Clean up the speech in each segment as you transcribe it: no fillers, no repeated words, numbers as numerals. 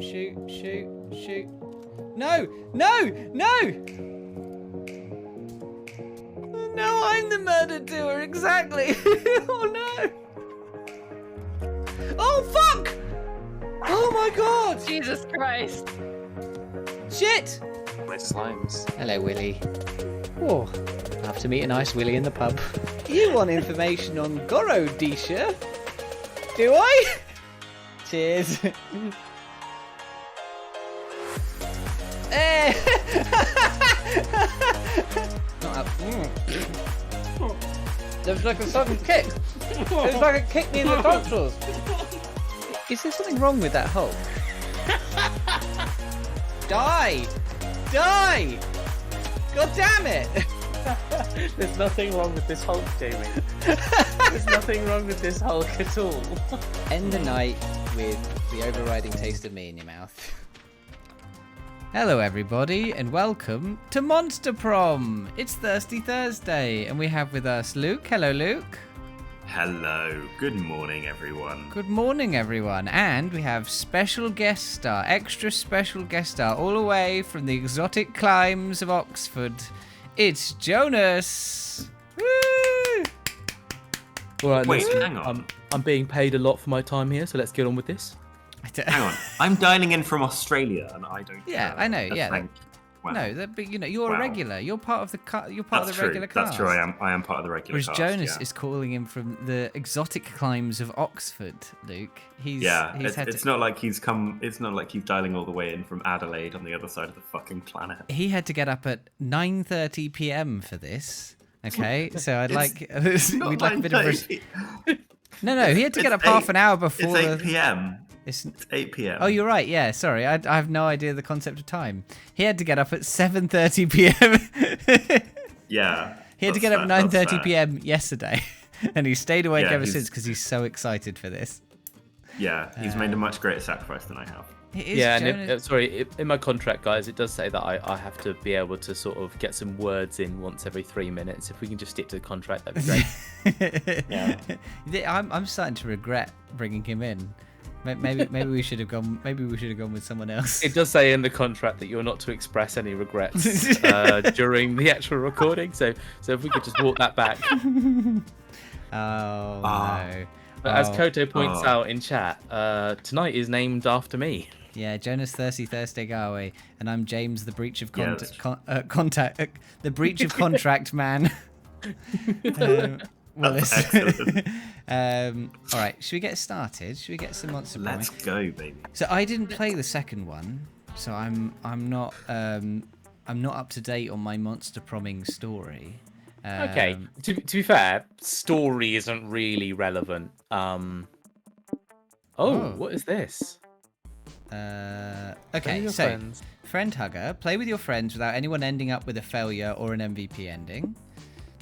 shoot. No! No, I'm the murder doer, exactly. Oh no! Oh fuck! Oh my god! Jesus Christ. Shit! My slimes. Hello, Willy. Oh, I have to meet a nice Willy in the pub. You want information on Gorodisha? Do I? Cheers. Eh. Not up. There was like a sudden kick. It was like it kicked me in the tonsils. Is there something wrong with that hole? Die! Die! God damn it! There's nothing wrong with this Hulk, Jamie. There's nothing wrong with this Hulk at all. End the night with the overriding taste of me in your mouth. Hello everybody and welcome to Monster Prom! It's Thirsty Thursday and we have with us Luke. Hello Luke. Hello, good morning everyone. Good morning everyone, and we have special guest star, extra special guest star, all the way from the exotic climes of Oxford. It's Jonas! Woo! All right, Wait, listen, hang on. I'm being paid a lot for my time here, so let's get on with this. Hang on, I'm dialing in from Australia and I don't Yeah, care. I know, yeah. Thank you. Wow. No, but you know, you're Wow. a regular. You're part of the you're part That's of the true. regular cast. That's true. I am part of the regular Whereas cast. Jonas yeah. is calling him from the exotic climes of Oxford, Luke. He's It's not like he's come. It's not like he's dialing all the way in from Adelaide on the other side of the fucking planet. He had to get up at 9:30 p.m. for this. Okay, so I'd like Not we'd like a bit of 9:30. no. He had to get It's up half 8 an hour before. It's 8 p.m. It's 8 p.m. Oh, you're right. Yeah, sorry. I have no idea the concept of time. He had to get up at 7:30 p.m. Yeah. He had to that's get up fair, at that's 9:30 fair. p.m. yesterday, and he stayed awake Yeah, ever he's- since because he's so excited for this. Yeah, he's made a much greater sacrifice than I have. It is Yeah, Jonas- and in my contract, guys, it does say that I have to be able to sort of get some words in once every 3 minutes. If we can just stick to the contract, that'd be great. Yeah. I'm starting to regret bringing him in. Maybe we should have gone. Maybe we should have gone with someone else. It does say in the contract that you're not to express any regrets during the actual recording. So if we could just walk that back. Oh Ah. no! But as Oh, Koto points out in chat, tonight is named after me. yeah, Jonas Thirsty Thursday Galway, and I'm James, the breach of Yeah, the breach of contract man. Willis. excellent. All right, should we get started? Should we get some Monster Prom? Let's go, baby. So I didn't play the second one, so I'm not up to date on my Monster Promming story. Okay, to be fair, story isn't really relevant. What is this? Okay, your so friends. Friend Hugger, play with your friends without anyone ending up with a failure or an MVP ending.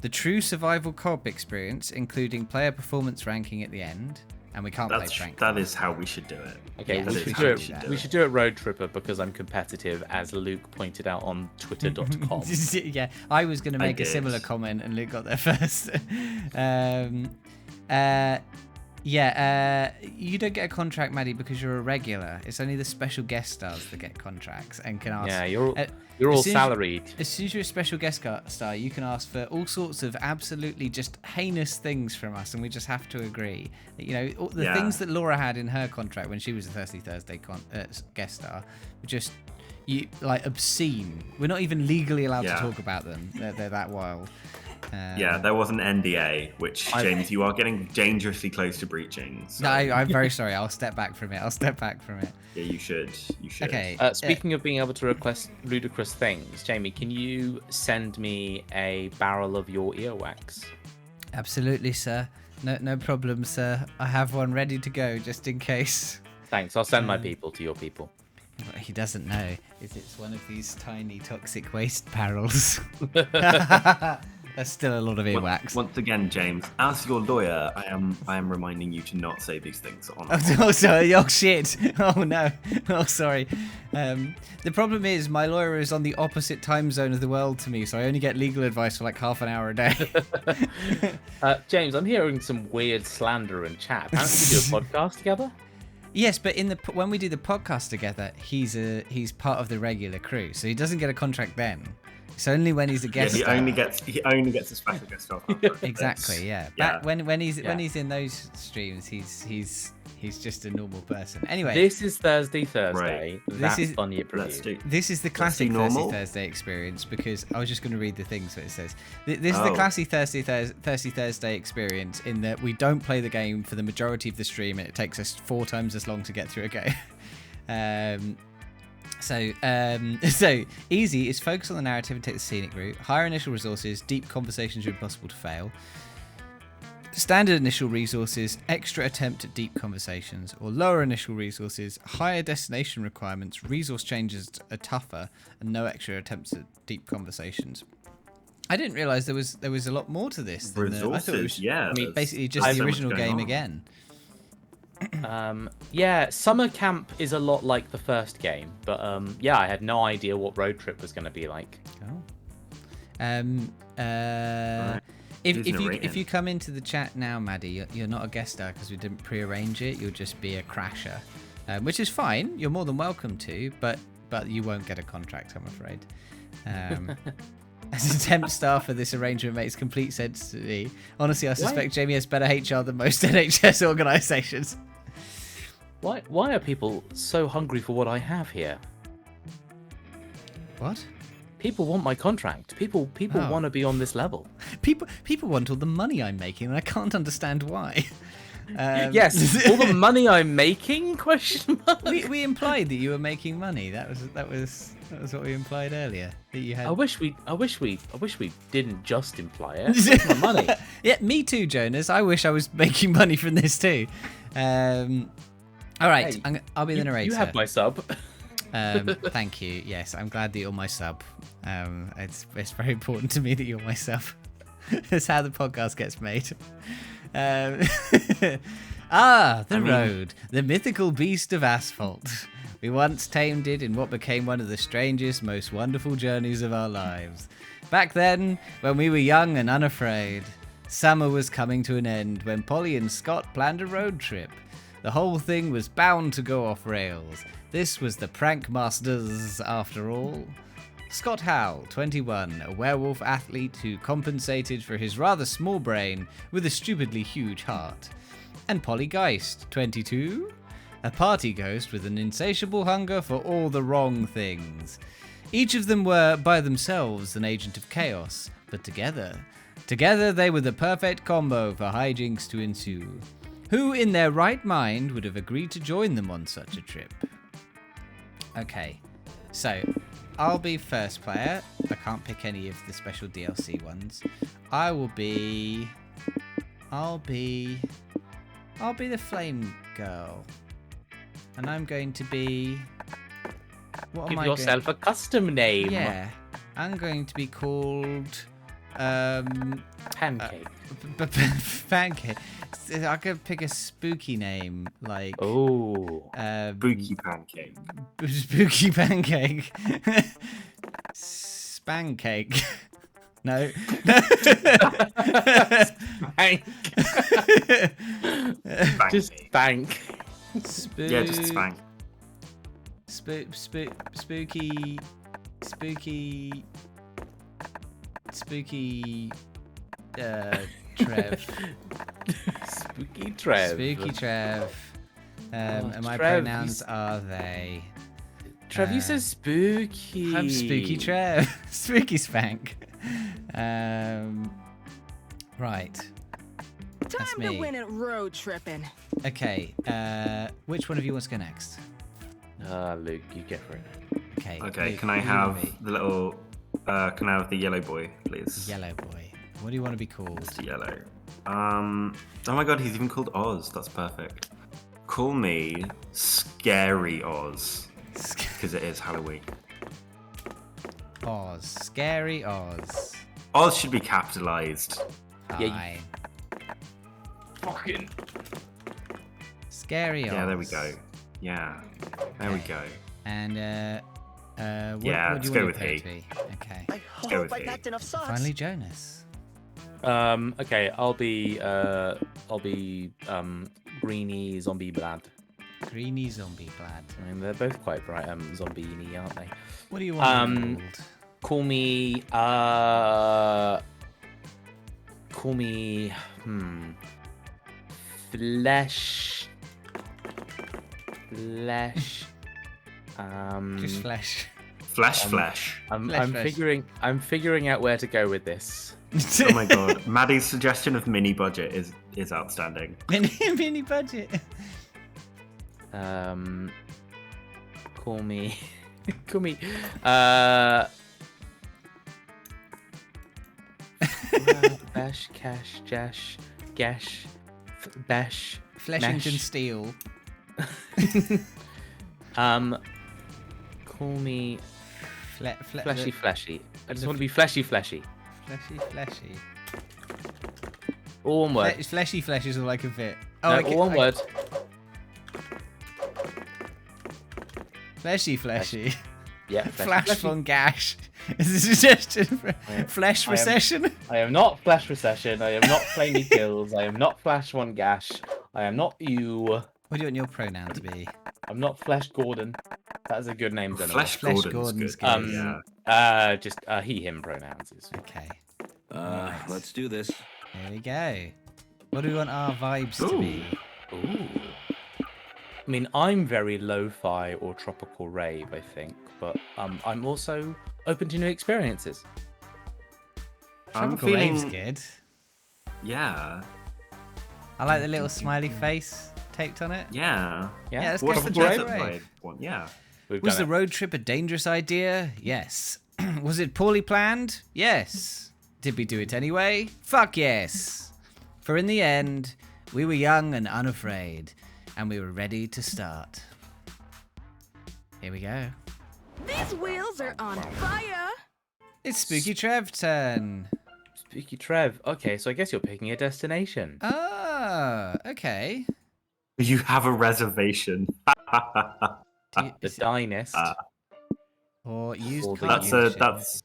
The true survival co-op experience, including player performance ranking at the end, and we can't play rank. That is how we should do it. Okay, Yeah, we that should is do how it. we should do We it. should do it Road Tripper because I'm competitive, as Luke pointed out on Twitter.com. Yeah, I was going to make a did. similar comment, and Luke got there first. You don't get a contract, Maddie, because you're a regular. It's only the special guest stars that get contracts and can ask. Yeah, you're as all soon as- salaried. As soon as you're a special guest star, you can ask for all sorts of absolutely just heinous things from us, and we just have to agree. You know, all the Yeah. things that Laura had in her contract when she was a Thirsty Thursday guest star were just like obscene. We're not even legally allowed to Yeah. talk about them. They're that wild. Yeah, there was an NDA, which, James, you are getting dangerously close to breaching. So, No, I'm very sorry. I'll step back from it. yeah, you should. You should. Okay. Speaking of being able to request ludicrous things, Jamie, can you send me a barrel of your earwax? Absolutely, sir. No problem, sir. I have one ready to go just in case. Thanks. I'll send my people to your people. What he doesn't know is it's one of these tiny toxic waste barrels. That's still a lot of earwax. Once again, James, as your lawyer, I am reminding you to not say these things on. Oh, sorry. Oh, shit. Oh, no. Oh, sorry. The problem is my lawyer is on the opposite time zone of the world to me, so I only get legal advice for like half an hour a day. James, I'm hearing some weird slander in chat. Apparently you do a podcast together? Yes, but when we do the podcast together, he's part of the regular crew, so he doesn't get a contract then. It's only when he's a guest. Yeah, star. he only gets a special guest star contract. Exactly. Yeah. Yeah. When he's in those streams, he's just a normal person. Anyway, This is Thursday. Right. That's funny at Let's preview. do. this is the classic normal. Thursday experience because I was just going to read the things that it says. This is the classic Thursday experience in that we don't play the game for the majority of the stream and it takes us 4 times as long to get through a game. So easy is focus on the narrative and take the scenic route. Higher initial resources, deep conversations are impossible to fail. Standard initial resources, extra attempt at deep conversations, or lower initial resources, higher destination requirements, resource changes are tougher, and no extra attempts at deep conversations. I didn't realise there was a lot more to this. Than I thought it was basically just the original game again. Yeah, summer camp is a lot like the first game, but yeah, I had no idea what Roadtrip was going to be like. If you come into the chat now, Maddie, you're not a guest star because we didn't prearrange it. You'll just be a crasher, which is fine. You're more than welcome to, but you won't get a contract, I'm afraid. As a temp star for this arrangement makes complete sense to me. Honestly, I suspect Jamie has better HR than most NHS organisations. Why are people so hungry for what I have here? What? People want my contract. People want to be on this level. People want all the money I'm making, and I can't understand why. Yes, all the money I'm making? Question mark. We implied that you were making money. That was what we implied earlier. That you had. I wish we didn't just imply it. Where's my money? Yeah, me too, Jonas. I wish I was making money from this too. All right, Hey, I'll be the narrator. You have my sub. Thank you. Yes, I'm glad that you're my sub. It's very important to me that you're my sub. That's how the podcast gets made. The road, the mythical beast of asphalt. We once tamed it in what became one of the strangest, most wonderful journeys of our lives. Back then, when we were young and unafraid, summer was coming to an end when Polly and Scott planned a road trip. The whole thing was bound to go off rails. This was the Prank Masters after all. Scott Howell, 21, a werewolf athlete who compensated for his rather small brain with a stupidly huge heart. And Polly Geist, 22, a party ghost with an insatiable hunger for all the wrong things. Each of them were, by themselves, an agent of chaos, but together they were the perfect combo for hijinks to ensue. Who in their right mind would have agreed to join them on such a trip? Okay, so I'll be first player. I can't pick any of the special DLC ones. I'll be the flame girl. And I'm going to be... Give yourself a custom name. Yeah. I'm going to be called... Pancake. Pancake. I could pick a spooky name, like... Oh. Spooky Pancake. Spooky Pancake. Spancake. No. Spank. Just spank. Yeah, just spank. Spooky. Trev. Spooky Trev. Spooky Trev. And my Trev, pronouns are they. Trev, you said spooky. I'm Spooky Trev. Spooky Spank. Right. That's Time to me. win at road tripping. Okay. Which one of you wants to go next? Luke, you get for it. Okay. Okay, Luke, can I who have will be? the little... can I have the yellow boy, please? Yellow boy. What do you want to be called? Mr. Yellow. Oh my god, he's even called Oz. That's perfect. Call me Scary Oz. Because it is Halloween. Oz. Scary Oz. Oz should be capitalized. Fine. Fucking. Scary Oz. Yeah, there we go. Yeah. There we go. And what, Yeah, what do let's you go want with your he. code to be? Okay. I go hope with I he. packed enough socks. Finally, Jonas. Okay, I'll be Greenie Zombie Blood. Greeny zombie lad. I mean, they're both quite bright zombie-y, aren't they? What do you want to be called? Call me Flesh. Just flesh. Flesh. I'm Flesh. figuring out where to go with this. Oh my god. Maddie's suggestion of mini budget is outstanding. Mini budget. Call me Bash, Cash, Jash, Gash, Bash, Fleshington Steel. Call me Fleshy. Fleshy. I just want to be Fleshy. Fleshy. All one word. Fleshy is all I can fit. No, all one word. Fleshy. Yeah. Flash Fleshy. von Gash. Is this a suggestion for Flesh Recession? I am not Flash Recession. I am not Flamey Kills. I am not Flash One Gash. I am not you. What do you want your pronoun to be? I'm not Flash Gordon. That is a good name, don't Flesh Flesh Gordon's Gordon's good. good. Yeah. Just he, him pronouns. Okay. Let's do this. Here we go. What do we want our vibes to be? Ooh. I mean, I'm very lo-fi or tropical rave, I think, but I'm also open to new experiences. I'm Tropical Wave's feeling. good. Yeah. I like the little smiley face taped on it. Yeah. Yeah, let's What's go the for desert Tropical vibe Wave. one? Yeah. Was the road trip a dangerous idea? Yes. Was it poorly planned? Yes. Did we do it anyway? Fuck yes. For in the end, we were young and unafraid, and we were ready to start. Here we go. These wheels are on fire! It's Spooky Trev turn. Spooky Trev. Okay, so I guess you're picking a destination. Ah, okay. You have a reservation. The Dynast. Or used Or the car dealership. That's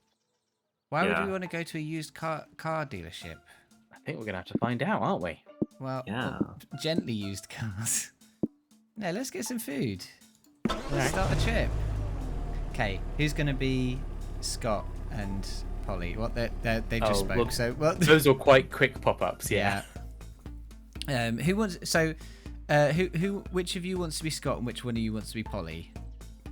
Why would yeah. we want to go to a used car dealership? I think we're gonna have to find out, aren't we? Well, Yeah. gently used cars. No, let's get some food. Let's start the trip. Okay, who's going to be Scott and Polly? What they just spoke. well, So well, those were quite quick pop-ups. Yeah. Who wants? So, which of you wants to be Scott and which one of you wants to be Polly?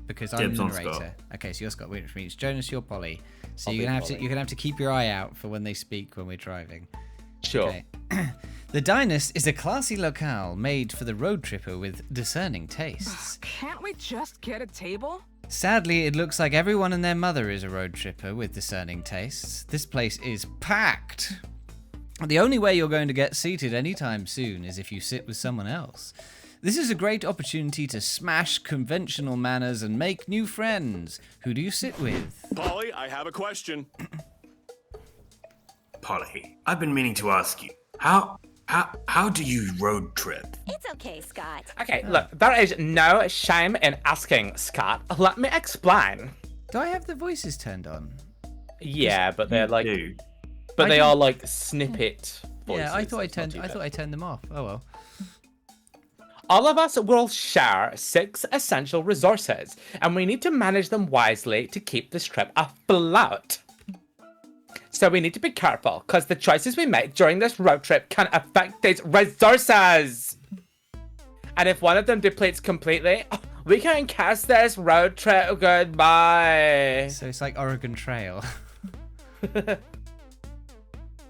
Because I'm Dibs the on narrator. Scott. Okay, so you're Scott, which means Jonas, you're Polly. So I'll you're be gonna have to keep your eye out for when they speak when we're driving. Sure. Okay. The Dynast is a classy locale made for the road tripper with discerning tastes. Can't we just get a table? Sadly, it looks like everyone and their mother is a road tripper with discerning tastes. This place is packed. The only way you're going to get seated anytime soon is if you sit with someone else. This is a great opportunity to smash conventional manners and make new friends. Who do you sit with? Polly, I have a question. Polly, I've been meaning to ask you, how do you road trip? It's okay, Scott. Okay, look, there is no shame in asking, Scott. Let me explain. Do I have the voices turned on? Yeah, but they're like, Dude. but I they didn't- are like snippet voices. Yeah, I thought I That's not too bad. turned them off. Oh well. All of us will share 6 essential resources, and we need to manage them wisely to keep this trip afloat. So we need to be careful, because the choices we make during this road trip can affect these resources. And if one of them depletes completely, we can cast this road trip goodbye. So it's like Oregon Trail.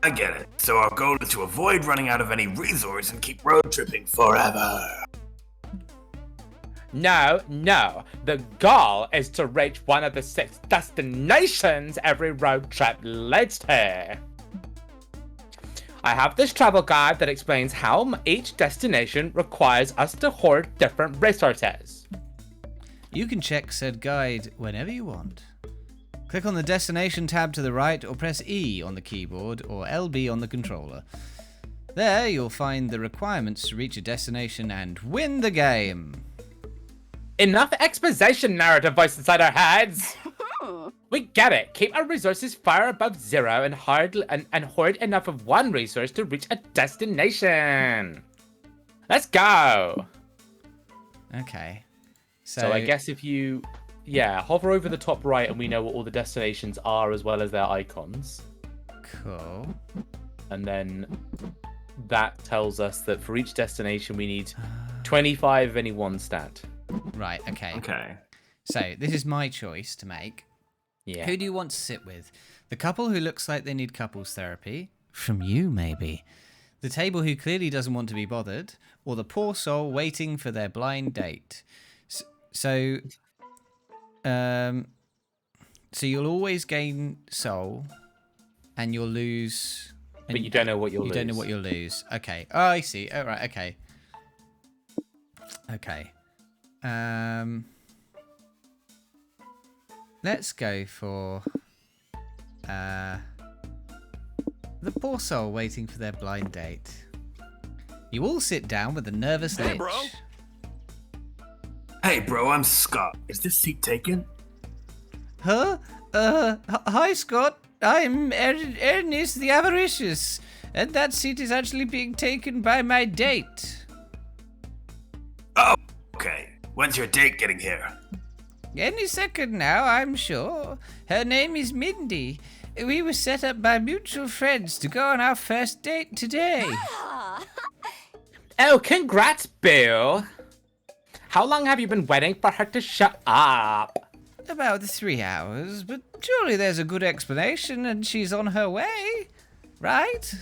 I get it. So our goal is to avoid running out of any resource and keep road tripping forever. No. The goal is to reach one of the 6 destinations every road trip leads to. I have this travel guide that explains how each destination requires us to hoard different resources. You can check said guide whenever you want. Click on the destination tab to the right or press E on the keyboard or LB on the controller. There you'll find the requirements to reach a destination and win the game. Enough exposition, narrative voice inside our heads. We get it. Keep our resources far above 0 and hoard enough of one resource to reach a destination. Let's go. Okay. So I guess if you, hover over the top right and we know what all the destinations are as well as their icons. Cool. And then that tells us that for each destination we need 25 of any one stat. Right, okay. Okay. So this is my choice to make. Yeah. Who do you want to sit with? The couple who looks like they need couples therapy? From you, maybe. The table who clearly doesn't want to be bothered? Or the poor soul waiting for their blind date? So you'll always gain soul, and you'll lose. But you don't know what you'll lose. You don't know what you'll lose. Okay. Oh, I see. Oh, right. Okay. Okay. Let's go for the poor soul waiting for their blind date. You all sit down with a nervous Hey, lich. bro. Hey, bro, I'm Scott. Is this seat taken? Huh? Hi, Scott. I'm Ernest the Avaricious, and that seat is actually being taken by my date. Oh, okay. When's your date getting here? Any second now, I'm sure. Her name is Mindy. We were set up by mutual friends to go on our first date today. Oh, congrats, Bill. How long have you been waiting for her to shut up? About 3 hours, but surely there's a good explanation and she's on her way, right?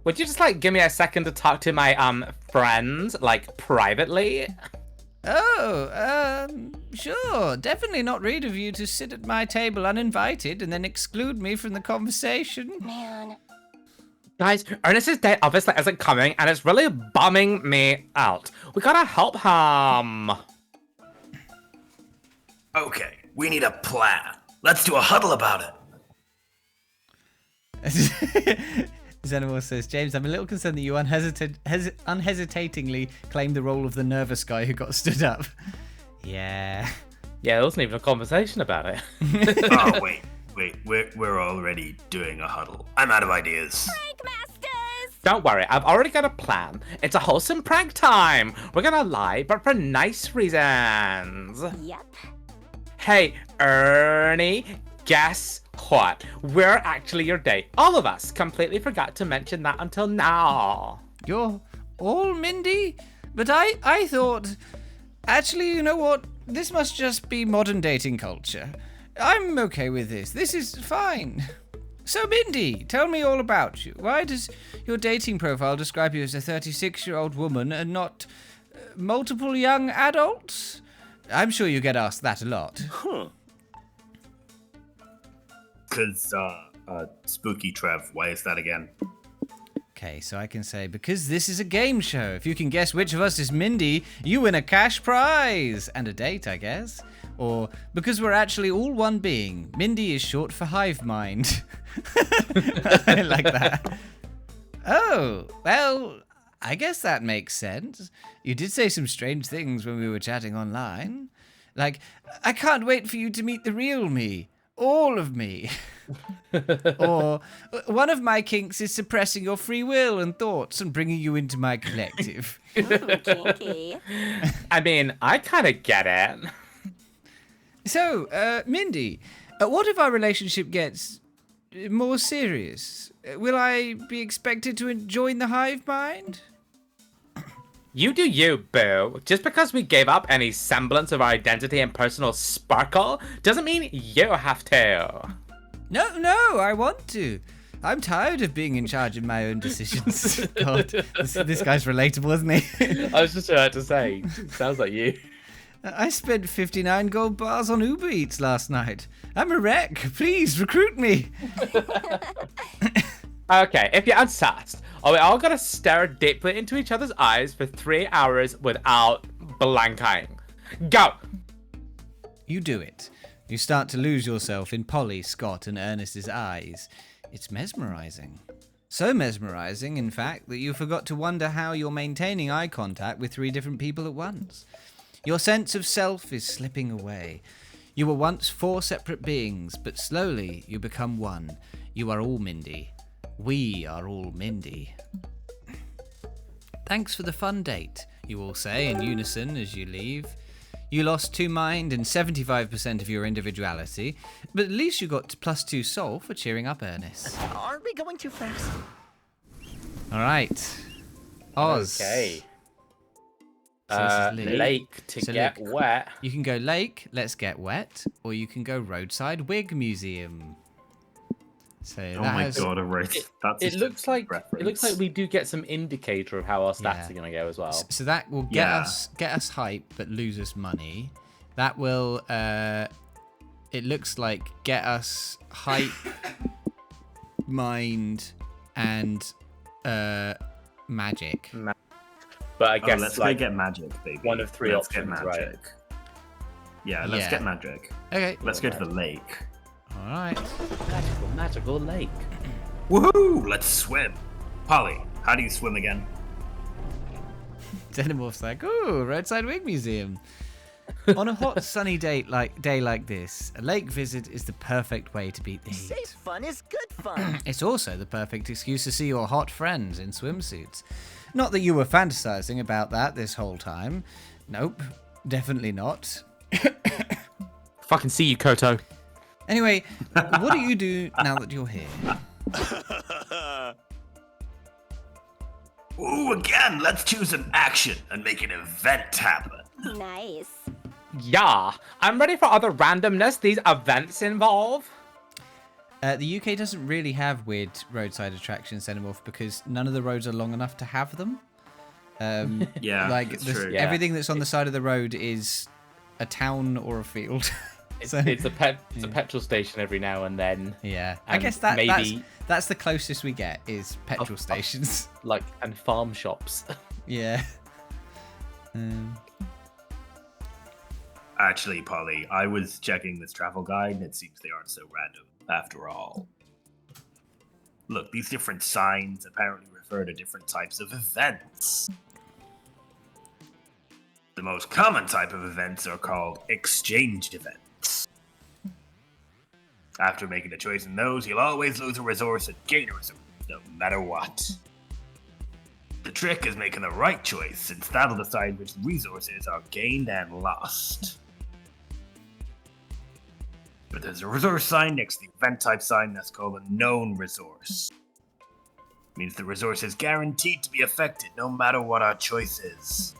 Would you just, give me a second to talk to my, friends, privately? Oh, sure. Definitely not rude of you to sit at my table uninvited and then exclude me from the conversation. Man. Guys, Ernest's date obviously isn't coming, and it's really bumming me out. We gotta help him. Okay, we need a plan. Let's do a huddle about it. Xenomorph says, James, I'm a little concerned that you unhesitatingly claimed the role of the nervous guy who got stood up. Yeah. Yeah, there wasn't even a conversation about it. Oh, wait. We're already doing a huddle. I'm out of ideas. Prank Masters! Don't worry, I've already got a plan. It's a wholesome prank time. We're gonna lie, but for nice reasons. Yep. Hey, Ernie, guess what? We're actually your date. All of us completely forgot to mention that until now. You're all Mindy? But I thought... Actually, you know what? This must just be modern dating culture. I'm okay with this. This is fine. So, Mindy, tell me all about you. Why does your dating profile describe you as a 36-year-old woman and not multiple young adults? I'm sure you get asked that a lot. Huh. Because, Spooky Trev, why is that again? Okay, so I can say, because this is a game show. If you can guess which of us is Mindy, you win a cash prize. And a date, I guess. Or, because we're actually all one being. Mindy is short for hive mind. I like that. Oh, well, I guess that makes sense. You did say some strange things when we were chatting online. Like, I can't wait for you to meet the real me. All of me. Or, one of my kinks is suppressing your free will and thoughts and bringing you into my collective. Ooh, kinky. I mean, I kind of get it. So, Mindy, what if our relationship gets more serious? Will I be expected to join the hive mind? You do you, boo. Just because we gave up any semblance of our identity and personal sparkle doesn't mean you have to. No, I want to. I'm tired of being in charge of my own decisions. God, this guy's relatable, isn't he? I was just about to say, sounds like you. I spent 59 gold bars on Uber Eats last night. I'm a wreck. Please, recruit me. Okay, if you're unsassed, are we all gonna stare deeply into each other's eyes for 3 hours without blanking? Go! You do it. You start to lose yourself in Polly, Scott, and Ernest's eyes. It's mesmerizing. So mesmerizing, in fact, that you forgot to wonder how you're maintaining eye contact with 3 different people at once. Your sense of self is slipping away. You were once 4 separate beings, but slowly you become one. You are all Mindy. We are all Mindy. Thanks for the fun date, you all say in unison as you leave. You lost 2 mind and 75% of your individuality, but at least you got +2 soul for cheering up Ernest. Aren't we going too fast? All right. Oz. Okay. So this is Lee. Lake to So get look, wet. You can go lake, let's get wet, or you can go roadside wig museum. So Oh my god, that's It just looks a like reference. we do get some indicator of how our stats Yeah. are gonna go as well. So that will get us hype, but lose us money. That will, it looks like get us hype, mind, and magic. But I guess let's like go get magic, baby. one of 3 let's options, get right? magic. Yeah, let's Yeah. get magic. Okay. Let's go to the lake. All right. Magical lake. Woohoo! Let's swim. Polly, how do you swim again? Xenomorph's like, ooh, roadside wig museum. On a hot, sunny day like this, a lake visit is the perfect way to beat the heat. Safe fun is good fun. It's also the perfect excuse to see your hot friends in swimsuits. Not that you were fantasizing about that this whole time. Nope, definitely not. Fucking see you, Koto. Anyway, what do you do now that you're here? Ooh, again, let's choose an action and make an event happen. Nice. Yeah, I'm ready for other randomness these events involve. The UK doesn't really have weird roadside attractions anymore because none of the roads are long enough to have them. Yeah, Like that's true. Yeah. everything that's on the side of the road is a town or a field. So- It's a petrol station every now and then. Yeah, I And guess that's the closest we get is petrol stations. Like, and farm shops. Yeah. Actually, Polly, I was checking this travel guide and it seems they aren't so random after all. Look, these different signs apparently refer to different types of events. The most common type of events are called exchange events. After making a choice in those, you'll always lose a resource and gain a resource, no matter what. The trick is making the right choice, since that'll decide which resources are gained and lost. But there's a resource sign next to the event type sign that's called a known resource. Means the resource is guaranteed to be affected no matter what our choice is.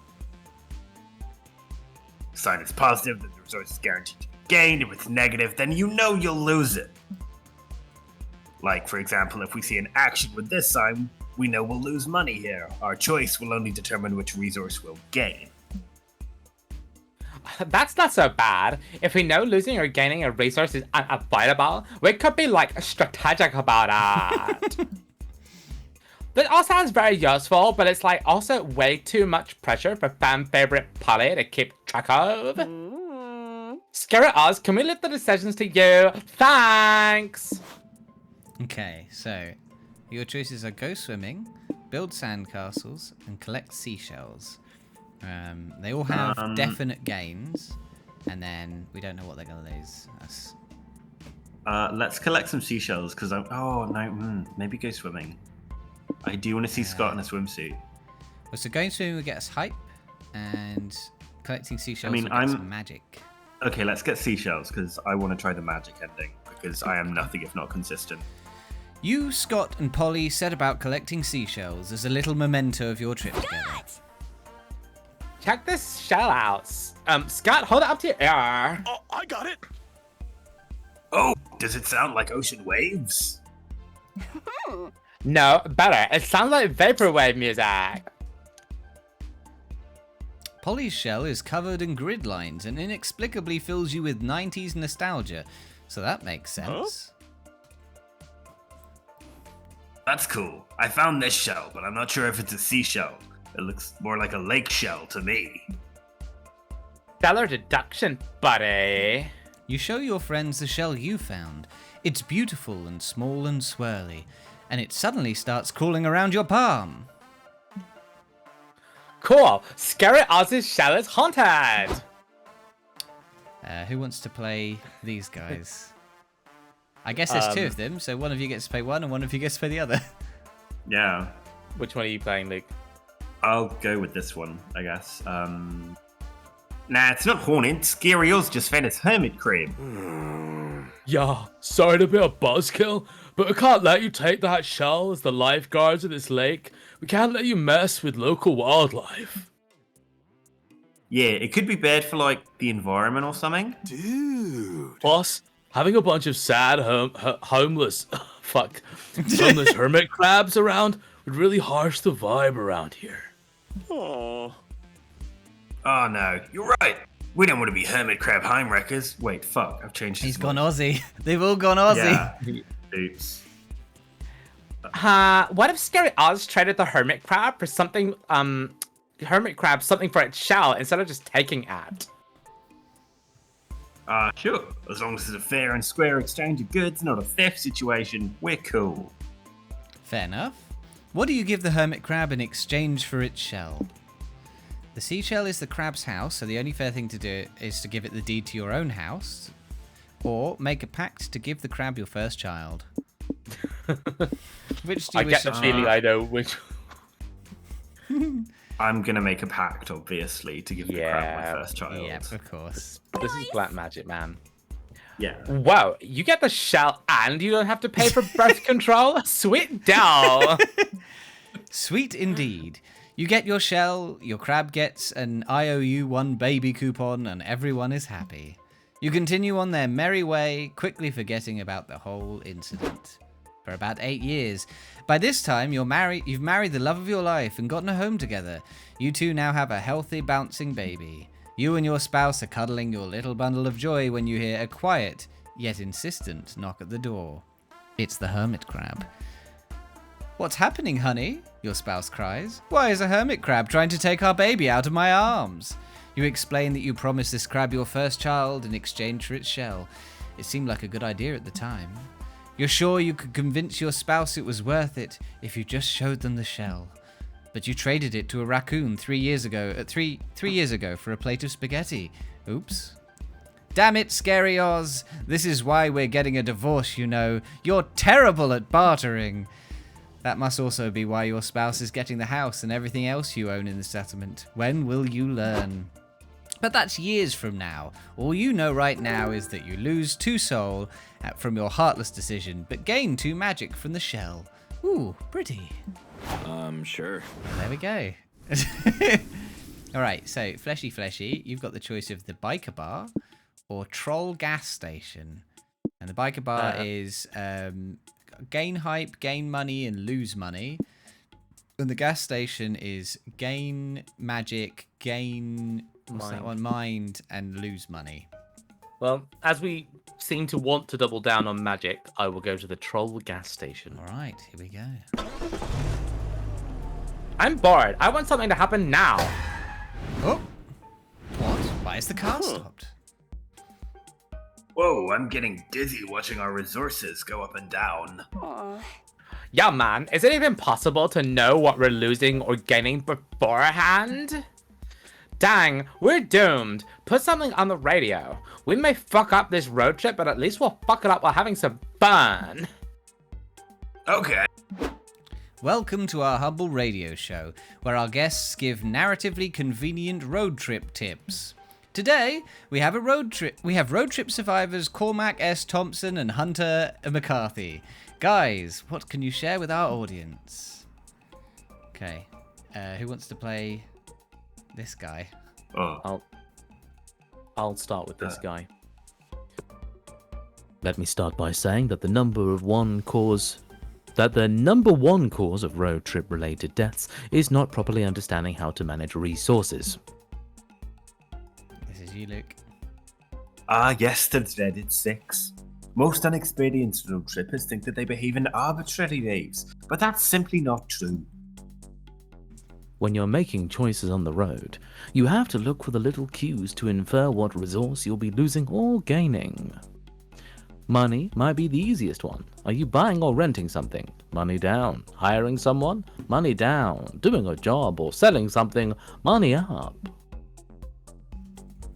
The sign is positive, that the resource is guaranteed to be gained. If it's negative, then you know you'll lose it. Like, for example, if we see an action with this sign, we know we'll lose money here. Our choice will only determine which resource we'll gain. That's not so bad. If we know losing or gaining a resource is unavoidable, we could be like strategic about it. That all sounds very useful, but it's like also way too much pressure for fan favorite Polly to keep track of. Scare us, can we leave the decisions to you? Thanks! Okay, so your choices are go swimming, build sandcastles, and collect seashells. They all have definite gains, and then we don't know what they're going to lose. Let's collect some seashells, because maybe go swimming. I do want to see Scott in a swimsuit. Well, so going swimming will get us hype, and collecting seashells mean, will get us magic. Okay, let's get seashells, because I want to try the magic ending, because I am nothing if not consistent. You, Scott, and Polly set about collecting seashells as a little memento of your trip together. Check this shell out. Scott, hold it up to your ear. Oh, I got it. Oh, does it sound like ocean waves? No, better. It sounds like vaporwave music. Polly's shell is covered in grid lines and inexplicably fills you with 90s nostalgia, so that makes sense. That's cool. I found this shell, but I'm not sure if it's a seashell. It looks more like a lake shell to me. Stellar deduction, buddy. You show your friends the shell you found. It's beautiful and small and swirly, and it suddenly starts crawling around your palm. Cool. Scary Oz's shell is haunted. Who wants to play these guys? I guess there's two of them, so one of you gets to play one and one of you gets to play the other. Yeah. Which one are you playing, Luke? I'll go with this one, I guess. Nah, it's not haunted. Scary Oz just found his hermit crab. Yeah, sorry to be a buzzkill, but we can't let you take that shell as the lifeguards of this lake. We can't let you mess with local wildlife. Yeah, it could be bad for, like, the environment or something. Plus, having a bunch of sad homeless hermit crabs around would really harsh the vibe around here. Aww. Oh, no. You're right. We don't want to be hermit crab heimwreckers. Wait, fuck. I've changed his He's gone voice. Aussie. They've all gone Aussie. Yeah. Oops. What if Scary Oz traded the hermit crab for something, something for its shell instead of just taking it? Sure. As long as it's a fair and square exchange of goods, not a theft situation, we're cool. Fair enough. What do you give the hermit crab in exchange for its shell? The seashell is the crab's house, so the only fair thing to do is to give it the deed to your own house, or make a pact to give the crab your first child. Which do you I get the feeling I know which. I'm gonna make a pact, obviously, to give the crab my first child. Yeah, of course. This is black magic, man. Yeah. Wow, you get the shell and you don't have to pay for birth control? Sweet doll. Sweet indeed. You get your shell, your crab gets an IOU1 baby coupon, and everyone is happy. You continue on their merry way, quickly forgetting about the whole incident. For about 8 years. By this time, you've married the love of your life and gotten a home together. You two now have a healthy, bouncing baby. You and your spouse are cuddling your little bundle of joy when you hear a quiet, yet insistent knock at the door. It's the hermit crab. What's happening, honey? Your spouse cries. Why is a hermit crab trying to take our baby out of my arms? You explain that you promised this crab your first child in exchange for its shell. It seemed like a good idea at the time. You're sure you could convince your spouse it was worth it if you just showed them the shell. But you traded it to a raccoon 3 years ago for a plate of spaghetti. Oops. Damn it, Scary Oz. This is why we're getting a divorce, you know. You're terrible at bartering. That must also be why your spouse is getting the house and everything else you own in the settlement. When will you learn? But that's years from now. All you know right now is that you lose 2 soul from your heartless decision, but gain 2 magic from the shell. Ooh, pretty. Sure. There we go. Alright, so Fleshy, you've got the choice of the biker bar or troll gas station. And the biker bar is gain hype, gain money, and lose money. And the gas station is gain magic, gain mind, and lose money. Well, as we seem to want to double down on magic, I will go to the troll gas station. Alright, here we go. I'm bored. I want something to happen now. Oh! What? Why is the car stopped? Whoa, I'm getting dizzy watching our resources go up and down. Yeah, man. Is it even possible to know what we're losing or gaining beforehand? Dang, we're doomed. Put something on the radio. We may fuck up this road trip, but at least we'll fuck it up while having some fun. Okay. Welcome to our humble radio show, where our guests give narratively convenient road trip tips. Today, we have road trip survivors Cormac S. Thompson and Hunter McCarthy. Guys, what can you share with our audience? Okay, who wants to play this guy? I'll start with this guy. Let me start by saying that the number one cause of road trip related deaths is not properly understanding how to manage resources. This is you, Luke. Yes, to dreaded 6. Most unexperienced road trippers think that they behave in arbitrary ways, but that's simply not true. When you're making choices on the road, you have to look for the little cues to infer what resource you'll be losing or gaining. Money might be the easiest one. Are you buying or renting something? Money down. Hiring someone? Money down. Doing a job or selling something? Money up.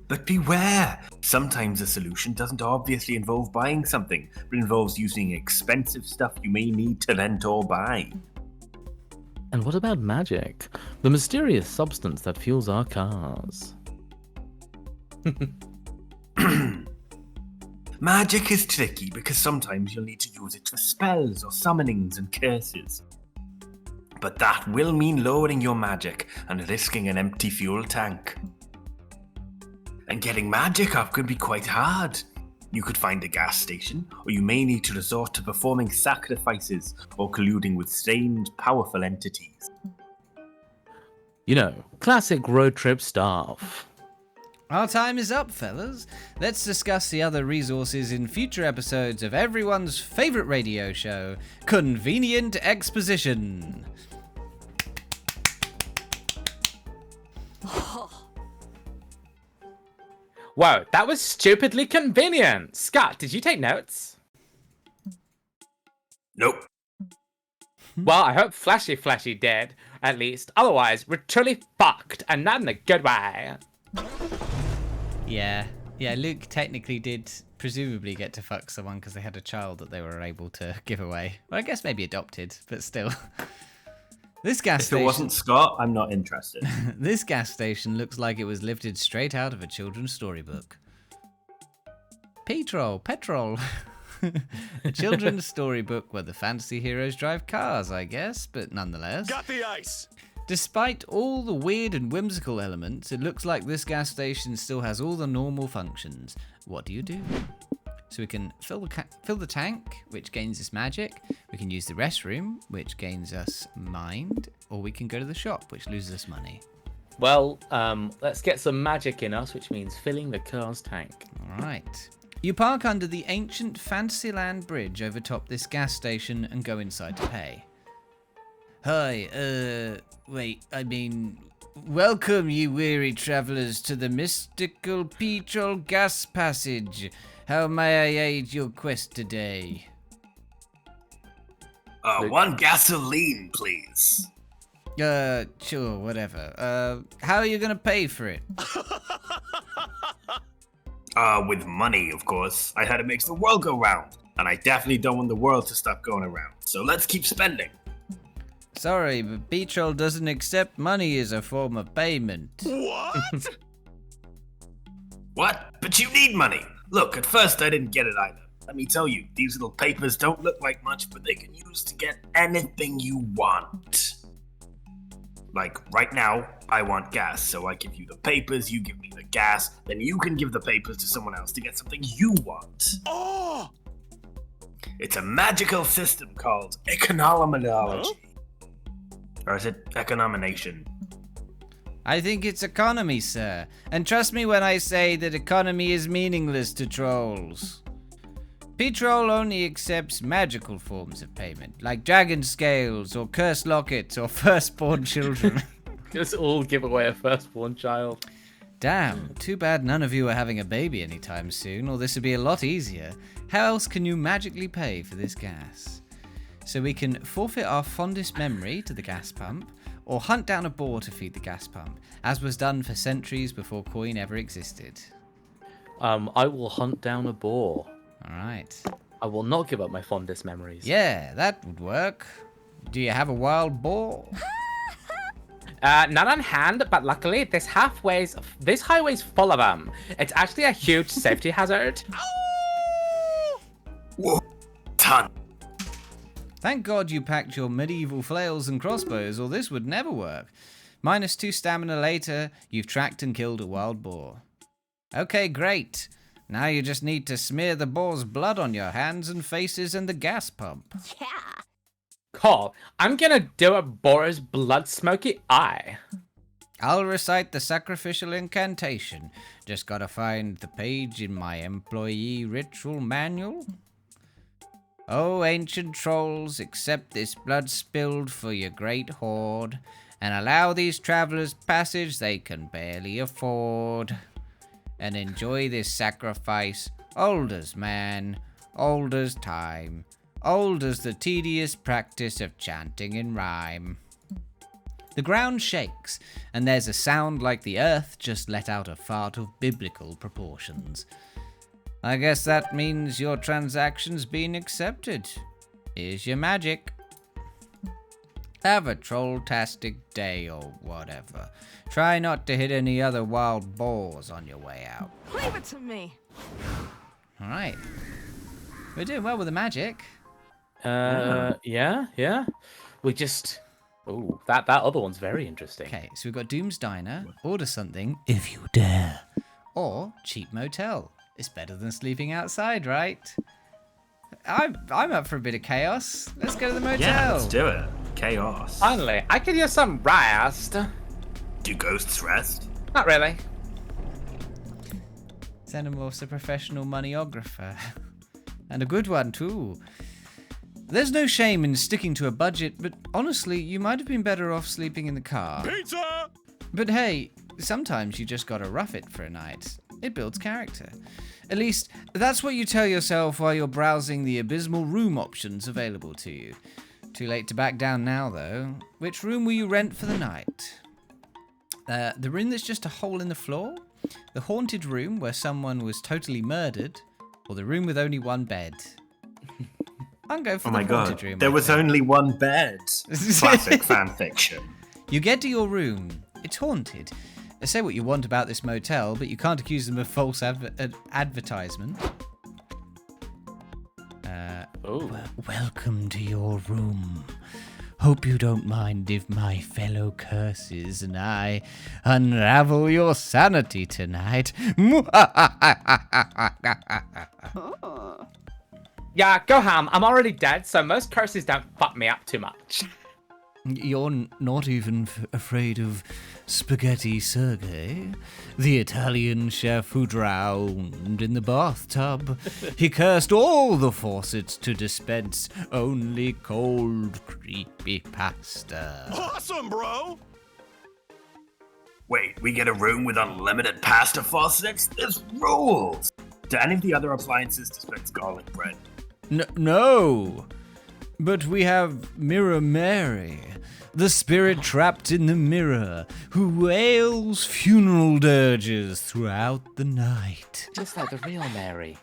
But beware! Sometimes a solution doesn't obviously involve buying something, but involves using expensive stuff you may need to rent or buy. And what about magic? The mysterious substance that fuels our cars. Magic is tricky because sometimes you'll need to use it for spells or summonings and curses. But that will mean lowering your magic and risking an empty fuel tank. And getting magic up could be quite hard. You could find a gas station, or you may need to resort to performing sacrifices or colluding with strange, powerful entities. You know, classic road trip stuff. Our time is up, fellas. Let's discuss the other resources in future episodes of everyone's favourite radio show, Convenient Exposition. Whoa, that was stupidly convenient. Scott, did you take notes? Nope. Well, I hope Flashy did, at least. Otherwise, we're truly fucked, and not in a good way. Yeah, Luke technically did presumably get to fuck someone because they had a child that they were able to give away. Well, I guess maybe adopted, but still. This gas If station... it wasn't Scott, I'm not interested. This gas station looks like it was lifted straight out of a children's storybook. Petrol. A children's storybook where the fantasy heroes drive cars, I guess, but nonetheless. Got the ice. Despite all the weird and whimsical elements, it looks like this gas station still has all the normal functions. What do? So we can fill the tank, which gains us magic. We can use the restroom, which gains us mind. Or we can go to the shop, which loses us money. Well, let's get some magic in us, which means filling the car's tank. All right. You park under the ancient Fantasyland bridge over top this gas station and go inside to pay. Hi, welcome, ye weary travellers, to the mystical petrol gas passage. How may I aid your quest today? One gasoline, please. Sure, whatever. How are you gonna pay for it? With money, of course. I had it makes the world go round, and I definitely don't want the world to stop going around. So let's keep spending. Sorry, but petrol doesn't accept money as a form of payment. What? What? But you need money. Look, at first I didn't get it either. Let me tell you, these little papers don't look like much, but they can use to get anything you want. Like, right now, I want gas, so I give you the papers, you give me the gas, then you can give the papers to someone else to get something you want. Oh! It's a magical system called economenology. Huh? Or is it economination? I think it's economy, sir. And trust me when I say that economy is meaningless to trolls. Petrol only accepts magical forms of payment, like dragon scales, or cursed lockets, or firstborn children. Let's all give away a firstborn child. Damn, too bad none of you are having a baby anytime soon, or this would be a lot easier. How else can you magically pay for this gas? So we can forfeit our fondest memory to the gas pump, or hunt down a boar to feed the gas pump, as was done for centuries before coin ever existed. I will hunt down a boar. Alright. I will not give up my fondest memories. Yeah, that would work. Do you have a wild boar? Not on hand, but luckily this highway's full of them. It's actually a huge safety hazard. Whoa, ton. Thank God you packed your medieval flails and crossbows, or this would never work. -2 stamina later, you've tracked and killed a wild boar. Okay, great. Now you just need to smear the boar's blood on your hands and faces and the gas pump. Yeah. Cool. I'm gonna do a boar's blood smoky eye. I'll recite the sacrificial incantation. Just gotta find the page in my employee ritual manual. Oh, ancient trolls, accept this blood spilled for your great hoard, and allow these travelers passage they can barely afford. And enjoy this sacrifice, old as man, old as time, old as the tedious practice of chanting in rhyme. The ground shakes, and there's a sound like the earth just let out a fart of biblical proportions. I guess that means your transaction's been accepted. Here's your magic. Have a troll-tastic day or whatever. Try not to hit any other wild boars on your way out. Leave it to me. Alright. We're doing well with the magic. Yeah. We just... Ooh, that other one's very interesting. Okay, so we've got Doom's Diner, order something, if you dare. Or Cheap Motel. It's better than sleeping outside, right? I'm up for a bit of chaos. Let's go to the motel. Yeah, let's do it. Chaos. Finally, I could use some rest. Do ghosts rest? Not really. Xenomorph's a professional moneyographer. And a good one, too. There's no shame in sticking to a budget, but honestly, you might have been better off sleeping in the car. Pizza! But hey, sometimes you just gotta rough it for a night. It builds character. At least, that's what you tell yourself while you're browsing the abysmal room options available to you. Too late to back down now, though. Which room will you rent for the night? The room that's just a hole in the floor? The haunted room where someone was totally murdered? Or the room with only one bed? I'm going for Oh the my haunted god, room. there I was think. only one bed. Classic fanfiction. You get to your room. It's haunted. Say what you want about this motel, but you can't accuse them of false advertisement. Welcome to your room. Hope you don't mind if my fellow curses and I unravel your sanity tonight. Yeah, go ham. I'm already dead, so most curses don't fuck me up too much. You're not even afraid of Spaghetti Sergei, the Italian chef who drowned in the bathtub. He cursed all the faucets to dispense only cold, creepy pasta. Awesome, bro! Wait, we get a room with unlimited pasta faucets? This rules! Do any of the other appliances dispense garlic bread? No, but we have Mirror Mary, the spirit trapped in the mirror, who wails funeral dirges throughout the night. Just like the real Mary.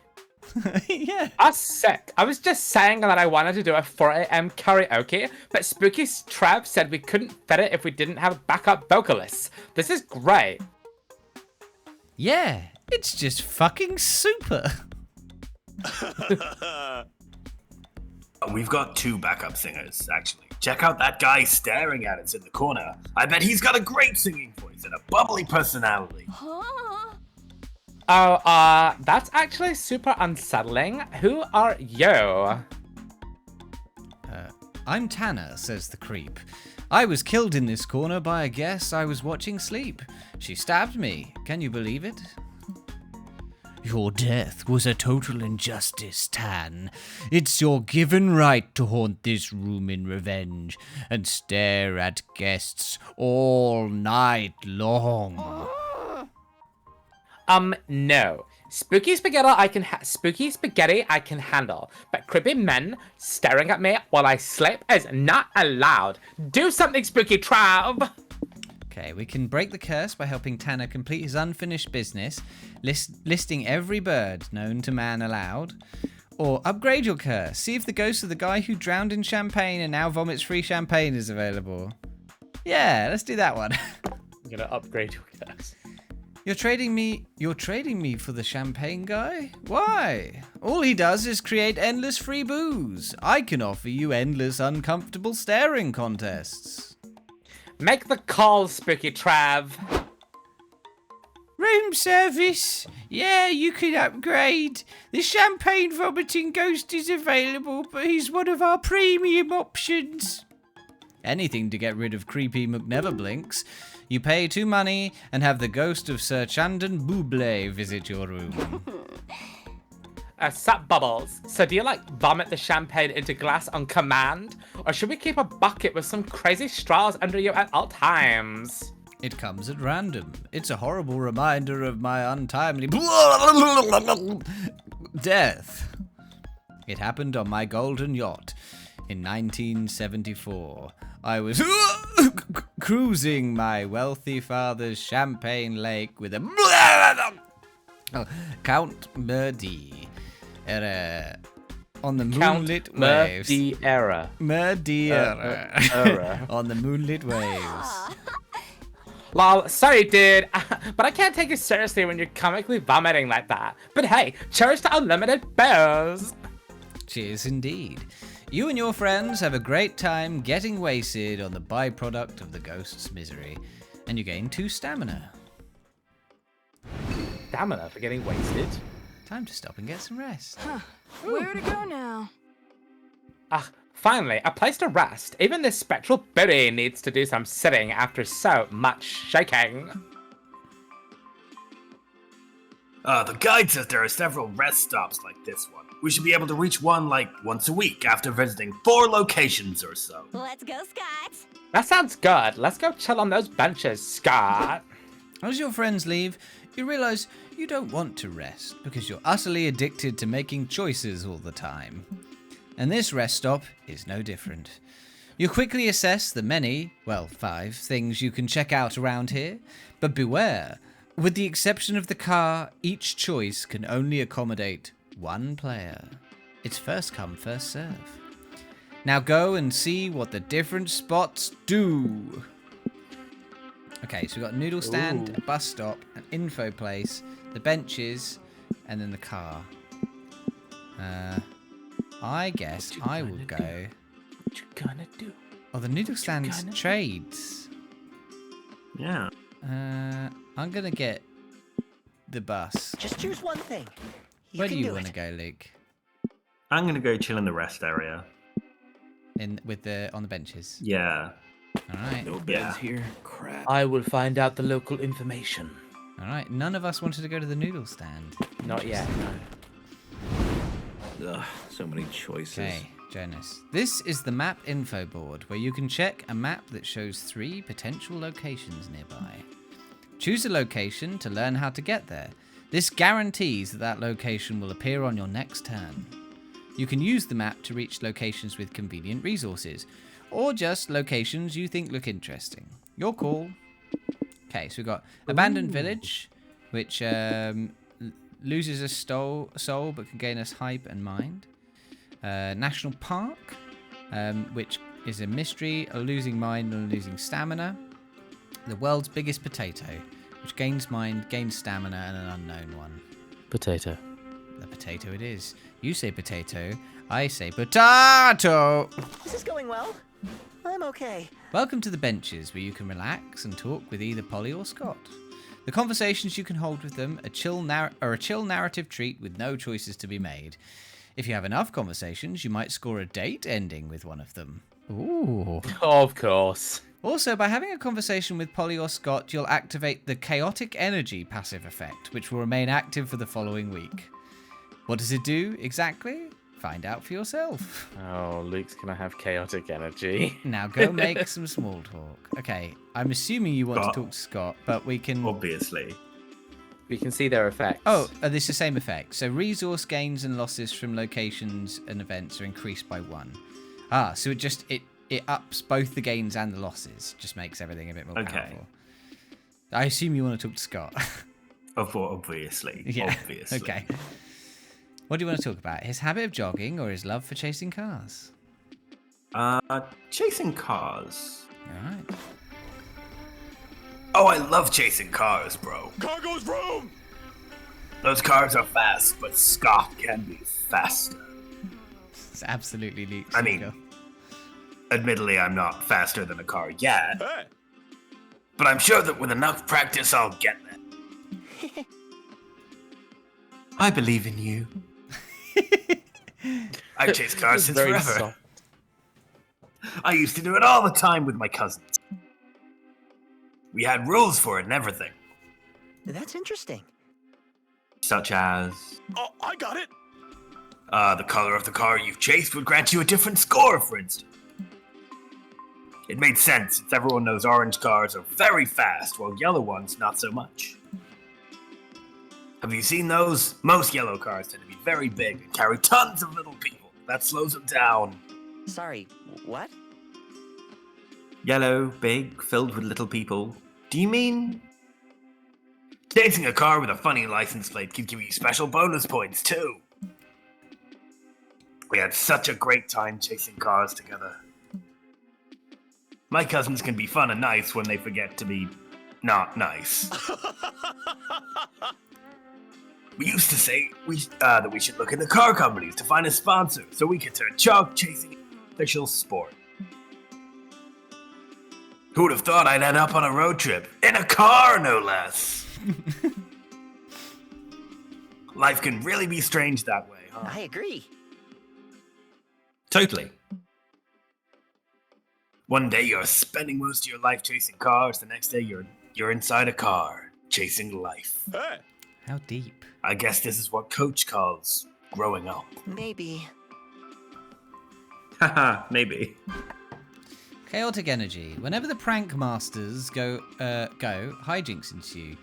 Yeah. That's sick. I was just saying that I wanted to do a 4 a.m. karaoke, but Spooky Trev said we couldn't fit it if we didn't have backup vocalists. This is great. Yeah, it's just fucking super. We've got 2 backup singers, actually. Check out that guy staring at us in the corner. I bet he's got a great singing voice and a bubbly personality. Huh? Oh, that's actually super unsettling. Who are you? I'm Tanner, says the creep. I was killed in this corner by a guest I was watching sleep. She stabbed me. Can you believe it? Your death was a total injustice, Tan. It's your given right to haunt this room in revenge and stare at guests all night long. No. Spooky spaghetti I can handle, but creepy men staring at me while I sleep is not allowed. Do something, Spooky Trav! Okay, we can break the curse by helping Tanner complete his unfinished business, listing every bird known to man aloud. Or upgrade your curse. See if the ghost of the guy who drowned in champagne and now vomits free champagne is available. Yeah, let's do that one. I'm gonna upgrade your curse. You're trading me for the champagne guy? Why? All he does is create endless free booze. I can offer you endless uncomfortable staring contests. Make the call, Spooky Trav. Room service. Yeah, you can upgrade. The champagne vomiting ghost is available, but he's one of our premium options. Anything to get rid of creepy McNeverblinks. You pay 2 money and have the ghost of Sir Chandon Buble visit your room. Sup, Bubbles. So do you, vomit the champagne into glass on command? Or should we keep a bucket with some crazy straws under you at all times? It comes at random. It's a horrible reminder of my untimely death. It happened on my golden yacht in 1974. I was cruising my wealthy father's champagne lake with a Count Murdy. on the Count moonlit waves. Madeira. Madeira. On the moonlit waves. Lol, sorry dude, but I can't take you seriously when you're comically vomiting like that. But hey, cheers to unlimited booze! Cheers indeed. You and your friends have a great time getting wasted on the byproduct of the ghost's misery, and you gain 2 stamina. Stamina for getting wasted? Time to stop and get some rest. Where to go now? Ah, finally, a place to rest. Even this spectral booty needs to do some sitting after so much shaking. The guide says there are several rest stops like this one. We should be able to reach one like once a week after visiting 4 locations or so. Let's go, Scott. That sounds good. Let's go chill on those benches, Scott. As your friends leave, you realize you don't want to rest because you're utterly addicted to making choices all the time. And this rest stop is no different. You quickly assess the many, 5 things you can check out around here, but beware, with the exception of the car, each choice can only accommodate 1 player. It's first come, first serve. Now go and see what the different spots do. Okay, so we've got a noodle stand, a bus stop, an info place, the benches, and then the car. I guess I will go... What you gonna do? Oh, the noodle stand's trades. Yeah. I'm gonna get the bus. Just choose one thing. Where do you want to go, Luke? I'm gonna go chill in the rest area. On the benches. Yeah. All right. No beds Yeah. here. Crap. I will find out the local information. All right. None of us wanted to go to the noodle stand. Not yet, no. Ugh, so many choices. Okay, Jonas. This is the map info board where you can check a map that shows 3 potential locations nearby. Choose a location to learn how to get there. This guarantees that location will appear on your next turn. You can use the map to reach locations with convenient resources, or just locations you think look interesting. Your call. Okay, so we've got Abandoned Village, which loses a soul but can gain us hype and mind. National Park, which is a mystery, a losing mind and a losing stamina. The world's biggest potato, which gains mind, gains stamina, and an unknown one. Potato. The potato it is. You say potato, I say potato! This is going well. I'm okay. Welcome to the benches, where you can relax and talk with either Polly or Scott. The conversations you can hold with them are a chill narrative treat with no choices to be made. If you have enough conversations, you might score a date ending with one of them. Ooh. Of course. Also, by having a conversation with Polly or Scott, you'll activate the Chaotic Energy passive effect, which will remain active for the following week. What does it do exactly? Find out for yourself. Oh, Luke's gonna have chaotic energy. Now go make some small talk. Okay, I'm assuming you want to talk to Scott, but we can... Obviously. We can see their effects. Oh, this is the same effect. So resource gains and losses from locations and events are increased by 1. Ah, so it ups both the gains and the losses. Just makes everything a bit more powerful. I assume you want to talk to Scott. Obviously. Yeah. Obviously. Okay. What do you want to talk about? His habit of jogging or his love for chasing cars? Chasing cars. All right. Oh, I love chasing cars, bro. Car goes vroom! Those cars are fast, but Scott can be faster. It's absolutely Luke's I mean, skill. admittedly, I'm not faster than a car yet, Hey! but I'm sure that with enough practice, I'll get there. I believe in you. I've chased cars since Very forever. soft. I used to do it all the time with my cousins. We had rules for it and everything, That's interesting. such as Oh, I got it! the color of the car you've chased would grant you a different score, for instance. It made sense, since everyone knows orange cars are very fast, while yellow ones not so much. Have you seen those? Most yellow cars tend to be very big and carry tons of little people. That slows them down. Sorry, what? Yellow, big, filled with little people. Do you mean... Chasing a car with a funny license plate can give you special bonus points, too. We had such a great time chasing cars together. My cousins can be fun and nice when they forget to be not nice. We used to say that we should look into car companies to find a sponsor so we could turn chalk chasing into an official sport. Who would have thought I'd end up on a road trip? In a car, no less! Life can really be strange that way, huh? I agree. Totally. One day you're spending most of your life chasing cars, the next day you're inside a car, chasing life. Hey. How deep? I guess this is what Coach calls growing up. Maybe. Haha, maybe. Chaotic energy. Whenever the prank masters go, hijinks ensue.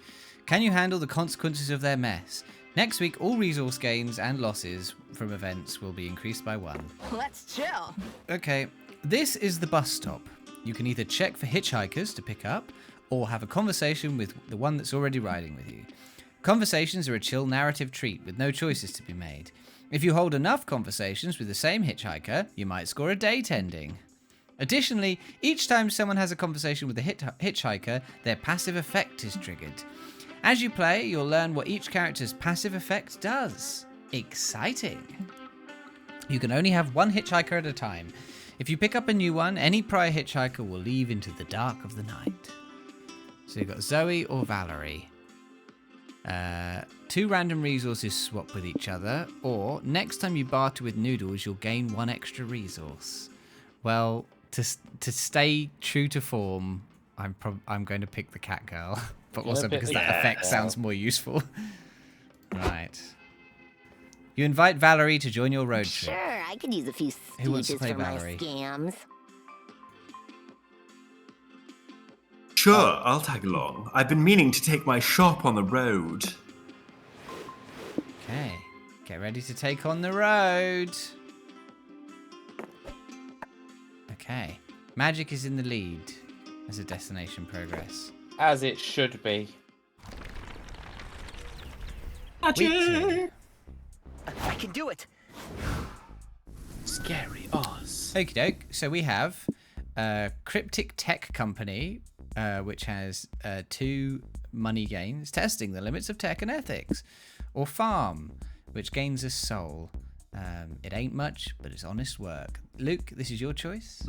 Can you handle the consequences of their mess? Next week, all resource gains and losses from events will be increased by 1. Let's chill. Okay, this is the bus stop. You can either check for hitchhikers to pick up, or have a conversation with the one that's already riding with you. Conversations are a chill narrative treat with no choices to be made. If you hold enough conversations with the same hitchhiker, you might score a date ending. Additionally, each time someone has a conversation with a hitchhiker, their passive effect is triggered. As you play, you'll learn what each character's passive effect does. Exciting! You can only have one hitchhiker at a time. If you pick up a new one, any prior hitchhiker will leave into the dark of the night. So you've got Zoe or Valerie. 2 random resources swap with each other, or next time you barter with Noodles, you'll gain 1 extra resource. Well, to stay true to form, I'm going to pick the cat girl, but also because that effect sounds more useful. Right. You invite Valerie to join your road trip. Sure, I could use a few Who wants to stooges play for Valerie? my scams. Sure, I'll tag along. I've been meaning to take my shop on the road. Okay. Get ready to take on the road. Okay. Magic is in the lead as a destination progress. As it should be. Week 2. I can do it. Scary Oz. Okie doke. So we have Cryptic Tech Company, which has 2 money gains, testing the limits of tech and ethics. Or Farm, which gains a soul. It ain't much, but it's honest work. Luke, this is your choice.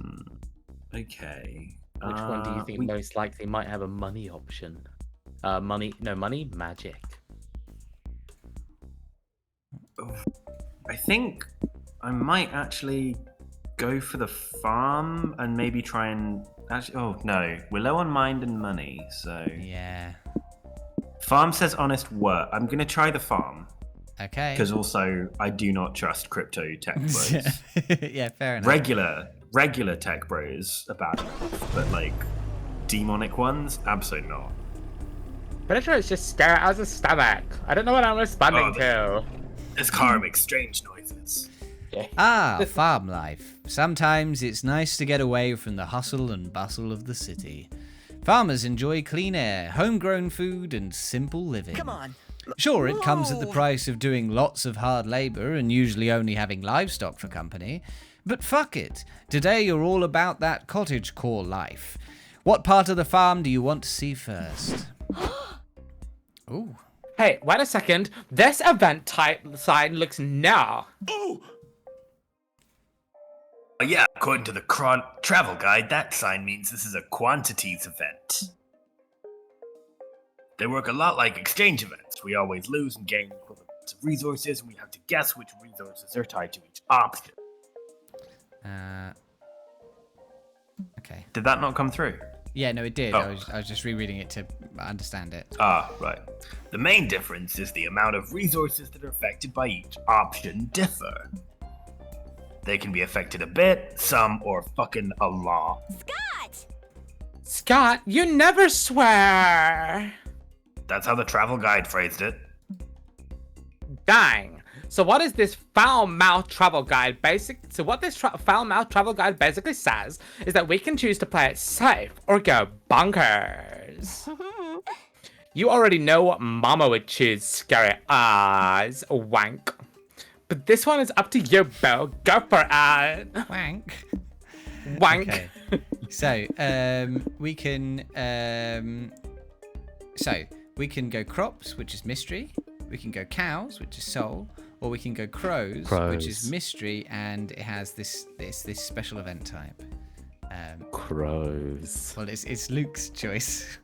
Okay. Which one do you think most likely might have a money option? Money, magic. I think I might actually go for the farm and maybe try and actually. Oh no, we're low on mind and money, so Yeah. farm says honest work. I'm gonna try the farm Okay. because also I do not trust crypto tech bros. Yeah, fair enough. Regular tech bros are bad enough, but like demonic ones, absolutely not. Pretty sure it's just stare as a stomach. I don't know what I'm responding to. This car makes strange noises. Farm life. Sometimes it's nice to get away from the hustle and bustle of the city. Farmers enjoy clean air, homegrown food, and simple living. Come on. Sure, it comes at the price of doing lots of hard labor and usually only having livestock for company. But fuck it. Today you're all about that cottagecore life. What part of the farm do you want to see first? Ooh. Hey, wait a second. This event type sign looks no. Oh! Yeah, according to the travel guide, that sign means this is a quantities event. They work a lot like exchange events. We always lose and gain equivalent amounts of resources, and we have to guess which resources are tied to each option. Okay. Did that not come through? Yeah, no, it did. Oh. I was just rereading it to understand it. Ah, right. The main difference is the amount of resources that are affected by each option differ. They can be affected a bit, some, or fucking a lot. Scott, you never swear. That's how the travel guide phrased it. Dang. So what is this foul mouth travel guide what this foul mouth travel guide basically says is that we can choose to play it safe or go bonkers. You already know what Mama would choose, Scary Oz, wank. But this one is up to you, Bill. Go for it. Wank. Wank. Okay. So, we can go crops, which is mystery. We can go cows, which is soul, or we can go crows, which is mystery, and it has this special event type. Crows. Well, it's Luke's choice.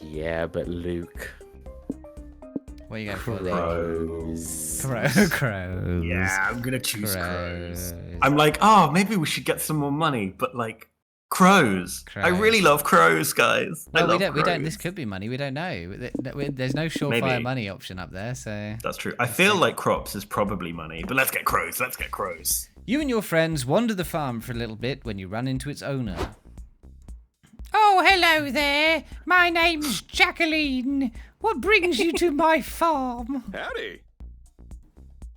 Yeah, but Luke. What are you going for, Luke? Crows. Crows. Yeah, I'm gonna choose crows. I'm like, oh, maybe we should get some more money, but like, crows. I really love crows, guys. Well, we don't. This could be money. We don't know. There's no surefire money option up there, so. That's true. I feel like crops is probably money, but let's get crows. Let's get crows. You and your friends wander the farm for a little bit when you run into its owner. Oh, hello there. My name's Jacqueline. What brings you to my farm? Howdy.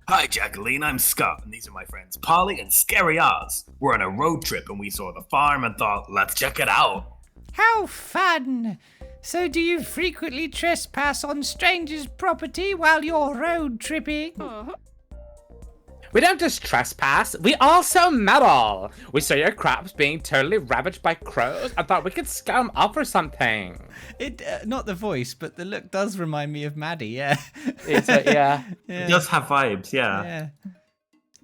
Hi, Jacqueline. I'm Scott, and these are my friends Polly and Scary Oz. We're on a road trip, and we saw the farm and thought, let's check it out. How fun! So do you frequently trespass on strangers' property while you're road tripping? We don't just trespass, we also meddle. We saw your crops being totally ravaged by crows. I thought we could scout them up or something. It not the voice, but the look does remind me of Maddie, yeah. Yeah. It does have vibes, Yeah.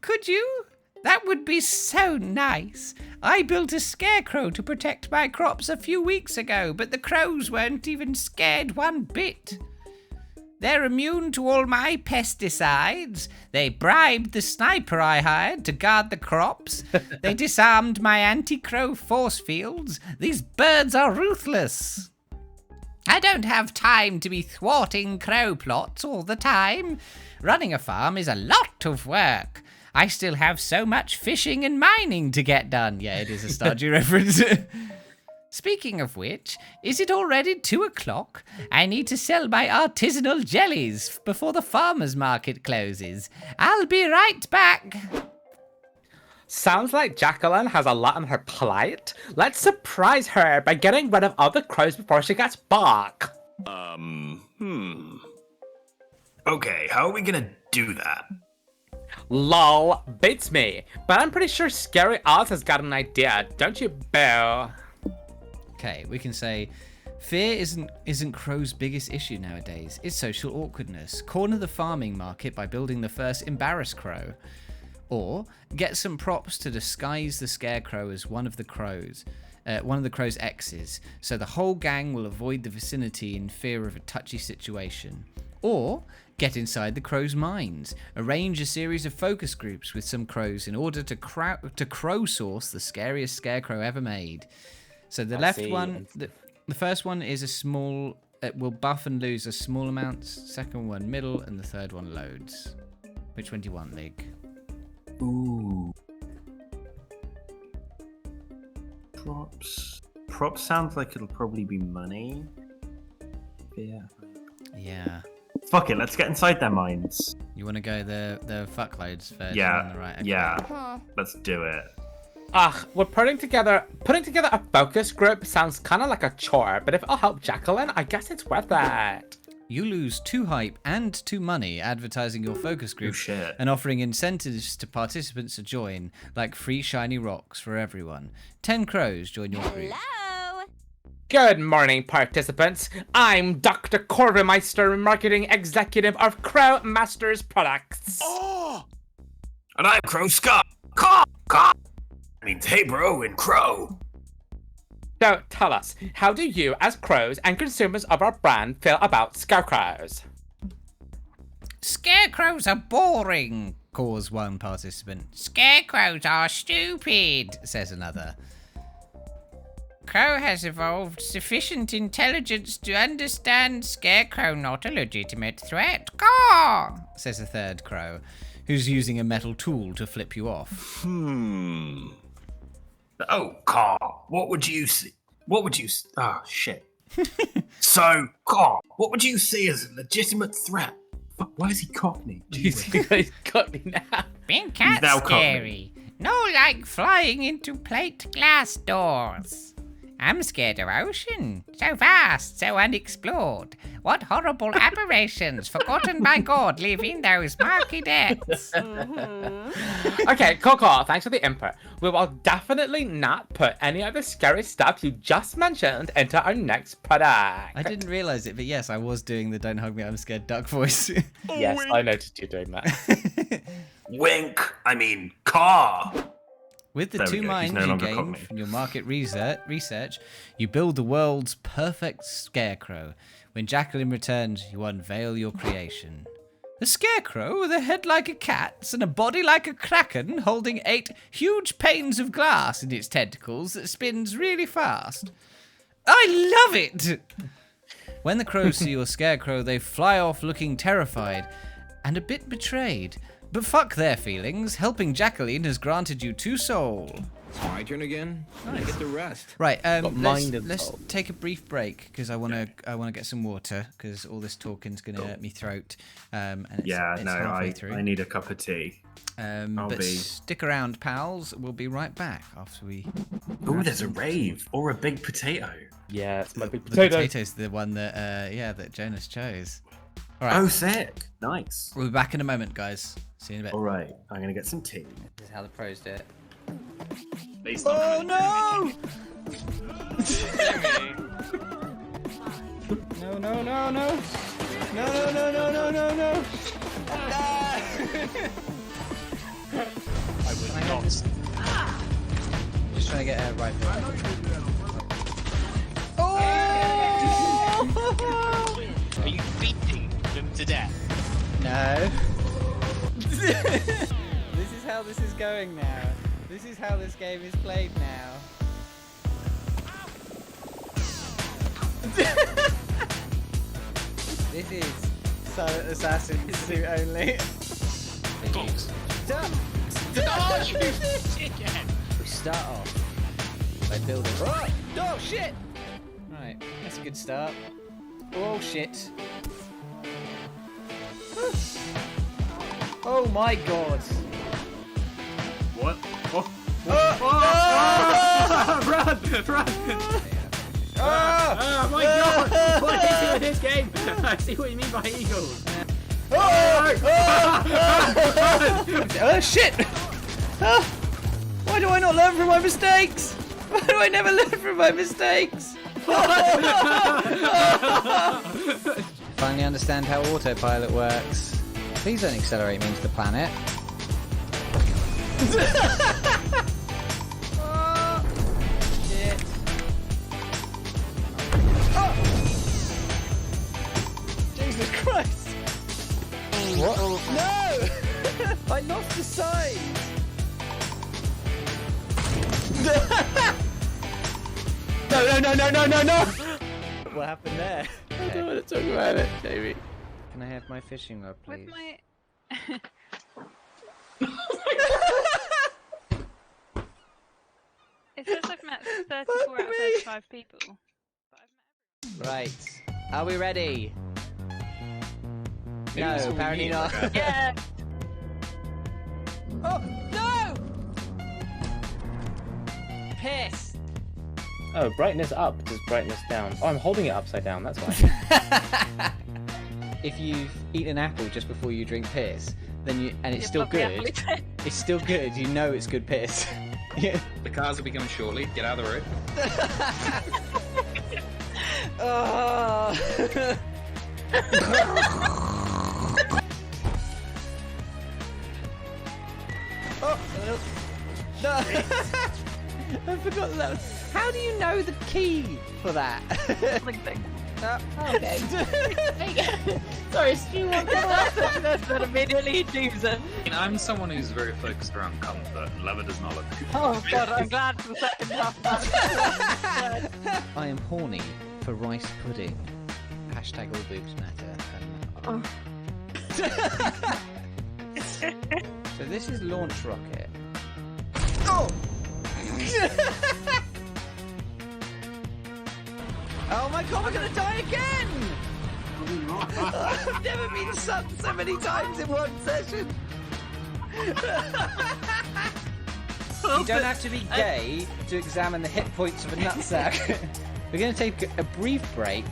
Could you? That would be so nice. I built a scarecrow to protect my crops a few weeks ago, but the crows weren't even scared one bit. They're immune to all my pesticides. They bribed the sniper I hired to guard the crops. They disarmed my anti-crow force fields. These birds are ruthless. I don't have time to be thwarting crow plots all the time. Running a farm is a lot of work. I still have so much fishing and mining to get done. Yeah, it is a Stardew reference. Speaking of which, is it already 2:00? I need to sell my artisanal jellies before the farmer's market closes. I'll be right back. Sounds like Jacqueline has a lot on her plate. Let's surprise her by getting rid of all the crows before she gets back. Okay, how are we gonna do that? Lol, beats me. But I'm pretty sure Scary Oz has got an idea, don't you, Bill? Okay, we can say, fear isn't Crow's biggest issue nowadays. It's social awkwardness. Corner the farming market by building the first embarrass crow. Or get some props to disguise the scarecrow as one of the crow's exes, so the whole gang will avoid the vicinity in fear of a touchy situation. Or get inside the crow's minds. Arrange a series of focus groups with some crows in order to crowsource the scariest scarecrow ever made. So the the first one is a small, it will buff and lose a small amounts, second one middle, and the third one loads. Which one do you want, Lig? Ooh. Props sounds like it'll probably be money. Yeah. Fuck it, let's get inside their minds. You want to go the fuckloads first? Yeah, on the right? Okay. yeah. Let's do it. We're putting together a focus group sounds kind of like a chore, but if it'll help Jacqueline, I guess it's worth it. You lose 2 hype and 2 money advertising your focus group shit. and offering incentives to participants to join, like free shiny rocks for everyone. 10 crows join your group. Hello. Good morning, participants. I'm Dr. Corvemeister, Marketing Executive of Crow Masters Products. Oh! And I'm Crow Scott. Caw! That means hey bro in Crow. So tell us, how do you as crows and consumers of our brand feel about scarecrows? Scarecrows are boring, calls one participant. Scarecrows are stupid, says another. Crow has evolved sufficient intelligence to understand Scarecrow not a legitimate threat. Caw, says a third crow, who's using a metal tool to flip you off. Oh, Caw, what would you see? Oh, shit. So, Caw, what would you see as a legitimate threat? Fuck, why is he Cockney? He's got me now. Being cat's now scary. No like flying into plate glass doors. I'm scared of ocean. So vast, so unexplored. What horrible aberrations, forgotten by God, live in those murky depths. Okay, Coco, thanks for the input. We will definitely not put any of the scary stuff you just mentioned into our next product. I didn't realize it, but yes, I was doing the "Don't hug me, I'm scared" duck voice. Yes, I noticed you doing that. Wink. I mean, caw. With the There we two go, he's minds no you longer gain Cockney. from your market research, you build the world's perfect scarecrow. When Jacqueline returns, you unveil your creation. A scarecrow with a head like a cat's and a body like a kraken, holding 8 huge panes of glass in its tentacles that spins really fast. I love it! When the crows see your scarecrow, they fly off looking terrified and a bit betrayed. But fuck their feelings. Helping Jacqueline has granted you 2 soul. It's my turn again. I get the rest. Right, mind and let's soul. take a brief break because I wanna get some water because all this talking's gonna hurt me throat. And it's halfway through. I need a cup of tea. But stick around, pals. We'll be right back after we. Oh, there's a rave or a big potato. Yeah, it's my big The potato. potato's the one that that Jonas chose. All right, Oh, sick. Nice. we'll be back in a moment, guys. See you in a bit. All right, I'm gonna get some tea. This is how the pros do it. Oh no! No, no, no, no. No, no, no, no, no, no, no. I was not. Just trying to get a rifle. Are you beating them to death? No. This is how this is going now. This is how this game is played now. This is Silent Assassin suit only. Stop! Oh, you dickhead! We start off by building. Oh shit! Right, that's a good start. Oh shit! Oh my god! What? Oh. Run! Run! Oh my god! What is it with this game? I see what you mean by eagles. Oh shit! Oh, why do I not learn from my mistakes? Why do I never learn from my mistakes? Finally understand how autopilot works. Please don't accelerate me into the planet. Oh, shit. Oh! Jesus Christ! What? No! I lost the sight! No! What happened there? I don't want to talk about it, Jamie. Can I have my fishing rod, please? With my. It says I've met 34 out of 35 people. But I've met Right. Are we ready? No, apparently not. Yeah. Oh, no! Piss! Oh, brightness up does brightness down. Oh, I'm holding it upside down, that's why. If you've eaten an apple just before you drink piss, then you and it's You're still probably good. happily- It's still good. You know it's good piss. Yeah. The cars will be coming shortly. Get out of the road. Oh. Oh, no. I forgot that. How do you know the key for that? Like thing. Okay. Sorry, Stu walked in that immediately does it. I'm someone who's very focused around comfort. Leather does not look. Oh god, I'm glad for the second half of that. I am horny for rice pudding. Hashtag all boobs matter. So this is launch rocket. Oh! Oh my god, we're gonna die again! I've never been sucked so many times in one session. You don't have to be gay to examine the hit points of a nutsack. We're going to take a brief break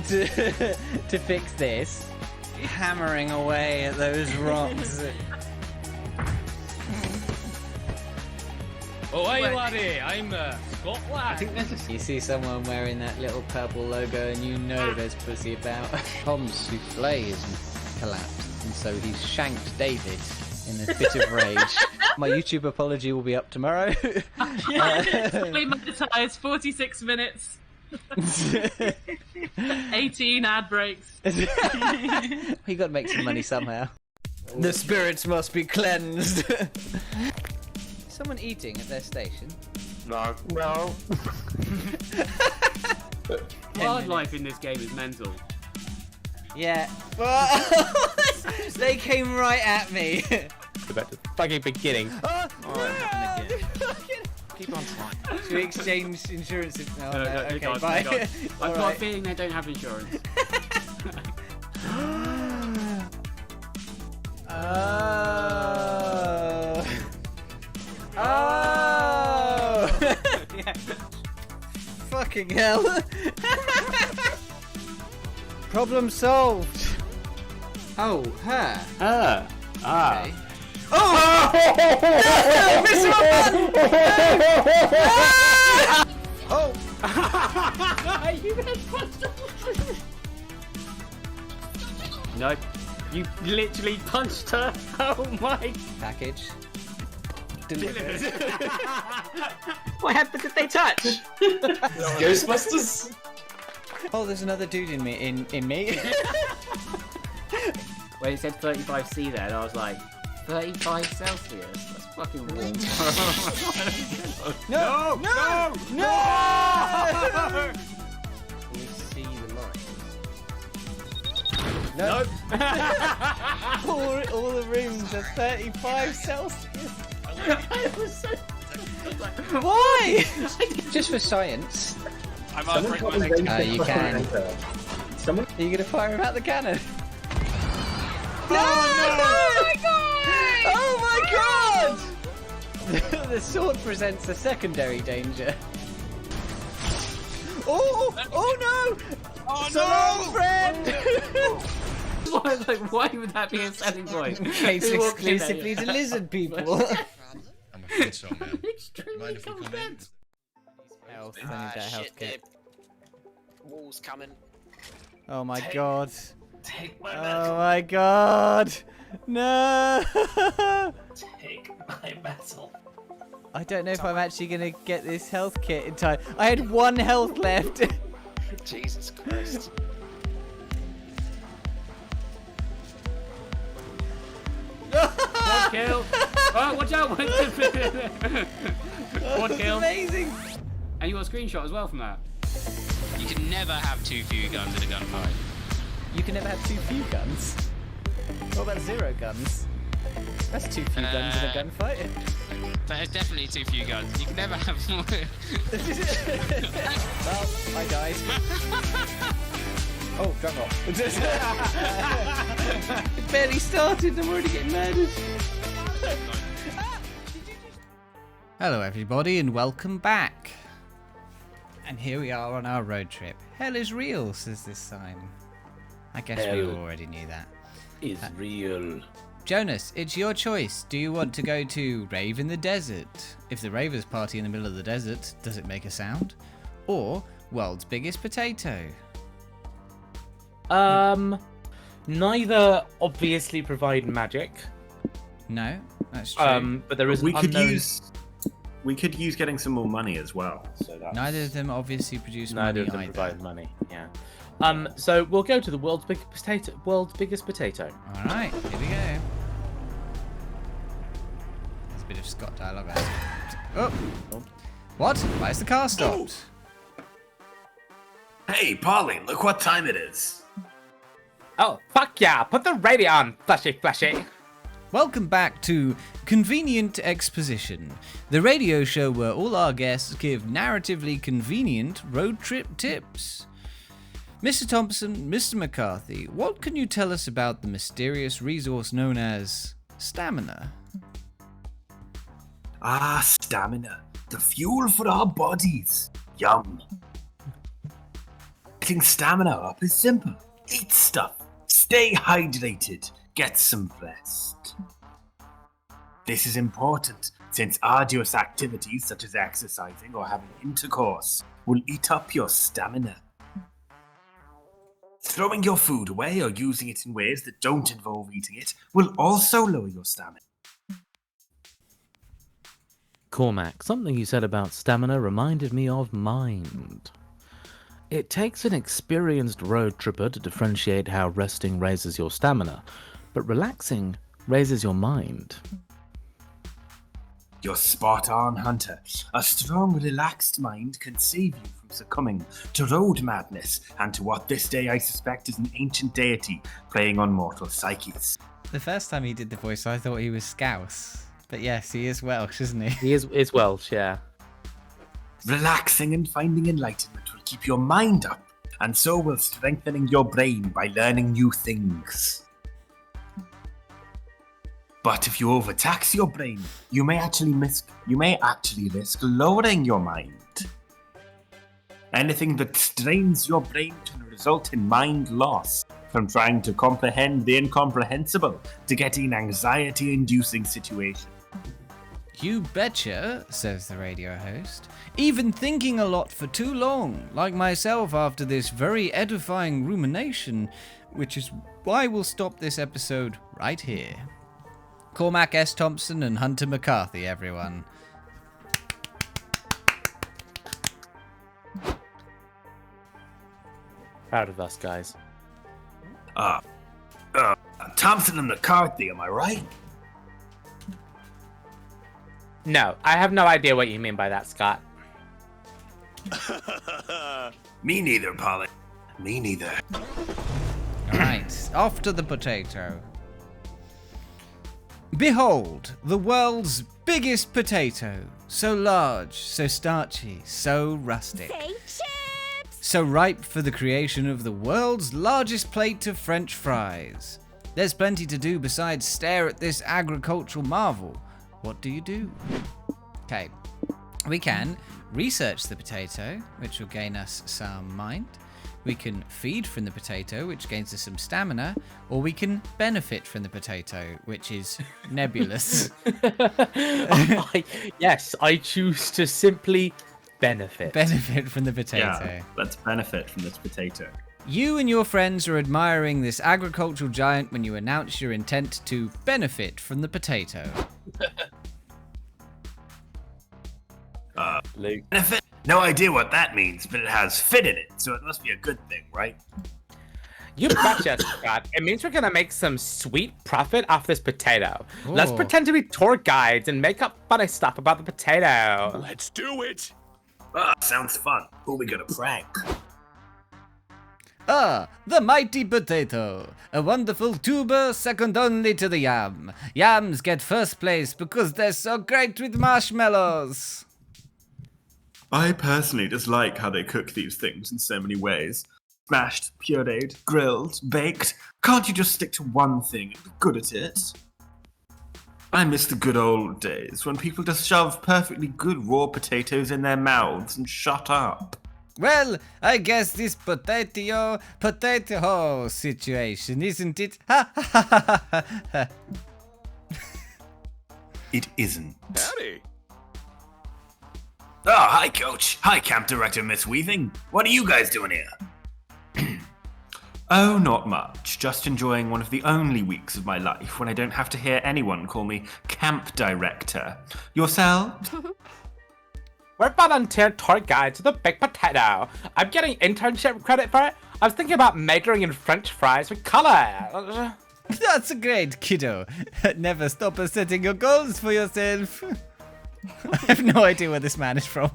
to fix this. Hammering away at those rocks. Oh, hey laddie, I'm Scotland. You see someone wearing that little purple logo and you know there's pussy about. Tom's souffle is collapsed and so he's shanked David in a bit of rage. My YouTube apology will be up tomorrow. Fully monetized, 46 minutes. 18 ad breaks. You got to make some money somehow. The spirits must be cleansed. Someone eating at their station? No. Wildlife in this game is mental. Yeah. They came right at me. Go back to the fucking beginning. Keep on flying. Should we exchange insurances now? No, okay, God, bye. God. I've got a feeling they don't have insurance. Oh! Yeah. Fucking hell. Problem solved. Oh, her. Okay. Oh! Mr. Oh! You Nope. You literally punched her. Oh my. Package. What happened? Did they touch? Ghostbusters? Oh, there's another dude in me. In me. When it said 35C there, and I was like, 35 Celsius? That's fucking warm. No! No! No! We see the light. No. all the rooms are 35 Celsius. I was so... Why? Just for science. I'm offering my next. You can. Someone? Are you gonna fire him out the cannon? No! Oh my god! The sword presents a secondary danger. Oh! Oh no! Oh So long, friend! Why would that be a selling point? It's Who walked in exclusively there? to lizard people. I'm afraid so, man. Extremely Mind if we come in? content. Health, I need that health kit. Wall's coming. Oh my god. Take my Oh my god. No! Take my metal. I don't know if I'm actually gonna get this health kit in time. I had 1 health left. Jesus Christ. One kill. Oh, watch out! One kill. Amazing. And you got a screenshot as well from that. You can never have too few guns in a gunfight. You can never have too few guns. What about 0 guns? That's too few guns in a gunfight. That is definitely too few guns. You can never have more. Well, I died. Oh, drum roll. It barely started, I'm already getting murdered. Hello everybody and welcome back. And here we are on our road trip. Hell is real, says this sign. I guess we Hell already knew that. is real. Jonas, it's your choice. Do you want to go to Rave in the Desert? If the ravers party in the middle of the desert, does it make a sound? Or World's Biggest Potato? Neither obviously provide magic. No, that's true. But there is we an could unknown... use getting some more money as well. So that's... Neither of them obviously produce Neither money of them either. provide money. Yeah. So we'll go to the world's biggest potato. All right, here we go. There's a bit of Scott dialogue there. Oh, what? Why is the car stopped? Hey, Pauline, look what time it is. Oh, fuck yeah! Put the radio on, flashy. Welcome back to Convenient Exposition, the radio show where all our guests give narratively convenient road trip tips. Mr. Thompson, Mr. McCarthy, what can you tell us about the mysterious resource known as stamina? Ah, stamina. The fuel for our bodies. Yum. Getting stamina up is simple. Eat stuff. Stay hydrated. Get some rest. This is important since arduous activities such as exercising or having intercourse will eat up your stamina. Throwing your food away or using it in ways that don't involve eating it will also lower your stamina. Cormac, something you said about stamina reminded me of mind. It takes an experienced road tripper to differentiate how resting raises your stamina, but relaxing raises your mind. You're spot on, Hunter. A strong, relaxed mind can save you from succumbing to road madness and to what this day I suspect is an ancient deity preying on mortal psyches. The first time he did the voice, I thought he was Scouse. But yes, he is Welsh, isn't he? He is Welsh, yeah. Relaxing and finding enlightenment will keep your mind up, and so will strengthening your brain by learning new things. But if you overtax your brain, you may actually risk lowering your mind. Anything that strains your brain can result in mind loss, from trying to comprehend the incomprehensible to getting an anxiety-inducing situation. You betcha, says the radio host. Even thinking a lot for too long, like myself after this very edifying rumination, which is why we'll stop this episode right here. Cormac S. Thompson and Hunter McCarthy, everyone. Proud of us, guys. Thompson and McCarthy, am I right? No, I have no idea what you mean by that, Scott. Me neither, Polly. Me neither. Alright, off to the potato. Behold, the world's biggest potato. So large, so starchy, so rustic. Say chips! So ripe for the creation of the world's largest plate of French fries. There's plenty to do besides stare at this agricultural marvel. What do you do? Okay, we can research the potato, which will gain us some mind. We can feed from the potato, which gains us some stamina, or we can benefit from the potato, which is nebulous. Yes, I choose to simply benefit. Benefit from the potato. Yeah, let's benefit from this potato. You and your friends are admiring this agricultural giant when you announce your intent to benefit from the potato. Luke. Benefit? No idea what that means, but it has fit in it, so it must be a good thing, right? You betcha, Scott. It means we're gonna make some sweet profit off this potato. Let's Ooh. pretend to be tour guides and make up funny stuff about the potato. Let's do it! Sounds fun. Who are we gonna prank? Ah, the mighty potato. A wonderful tuber second only to the yam. Yams get first place because they're so great with marshmallows. I personally just like how they cook these things in so many ways. Smashed, pureed, grilled, baked. Can't you just stick to one thing and be good at it? I miss the good old days when people just shoved perfectly good raw potatoes in their mouths and shut up. Well, I guess this potato situation, isn't it? Ha ha ha ha ha. It isn't. Howdy! Oh, hi, Coach. Hi, Camp Director Miss Weaving. What are you guys doing here? Oh, not much. Just enjoying one of the only weeks of my life when I don't have to hear anyone call me Camp Director. Yourself? We're volunteer tour guides to the big potato. I'm getting internship credit for it. I was thinking about majoring in French fries with color. That's great, kiddo. Never stop setting your goals for yourself. I have no idea where this man is from.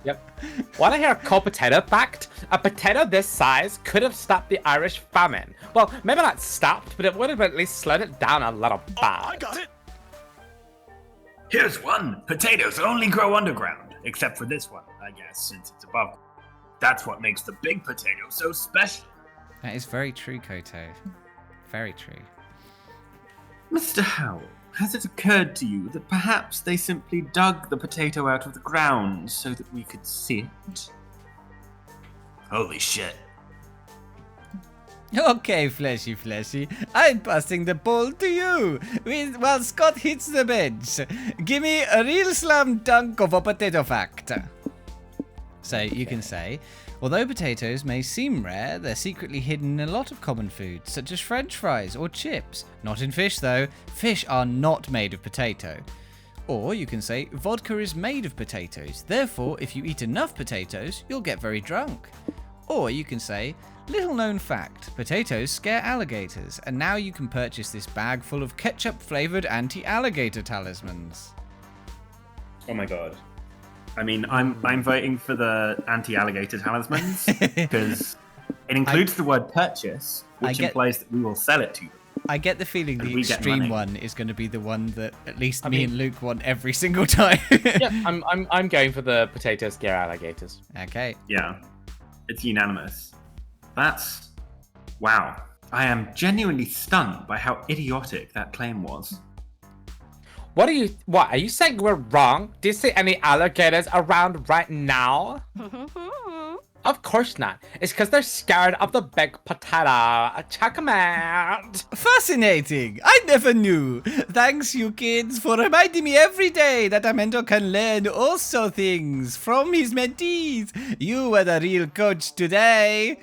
Yep. Want to hear a cool potato fact? A potato this size could have stopped the Irish famine. Well, maybe not stopped, but it would have at least slowed it down a little bit. I got it! Here's one. Potatoes only grow underground, except for this one, I guess, since it's above. That's what makes the big potato so special. That is very true, Koto. Very true. Mr. Howell, has it occurred to you that perhaps they simply dug the potato out of the ground so that we could see it? Holy shit. Okay, Fleshy. I'm passing the ball to you. While Scott hits the bench. Give me a real slam dunk of a potato fact. So you can say, although potatoes may seem rare, they're secretly hidden in a lot of common foods, such as French fries or chips. Not in fish, though. Fish are not made of potato. Or you can say, vodka is made of potatoes. Therefore, if you eat enough potatoes, you'll get very drunk. Or you can say, little known fact, potatoes scare alligators, and now you can purchase this bag full of ketchup-flavoured anti-alligator talismans. Oh my god. I mean, I'm voting for the anti-alligator talismans because it includes the word purchase, which implies that we will sell it to them. I get the feeling And the we get extreme money. one is going to be the one that at least me and Luke want every single time. Yeah, I'm going for the potato scare alligators. Okay. Yeah, it's unanimous. That's... wow. I am genuinely stunned by how idiotic that claim was. What are you saying we're wrong? Do you see any alligators around right now? Of course not. It's because they're scared of the big potato. Check them out. Fascinating! I never knew. Thanks, you kids, for reminding me every day that a mentor can learn also things from his mentees. You were the real coach today.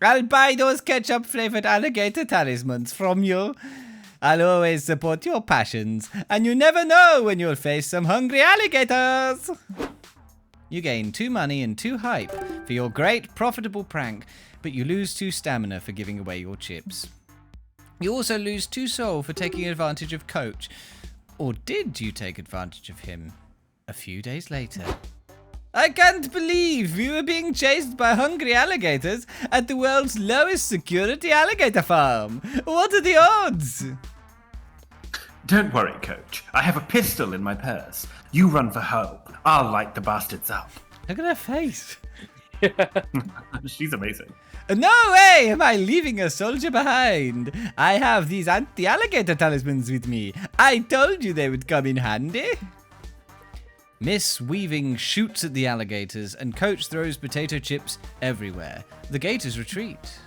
I'll buy those ketchup-flavored alligator talismans from you. I'll always support your passions, and you never know when you'll face some hungry alligators. You gain 2 money and 2 hype for your great profitable prank, but you lose 2 stamina for giving away your chips. You also lose 2 soul for taking advantage of Coach. Or did you take advantage of him a few days later? I can't believe we were being chased by hungry alligators at the world's lowest security alligator farm. What are the odds? Don't worry, Coach. I have a pistol in my purse. You run for home. I'll light the bastards up. Look at her face. She's amazing. No way am I leaving a soldier behind. I have these anti-alligator talismans with me. I told you they would come in handy. Miss Weaving shoots at the alligators and Coach throws potato chips everywhere. The gators retreat.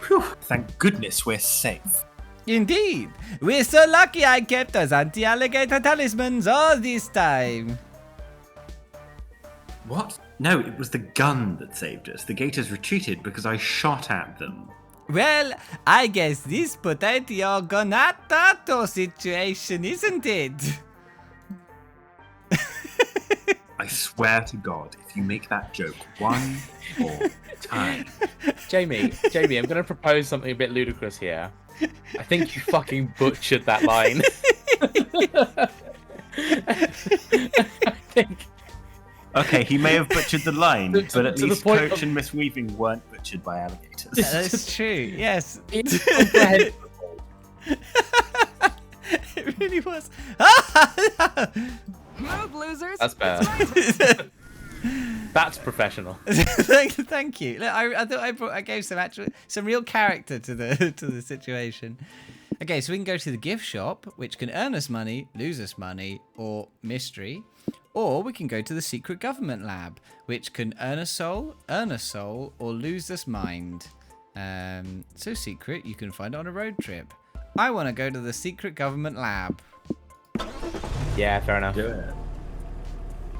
Whew, thank goodness we're safe. Indeed. We're so lucky I kept us anti-alligator talismans all this time. What? No, it was the gun that saved us. The gators retreated because I shot at them. Well, I guess this potato gonato situation, isn't it? I swear to God, if you make that joke one more time. Jamie, I'm going to propose something a bit ludicrous here. I think you fucking butchered that line. I think. Okay, he may have butchered the line, but at least point Coach of- and Miss Weaving weren't butchered by alligators. That's true, yes. Incomprehensible. It really was. Move, losers. That's better. That's professional. Thank you. Look, I thought I gave some real character to the situation. Okay, so we can go to the gift shop, which can earn us money, lose us money, or mystery. Or we can go to the secret government lab, which can earn a soul, or lose us mind. So secret, you can find it on a road trip. I want to go to the secret government lab. Yeah, fair enough. Do it.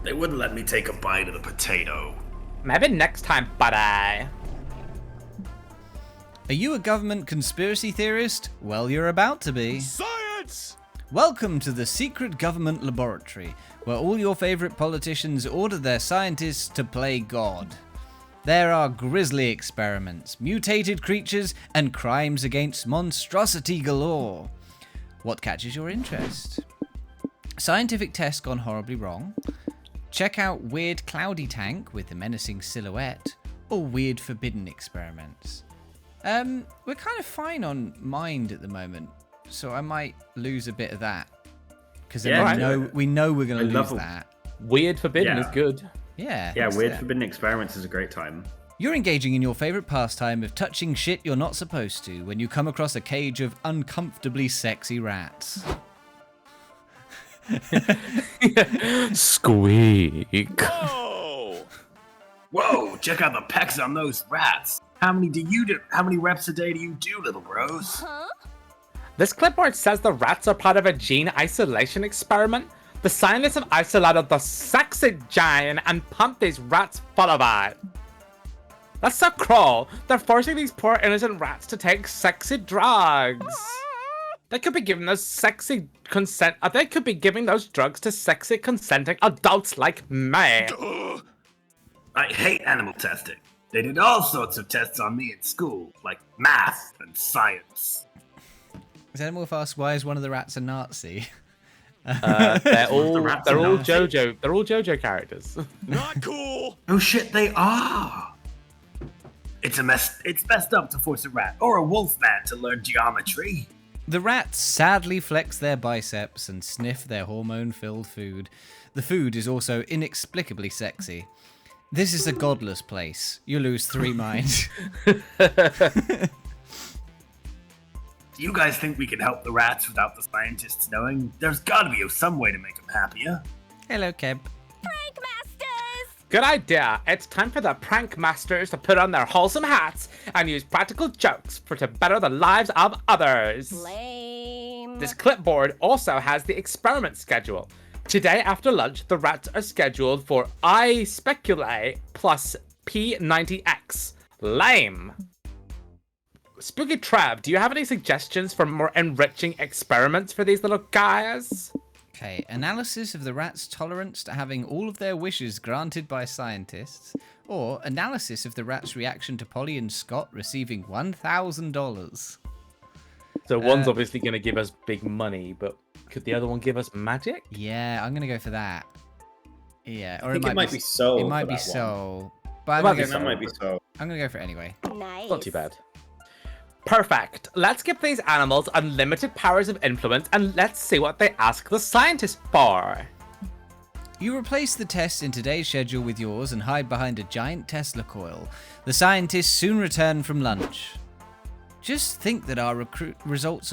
They wouldn't let me take a bite of the potato. Maybe next time, buddy. Are you a government conspiracy theorist? Well, you're about to be. Science! Welcome to the secret government laboratory, where all your favorite politicians order their scientists to play God. There are grisly experiments, mutated creatures, and crimes against monstrosity galore. What catches your interest? Scientific tests gone horribly wrong? Check out Weird Cloudy Tank with the menacing silhouette, or Weird Forbidden Experiments. We're kind of fine on mind at the moment, so I might lose a bit of that. Because we know we're going to lose that. Weird Forbidden is good. Yeah. Yeah, Weird Forbidden Experiments is a great time. You're engaging in your favorite pastime of touching shit you're not supposed to when you come across a cage of uncomfortably sexy rats. Squeak. Whoa, check out the pecs on those rats. How many reps a day do you do, little bros? Huh? This clipboard says the rats are part of a gene isolation experiment. The scientists have isolated the sexy gene and pumped these rats full of it. That's so cruel. They're forcing these poor innocent rats to take sexy drugs. They could be giving those they could be giving those drugs to sexy consenting adults like me. I hate animal testing. They did all sorts of tests on me in school, like math and science. Xenomorph asks, why is one of the rats a Nazi? They're all Nazi. JoJo. They're all JoJo characters. Not cool. Oh shit, they are. It's messed up to force a rat or a wolf man to learn geometry. The rats sadly flex their biceps and sniff their hormone-filled food. The food is also inexplicably sexy. This is a godless place. You lose 3 minds. Do you guys think we can help the rats without the scientists knowing? There's gotta be some way to make them happier. Hello, Keb. Prank Masters! Good idea. It's time for the prank masters to put on their wholesome hats and use practical jokes to better the lives of others. Lame. This clipboard also has the experiment schedule. Today after lunch, the rats are scheduled for I speculate plus P90X. Lame. Spooky Trav, do you have any suggestions for more enriching experiments for these little guys? Okay, analysis of the rats' tolerance to having all of their wishes granted by scientists, or analysis of the rats' reaction to Polly and Scott receiving $1,000. So one's obviously going to give us big money, but could the other one give us magic? Yeah, I'm gonna go for that. Yeah, or I think it might be soul. It might for be that one. soul. But I'm might gonna, be go That for, might be soul. I'm gonna go for it anyway. Nice. Not too bad. Perfect. Let's give these animals unlimited powers of influence and let's see what they ask the scientists for. You replace the tests in today's schedule with yours and hide behind a giant Tesla coil. The scientists soon return from lunch. Just think that our results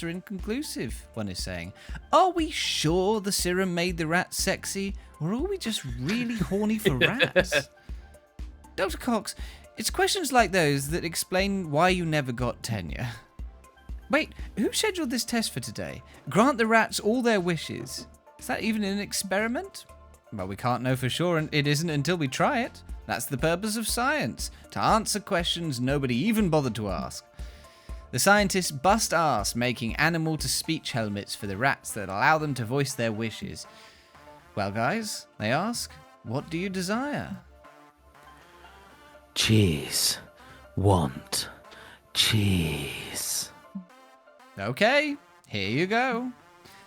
are inconclusive, one is saying. Are we sure the serum made the rats sexy, or are we just really horny for rats? Dr. Cox, it's questions like those that explain why you never got tenure. Wait, who scheduled this test for today? Grant the rats all their wishes. Is that even an experiment? Well, we can't know for sure, and it isn't until we try it. That's the purpose of science, to answer questions nobody even bothered to ask. The scientists bust ass making animal-to-speech helmets for the rats that allow them to voice their wishes. Well, guys, they ask, what do you desire? Cheese. Want. Cheese. Okay, here you go.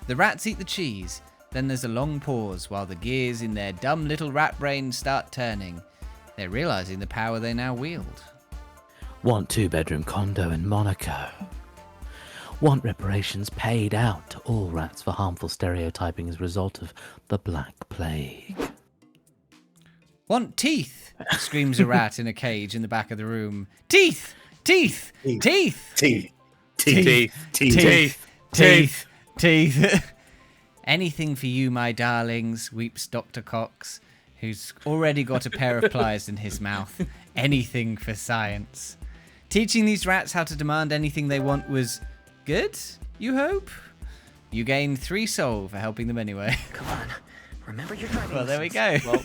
The rats eat the cheese. Then there's a long pause while the gears in their dumb little rat brains start turning. They're realizing the power they now wield. Want 2-bedroom condo in Monaco. Want reparations paid out to all rats for harmful stereotyping as a result of the Black Plague. Want teeth, screams a rat in a cage in the back of the room. Teeth! Teeth! Teeth! Teeth. Teeth! Teeth! Teeth! Anything for you, my darlings, weeps Dr. Cox, who's already got a pair of pliers in his mouth. Anything for science. Teaching these rats how to demand anything they want was good, you hope? You gain 3 soul for helping them anyway. Come on. Remember your driving Well, there we go. Well,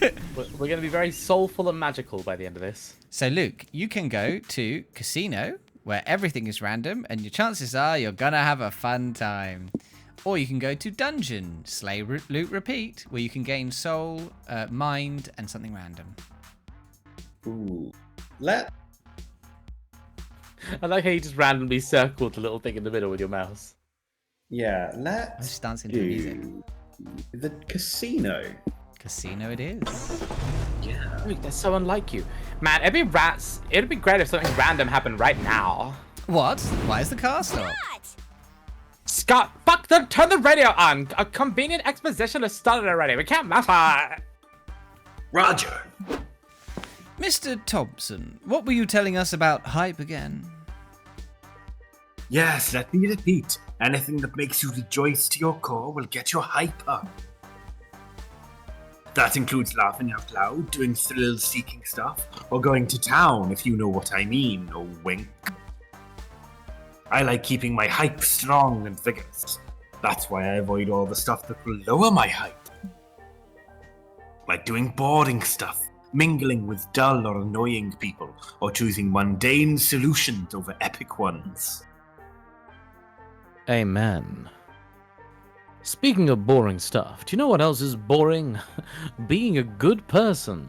we're going to be very soulful and magical by the end of this. So, Luke, you can go to Casino, where everything is random, and your chances are you're gonna have a fun time. Or you can go to Dungeon, Slay, Loot, Repeat, where you can gain soul, mind, and something random. Ooh. I like how you just randomly circled the little thing in the middle with your mouse. Yeah, I'm let's just dancing to the music. do the casino. Casino it is. Yeah. Luke, they're so unlike you. Man, it'd be great if something random happened right now. What? Why is the car stopped? What? Scott, turn the radio on. A convenient exposition has started already. We can't mess up. Roger. Mr. Thompson, what were you telling us about hype again? Yes, let me repeat. Anything that makes you rejoice to your core will get your hype up. That includes laughing out loud, doing thrill-seeking stuff, or going to town, if you know what I mean, or wink. I like keeping my hype strong and vigorous. That's why I avoid all the stuff that will lower my hype. Like doing boring stuff, mingling with dull or annoying people, or choosing mundane solutions over epic ones. Amen. Speaking of boring stuff, do you know what else is boring? Being a good person.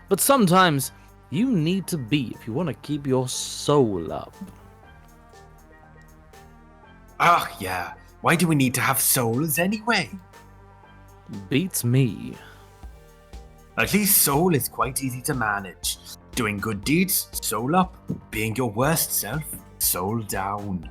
But sometimes you need to be if you want to keep your soul up. Ah, yeah. Why do we need to have souls anyway? Beats me. At least soul is quite easy to manage. Doing good deeds, soul up. Being your worst self, soul down.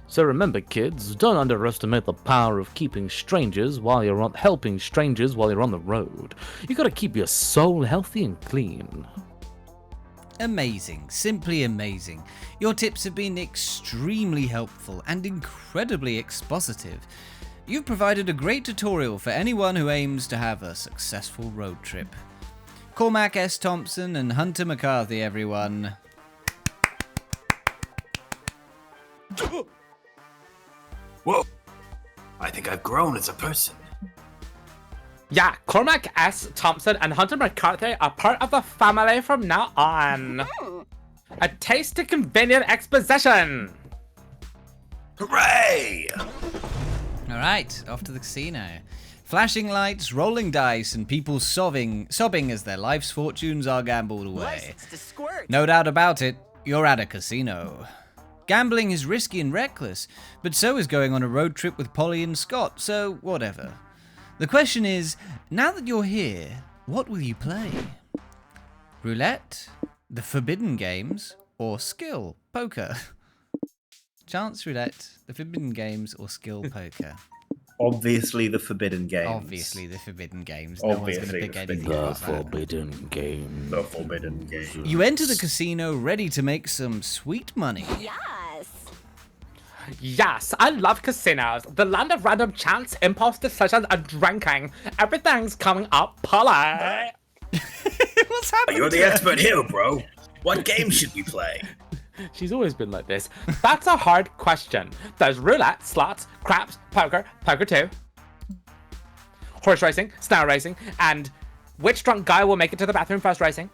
So remember, kids, don't underestimate the power of keeping strangers while you're on helping strangers while you're on the road. You gotta keep your soul healthy and clean. Amazing, simply amazing. Your tips have been extremely helpful and incredibly expositive. You've provided a great tutorial for anyone who aims to have a successful road trip. Cormac S. Thompson and Hunter McCarthy, everyone. Whoa! I think I've grown as a person. Yeah, Cormac S. Thompson and Hunter McCarthy are part of the family from now on. A taste to convenient exposition. Hooray! Alright, off to the casino. Flashing lights, rolling dice, and people sobbing as their life's fortunes are gambled away. No doubt about it, you're at a casino. Gambling is risky and reckless, but so is going on a road trip with Polly and Scott, so whatever. The question is, now that you're here, what will you play? Roulette, the Forbidden Games, or Skill Poker? Chance Roulette, the Forbidden Games, or Skill Poker? Obviously the Forbidden Games. Obviously the Forbidden Games. No one's going to pick anything The about that. Forbidden Game. The Forbidden Games. You enter the casino ready to make some sweet money. Yes. Yes, I love casinos. The land of random chance, impulse decisions, and drinking. Everything's coming up, Polly. What's happening? You're the expert here, bro. What game should we play? She's always been like this. That's a hard question. There's roulette, slots, craps, poker, poker 2, horse racing, snail racing, and which drunk guy will make it to the bathroom first racing?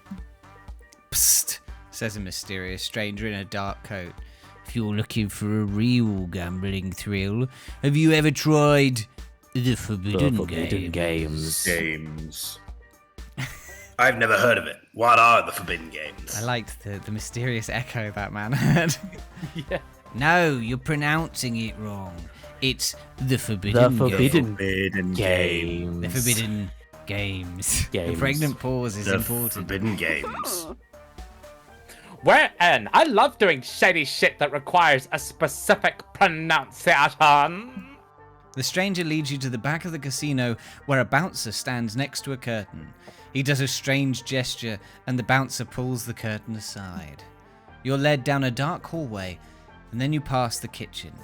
Psst, says a mysterious stranger in a dark coat. If you're looking for a real gambling thrill, have you ever tried the Forbidden Games? Games. I've never heard of it. What are the Forbidden Games? I liked the mysterious echo that man had. Yeah. No, you're pronouncing it wrong. It's the Forbidden Forbidden Game. The Forbidden Games. The pregnant pause is The important. Forbidden Games. We're in. I love doing shady shit that requires a specific pronunciation. The stranger leads you to the back of the casino where a bouncer stands next to a curtain. He does a strange gesture and the bouncer pulls the curtain aside. You're led down a dark hallway and then you pass the kitchen.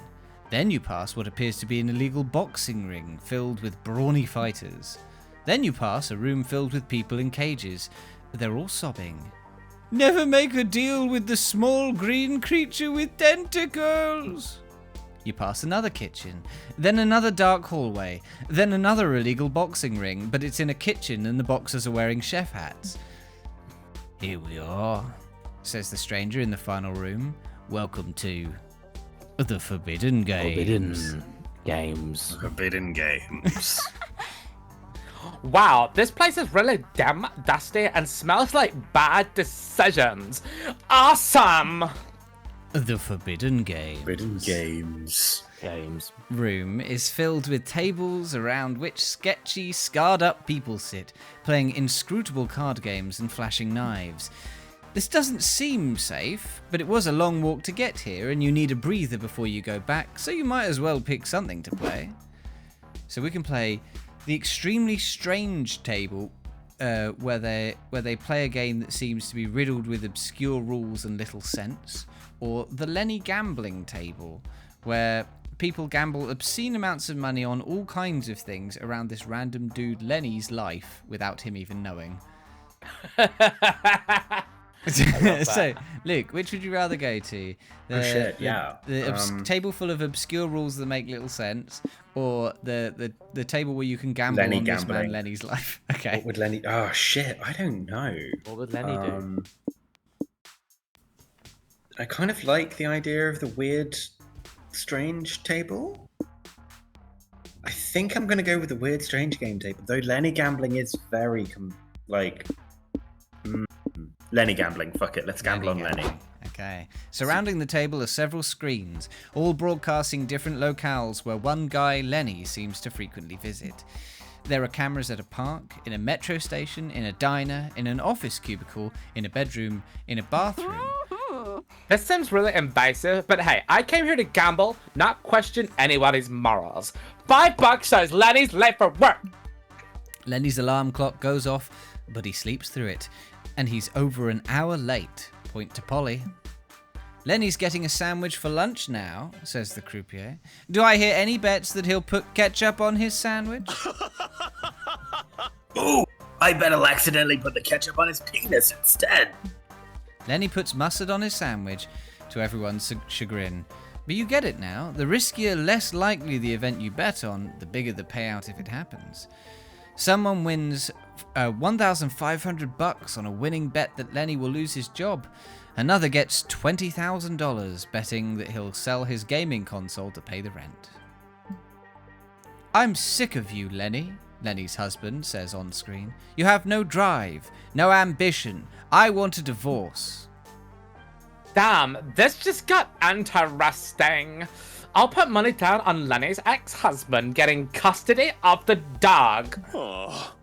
Then you pass what appears to be an illegal boxing ring filled with brawny fighters. Then you pass a room filled with people in cages. They're all sobbing. Never make a deal with the small green creature with tentacles. You pass another kitchen, then another dark hallway, then another illegal boxing ring, but it's in a kitchen and the boxers are wearing chef hats. Here we are, says the stranger in the final room. Welcome to the Forbidden Games. Forbidden Games. Wow, this place is really damn dusty and smells like bad decisions. Awesome! The Forbidden Games. Forbidden Games. Room is filled with tables around which sketchy, scarred-up people sit, playing inscrutable card games and flashing knives. This doesn't seem safe, but it was a long walk to get here, and you need a breather before you go back, so you might as well pick something to play. So we can play the extremely strange table. where they play a game that seems to be riddled with obscure rules and little sense, or the Lenny gambling table, where people gamble obscene amounts of money on all kinds of things around this random dude Lenny's life without him even knowing. So, Luke, which would you rather go to? The table full of obscure rules that make little sense, or the table where you can gamble on this man Lenny's life? Okay. What would Lenny... Oh, shit. I don't know. What would Lenny do? I kind of like the idea of the weird, strange table. I think I'm going to go with the weird, strange game table, though Lenny gambling is very, Lenny gambling, fuck it, let's gamble on Lenny. Okay. Surrounding the table are several screens, all broadcasting different locales where one guy, Lenny, seems to frequently visit. There are cameras at a park, in a metro station, in a diner, in an office cubicle, in a bedroom, in a bathroom. This seems really invasive, but hey, I came here to gamble, not question anybody's morals. $5 says Lenny's late for work. Lenny's alarm clock goes off, but he sleeps through it. And he's over an hour late. Point to Polly. Lenny's getting a sandwich for lunch now, says the croupier. Do I hear any bets that he'll put ketchup on his sandwich? Ooh, I bet he'll accidentally put the ketchup on his penis instead. Lenny puts mustard on his sandwich, to everyone's chagrin. But you get it now. The riskier, less likely the event you bet on, the bigger the payout if it happens. Someone wins $1,500 on a winning bet that Lenny will lose his job. Another gets $20,000 betting that he'll sell his gaming console to pay the rent. I'm sick of you, Lenny, Lenny's husband says on screen. You have no drive, no ambition. I want a divorce. Damn, this just got interesting. I'll put money down on Lenny's ex-husband getting custody of the dog. Oh.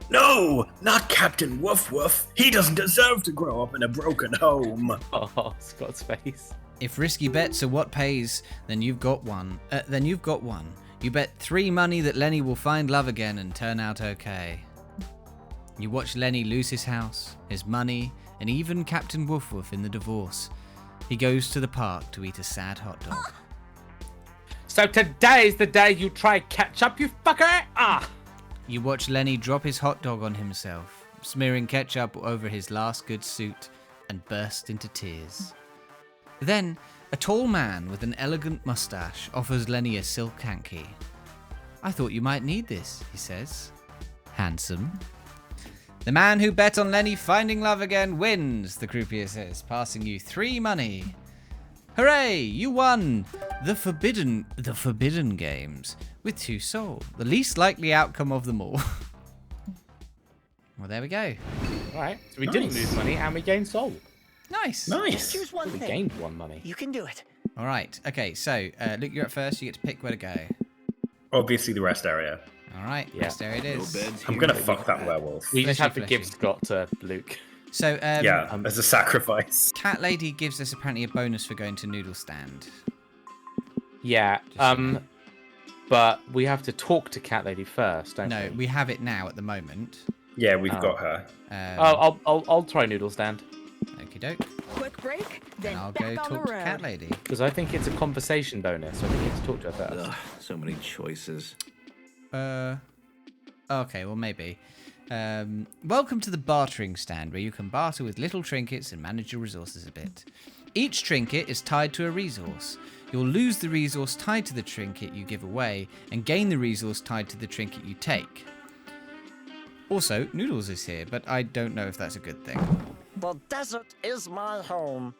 No, not Captain Woof Woof. He doesn't deserve to grow up in a broken home. Oh, Scott's face. If risky bets are what pays, then you've got one. You bet 3 money that Lenny will find love again and turn out okay. You watch Lenny lose his house, his money, and even Captain Woof Woof in the divorce. He goes to the park to eat a sad hot dog. So today's the day you try ketchup, you fucker! Ah! You watch Lenny drop his hot dog on himself, smearing ketchup over his last good suit, and burst into tears. Then, a tall man with an elegant mustache offers Lenny a silk hanky. I thought you might need this, he says. Handsome. The man who bet on Lenny finding love again wins, the croupier says, passing you 3 money. Hooray! You won the forbidden games with 2 soul, the least likely outcome of them all. Well, there we go. All right, so we didn't lose money and we gained soul. Nice. Nice. Choose one We thing. gained 1 money. You can do it. All right. Okay. So, Luke, you're up first. You get to pick where to go. Obviously the rest area. All right. Yeah. Yes, there it is. I'm going to fuck that werewolf. We just have to Fleshy. give Scott to Luke. So, As a sacrifice. Cat Lady gives us apparently a bonus for going to Noodle Stand. Yeah. But we have to talk to Cat Lady first, don't No, we? we have it now at the moment. Yeah, we've got her. I'll try Noodle Stand. Okie doke. Quick break, then And I'll back go on the talk to road. Cat Lady. Because I think it's a conversation bonus, so I think you have to talk to her first. So many choices. Okay, well, maybe. Welcome to the bartering stand, where you can barter with little trinkets and manage your resources a bit. Each trinket is tied to a resource. You'll lose the resource tied to the trinket you give away, and gain the resource tied to the trinket you take. Also, Noodles is here, but I don't know if that's a good thing. The desert is my home.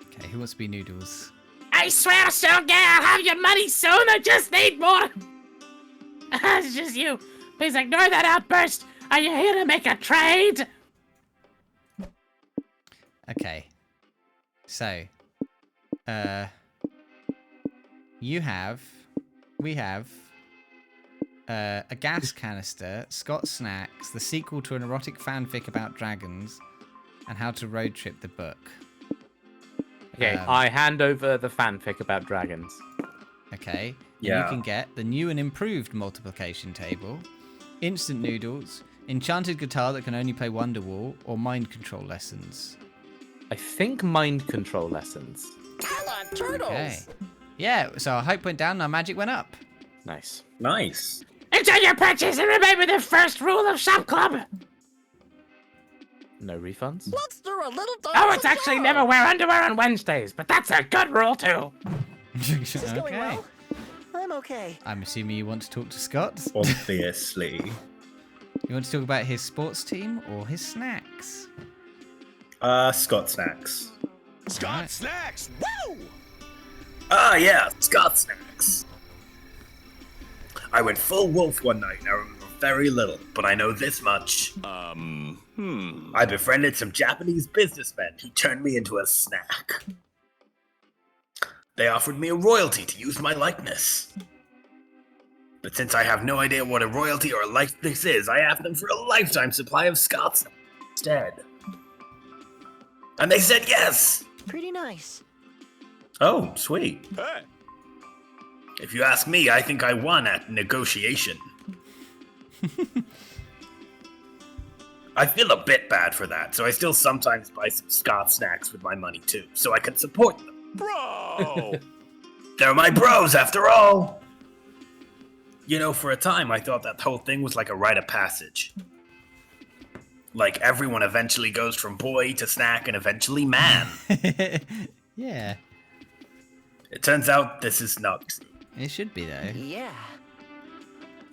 Okay, who wants to be Noodles? I swear, Sergey, I'll have your money soon. I just need more. It's just you. Please ignore that outburst. Are you here to make a trade? Okay. So, we have a gas canister, Scott Snacks, the sequel to an erotic fanfic about dragons, and how to road trip the book. Okay, I hand over the fanfic about dragons. Okay. Yeah. And you can get the new and improved multiplication table, instant noodles, enchanted guitar that can only play Wonderwall, or mind control lessons? I think mind control lessons. Come on, turtles! Okay. Yeah, so our hype went down and our magic went up. Nice. Nice. Enjoy your purchase and remember the first rule of Shop Club. No refunds? Let's do a little dance. Oh, it's actually never wear underwear on Wednesdays, but that's a good rule too. Is this going Okay. well? I'm okay. I'm assuming you want to talk to Scott. Obviously. You want to talk about his sports team or his snacks? Scott Snacks. Scott Snacks! Woo! Ah, yeah, Scott Snacks. I went full wolf one night, and I remember very little, but I know this much. I befriended some Japanese businessmen who turned me into a snack. They offered me a royalty to use my likeness. But since I have no idea what a royalty or a likeness is, I asked them for a lifetime supply of Scots instead. And they said yes! Pretty nice. Oh, sweet. Hey. If you ask me, I think I won at negotiation. I feel a bit bad for that, so I still sometimes buy some Scott Snacks with my money too, so I can support them. Bro! They're my bros, after all! You know, for a time, I thought that whole thing was like a rite of passage. Like, everyone eventually goes from boy to snack and eventually man. Yeah. It turns out this is not true. It should be, though. Yeah.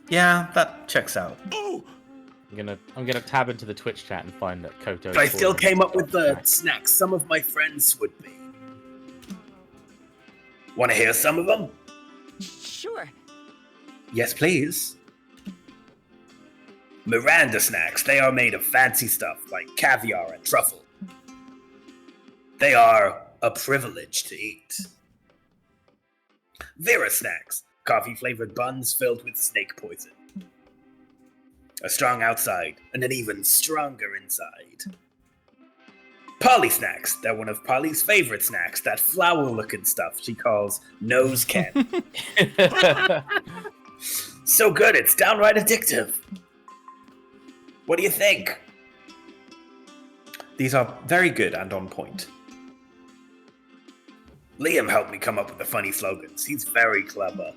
Yeah, that checks out. I'm gonna tab into the Twitch chat and find that Koto. But I still came up with the snacks some of my friends would be. Want to hear some of them? Sure. Yes, please. Miranda snacks. They are made of fancy stuff like caviar and truffle. They are a privilege to eat. Vera snacks. Coffee-flavored buns filled with snake poison. A strong outside and an even stronger inside. Polly snacks. They're one of Polly's favorite snacks. That flower-looking stuff she calls nose Ken. So good, it's downright addictive. What do you think? These are very good and on point. Liam helped me come up with the funny slogans. He's very clever.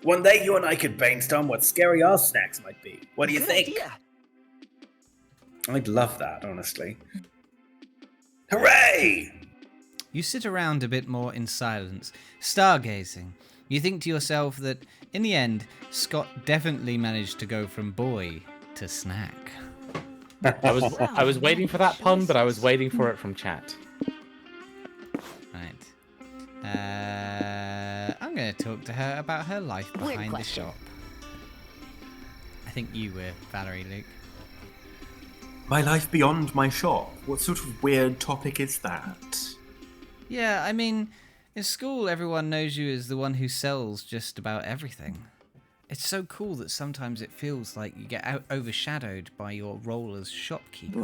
One day you and I could brainstorm what scary our snacks might be. What do you Good think? idea. I'd love that, honestly. Hooray! You sit around a bit more in silence, stargazing. You think to yourself that, in the end, Scott definitely managed to go from boy to snack. I was waiting for that pun, but I was waiting for it from chat. Right. I'm going to talk to her about her life behind the shop. I think you were Valerie, Luke. My life beyond my shop? What sort of weird topic is that? Yeah, I mean, in school everyone knows you as the one who sells just about everything. It's so cool that sometimes it feels like you get overshadowed by your role as shopkeeper.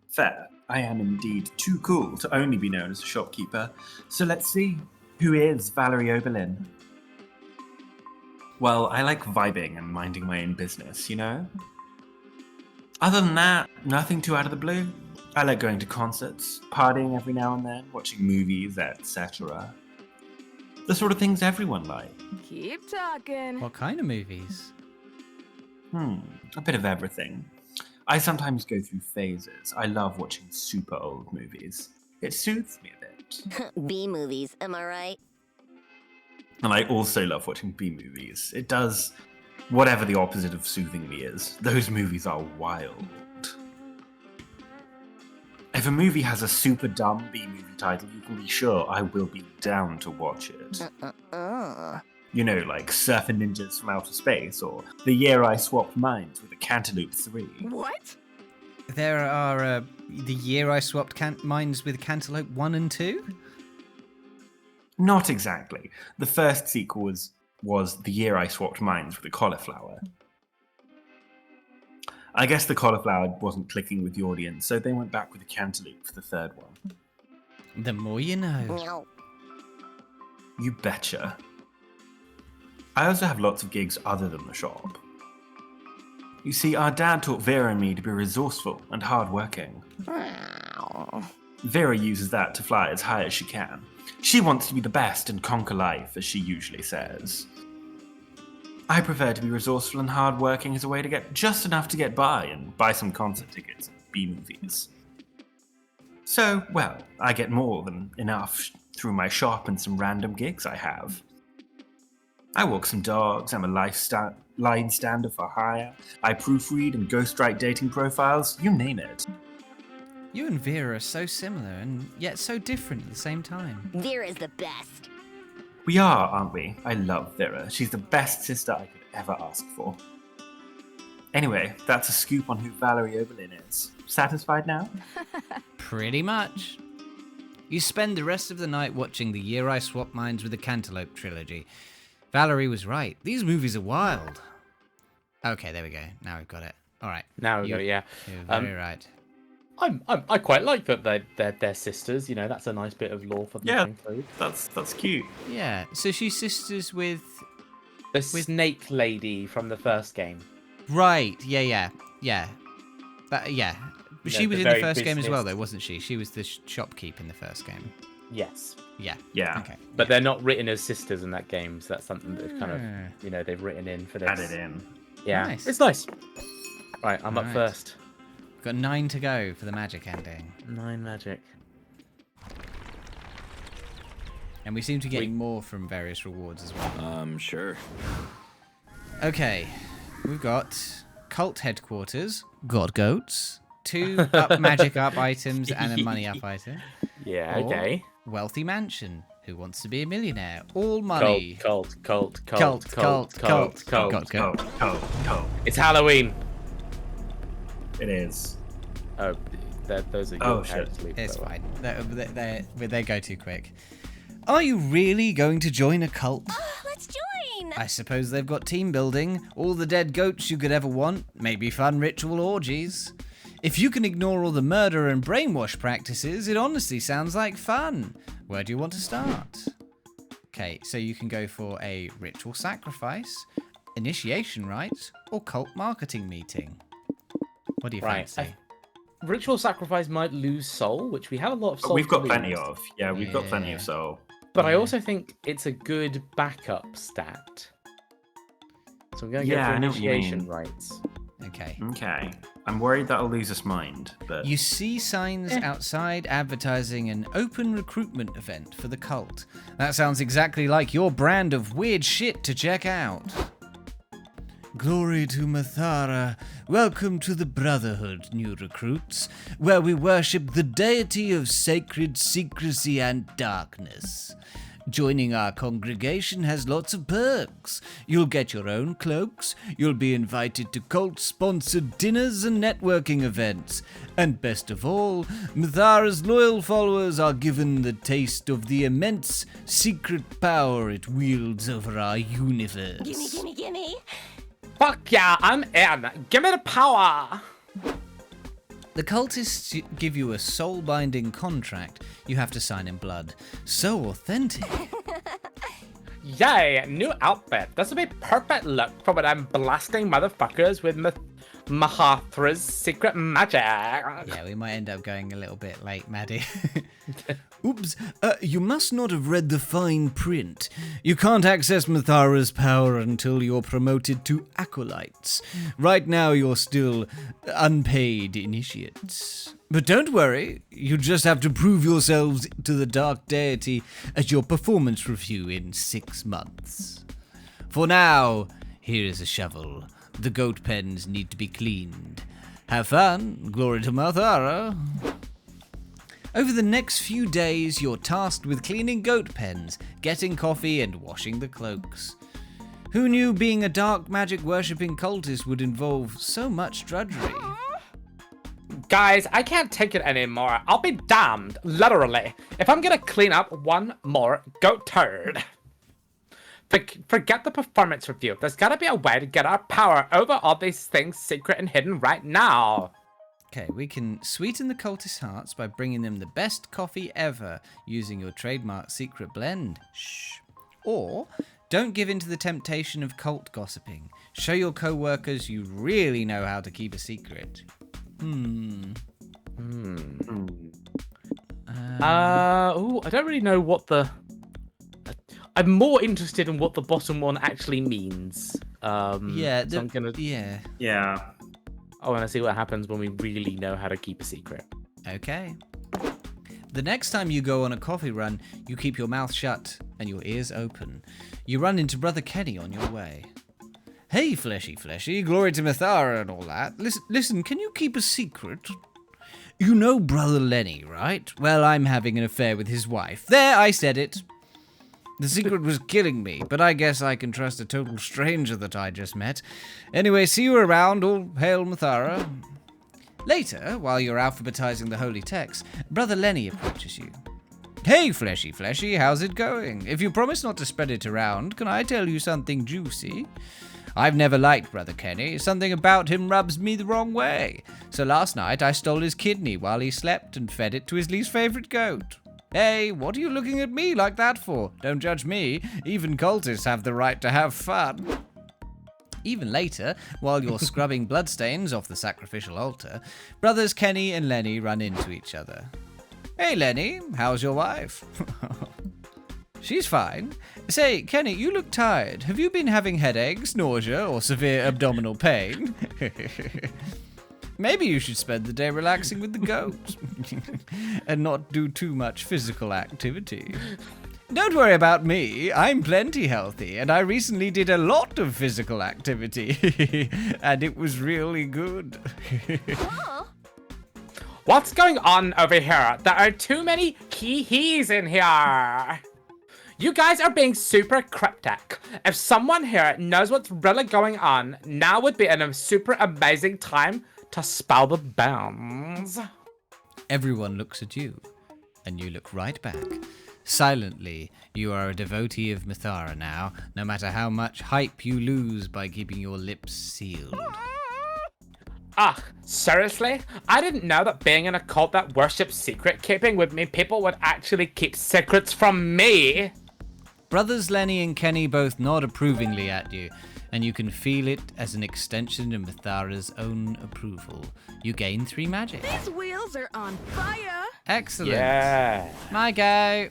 Fair. I am indeed too cool to only be known as a shopkeeper. So let's see. Who is Valerie Oberlin? Well, I like vibing and minding my own business, you know? Other than that, nothing too out of the blue. I like going to concerts, partying every now and then, watching movies, etc. The sort of things everyone likes. Keep talking. What kind of movies? A bit of everything. I sometimes go through phases. I love watching super old movies. It soothes me a bit. B movies, am I right? And I also love watching B movies. It does whatever the opposite of soothing me is. Those movies are wild. If a movie has a super dumb B movie title, you can be sure I will be down to watch it. You know, like Surfing Ninjas from Outer Space, or The Year I Swapped Minds with a Cantaloupe 3. What? There are The Year I Swapped Minds with Cantaloupe 1 and 2? Not exactly. The first sequel was The Year I Swapped Minds with a Cauliflower. I guess the cauliflower wasn't clicking with the audience, so they went back with a cantaloupe for the third one. The more you know. No. You betcha. I also have lots of gigs other than the shop. You see, our dad taught Vera and me to be resourceful and hardworking. Vera uses that to fly as high as she can. She wants to be the best and conquer life, as she usually says. I prefer to be resourceful and hardworking as a way to get just enough to get by and buy some concert tickets and B-movies. So, well, I get more than enough through my shop and some random gigs I have. I walk some dogs, I'm a line stander for hire, I proofread and ghostwrite dating profiles, you name it. You and Vera are so similar and yet so different at the same time. Vera's the best. We are, aren't we? I love Vera. She's the best sister I could ever ask for. Anyway, that's a scoop on who Valerie Oberlin is. Satisfied now? Pretty much. You spend the rest of the night watching The Year I Swapped Minds with the Cantaloupe trilogy. Valerie was right. These movies are wild. Okay, there we go. Now we've got it. All right. Now we got it, yeah. You're very right. I quite like that they're sisters. You know, that's a nice bit of lore for them to include. That's cute. Yeah. So she's sisters with the snake lady from the first game. Right. Yeah. But she was in the first game as well, business. though, wasn't she? She was the shopkeep in the first game. Yes. Yeah. Okay. But they're not written as sisters in that game, so that's something that they've kind of, they've written in for this. Added in. Yeah. Nice. It's nice. Right, I'm up Right. first. We've got 9 to go for the magic ending. 9 magic. And we seem to be getting more from various rewards as well. Sure. Okay. We've got cult headquarters, god goats, 2 magic up items and a money up item. Yeah, Or okay. wealthy mansion. Who wants to be a millionaire? All money. Cult. It's Halloween. It is. Oh, those are Oh, good. shit. It's fine. They go too quick. Are you really going to join a cult? Let's join! I suppose they've got team building, all the dead goats you could ever want, maybe fun ritual orgies. If you can ignore all the murder and brainwash practices, it honestly sounds like fun. Where do you want to start? Okay, so you can go for a ritual sacrifice, initiation rites, or cult marketing meeting. What do you fancy? Ritual sacrifice might lose soul, which we have a lot of soul. We've got to plenty lose. of. Yeah, we've got plenty of soul. But I also think it's a good backup stat. So I'm going to go for I know what you initiation mean. rites. Okay. I'm worried that'll lose us mind, but You see signs outside advertising an open recruitment event for the cult. That sounds exactly like your brand of weird shit to check out. Glory to Mathara. Welcome to the Brotherhood, new recruits, where we worship the deity of sacred secrecy and darkness. Joining our congregation has lots of perks. You'll get your own cloaks, you'll be invited to cult-sponsored dinners and networking events, and best of all, Mathara's loyal followers are given the taste of the immense secret power it wields over our universe. Gimme! Fuck yeah, I'm in. Give me the power. The cultists give you a soul-binding contract you have to sign in blood. So authentic. Yay, new outfit. This will be perfect look for when I'm blasting motherfuckers with Mahathra's secret magic. Yeah, we might end up going a little bit late, Maddie. Oops, you must not have read the fine print. You can't access Mathara's power until you're promoted to acolytes. Right now you're still unpaid initiates. But don't worry, you just have to prove yourselves to the dark deity at your performance review in 6 months. For now, here is a shovel. The goat pens need to be cleaned. Have fun, glory to Mathara. Over the next few days, you're tasked with cleaning goat pens, getting coffee, and washing the cloaks. Who knew being a dark magic worshipping cultist would involve so much drudgery? Guys, I can't take it anymore. I'll be damned, literally, if I'm gonna clean up one more goat turd. Forget the performance review. There's gotta be a way to get our power over all these things secret and hidden right now. Okay, we can sweeten the cultists' hearts by bringing them the best coffee ever using your trademark secret blend. Shh. Or Don't give in to the temptation of cult gossiping. Show your co-workers you really know how to keep a secret. I don't really know what the... I'm more interested in what the bottom one actually means. So I'm gonna... Yeah. I want to see what happens when we really know how to keep a secret. Okay. The next time you go on a coffee run, you keep your mouth shut and your ears open. You run into Brother Kenny on your way. Hey, fleshy, glory to Mithara and all that. Listen, can you keep a secret? You know Brother Lenny, right? Well, I'm having an affair with his wife. There, I said it. The secret was killing me, but I guess I can trust a total stranger that I just met. Anyway, see you around. All hail Mithara. Later, while you're alphabetizing the holy text, Brother Lenny approaches you. Hey, fleshy, how's it going? If you promise not to spread it around, can I tell you something juicy? I've never liked Brother Kenny. Something about him rubs me the wrong way. So last night I stole his kidney while he slept and fed it to his least favorite goat. Hey, what are you looking at me like that for? Don't judge me. Even cultists have the right to have fun. Even later, while you're scrubbing bloodstains off the sacrificial altar, brothers Kenny and Lenny run into each other. Hey, Lenny, how's your wife? She's fine. Say, Kenny, you look tired. Have you been having headaches, nausea, or severe abdominal pain? Maybe you should spend the day relaxing with the goat and not do too much physical activity. Don't worry about me. I'm plenty healthy, and I recently did a lot of physical activity, and it was really good. What's going on over here? There are too many he's in here. You guys are being super cryptic. If someone here knows what's really going on, now would be a super amazing time to spell the bounds. Everyone looks at you, and you look right back. Silently, you are a devotee of Mithara now, no matter how much hype you lose by keeping your lips sealed. Seriously? I didn't know that being in a cult that worships secret keeping would mean people would actually keep secrets from me. Brothers Lenny and Kenny both nod approvingly at you, and you can feel it as an extension of Mithara's own approval. You gain 3 magic. These wheels are on fire. Excellent. Yeah. My go.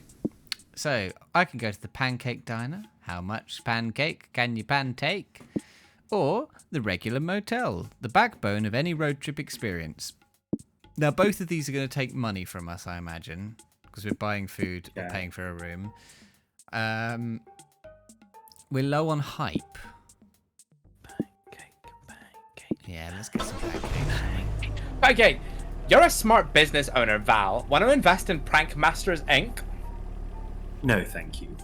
So, I can go to the pancake diner. How much pancake can you pan-take? Or the regular motel, the backbone of any road trip experience. Now, both of these are going to take money from us, I imagine, because we're buying food or paying for a room. We're low on hype. Pancake. Yeah, let's get some pancakes. Okay, you're a smart business owner, Val. Want to invest in Prank Masters, Inc.? No, thank you.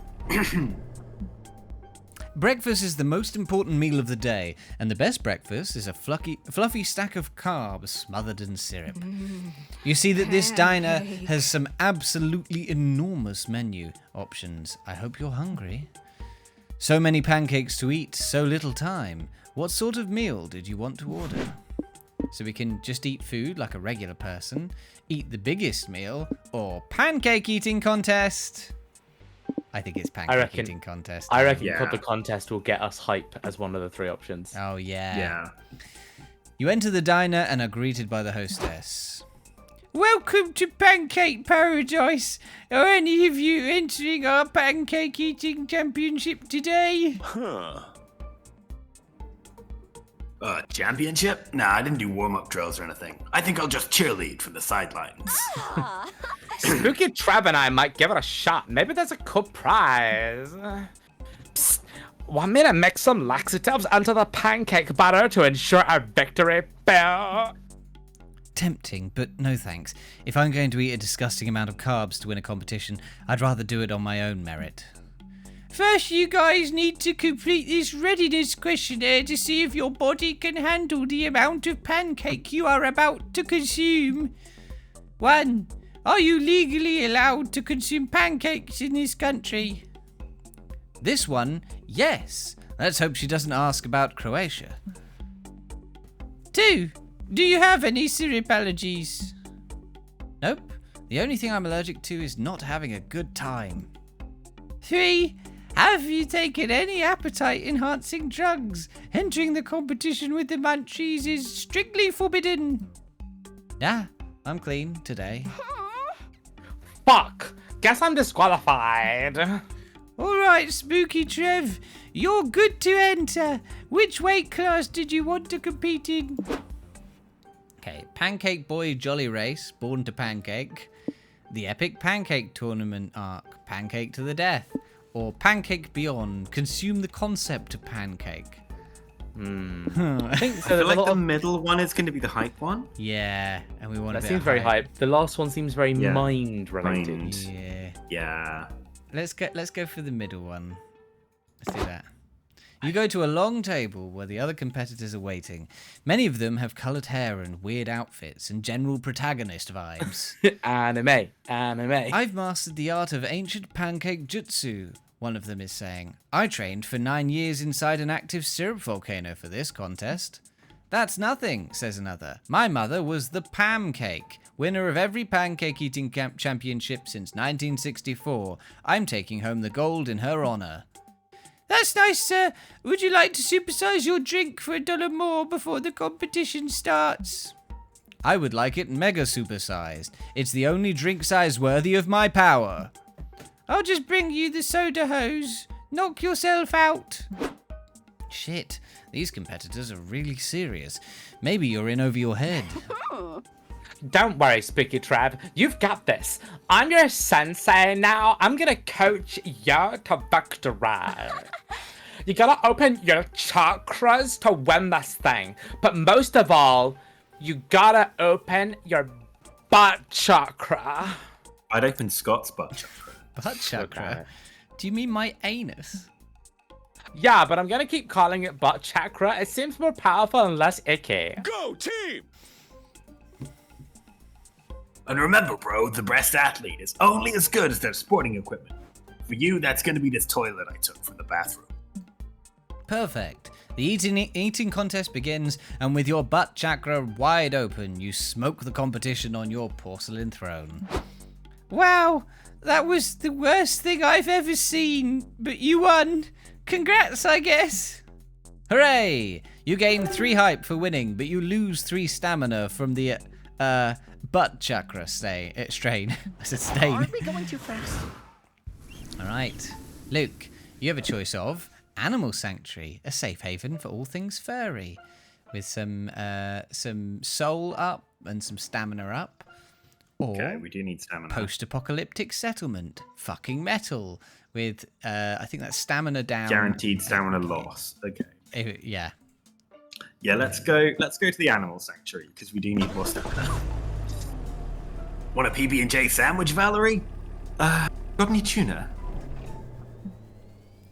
Breakfast is the most important meal of the day, and the best breakfast is a fluffy stack of carbs smothered in syrup. You see that this diner has some absolutely enormous menu options. I hope you're hungry. So many pancakes to eat, so little time. What sort of meal did you want to order? So we can just eat food like a regular person, eat the biggest meal, or pancake eating contest. I think it's pancake eating contest. I reckon the contest will get us hype as one of the 3 options. Oh, yeah. Yeah. You enter the diner and are greeted by the hostess. Welcome to Pancake Paradise. Are any of you entering our pancake eating championship today? Championship? Nah, I didn't do warm-up drills or anything. I think I'll just cheerlead from the sidelines. Spooky Trav and I might give it a shot. Maybe there's a cool prize. Psst. Want me to mix some laxatives into the pancake batter to ensure our victory, Bill? Tempting, but no thanks. If I'm going to eat a disgusting amount of carbs to win a competition, I'd rather do it on my own merit. First, you guys need to complete this readiness questionnaire to see if your body can handle the amount of pancake you are about to consume. 1. Are you legally allowed to consume pancakes in this country? This one, yes. Let's hope she doesn't ask about Croatia. 2. Do you have any syrup allergies? Nope. The only thing I'm allergic to is not having a good time. 3. Have you taken any appetite-enhancing drugs? Entering the competition with the munchies is strictly forbidden. Nah, I'm clean today. Fuck! Guess I'm disqualified. Alright, Spooky Trev, you're good to enter. Which weight class did you want to compete in? Okay, Pancake Boy Jolly Race, Born to Pancake. The Epic Pancake Tournament arc, Pancake to the Death. Or Pancake Beyond, Consume the Concept of Pancake. I think I so. feel like the middle one is going to be the hype one. Yeah, and we want That a bit seems of very hype. hype. The last one seems very Yeah. mind related. Mind. Yeah. Yeah. Let's go for the middle one. Let's do that. You go to a long table where the other competitors are waiting. Many of them have coloured hair and weird outfits and general protagonist vibes. Anime. I've mastered the art of ancient pancake jutsu, one of them is saying. I trained for 9 years inside an active syrup volcano for this contest. That's nothing, says another. My mother was the Pam Cake, winner of every pancake eating championship since 1964. I'm taking home the gold in her honour. That's nice, sir. Would you like to supersize your drink for $1 more before the competition starts? I would like it mega supersized. It's the only drink size worthy of my power. I'll just bring you the soda hose. Knock yourself out. Shit, these competitors are really serious. Maybe you're in over your head. Don't worry, Spooky Trev. You've got this. I'm your sensei now. I'm gonna coach you to victory. You gotta open your chakras to win this thing. But most of all, you gotta open your butt chakra. I'd open Scott's butt chakra. Butt chakra? Do you mean my anus? Yeah, but I'm gonna keep calling it butt chakra. It seems more powerful and less icky. Go team! And remember, bro, the best athlete is only as good as their sporting equipment. For you, that's going to be this toilet I took from the bathroom. Perfect. The eating contest begins, and with your butt chakra wide open, you smoke the competition on your porcelain throne. Wow, that was the worst thing I've ever seen, but you won. Congrats, I guess. Hooray! You gain 3 hype for winning, but you lose 3 stamina from the butt chakra strain. I said stain. Aren't we going too fast? All right, Luke, you have a choice of Animal Sanctuary, a safe haven for all things furry, with some soul up and some stamina up. Or Okay, we do need stamina. Post-apocalyptic settlement, fucking metal, with I think that's stamina down. Guaranteed stamina loss. Okay. Yeah. Yeah, let's go to the animal sanctuary because we do need more stamina. Want a PB&J sandwich, Valerie? Got any tuna?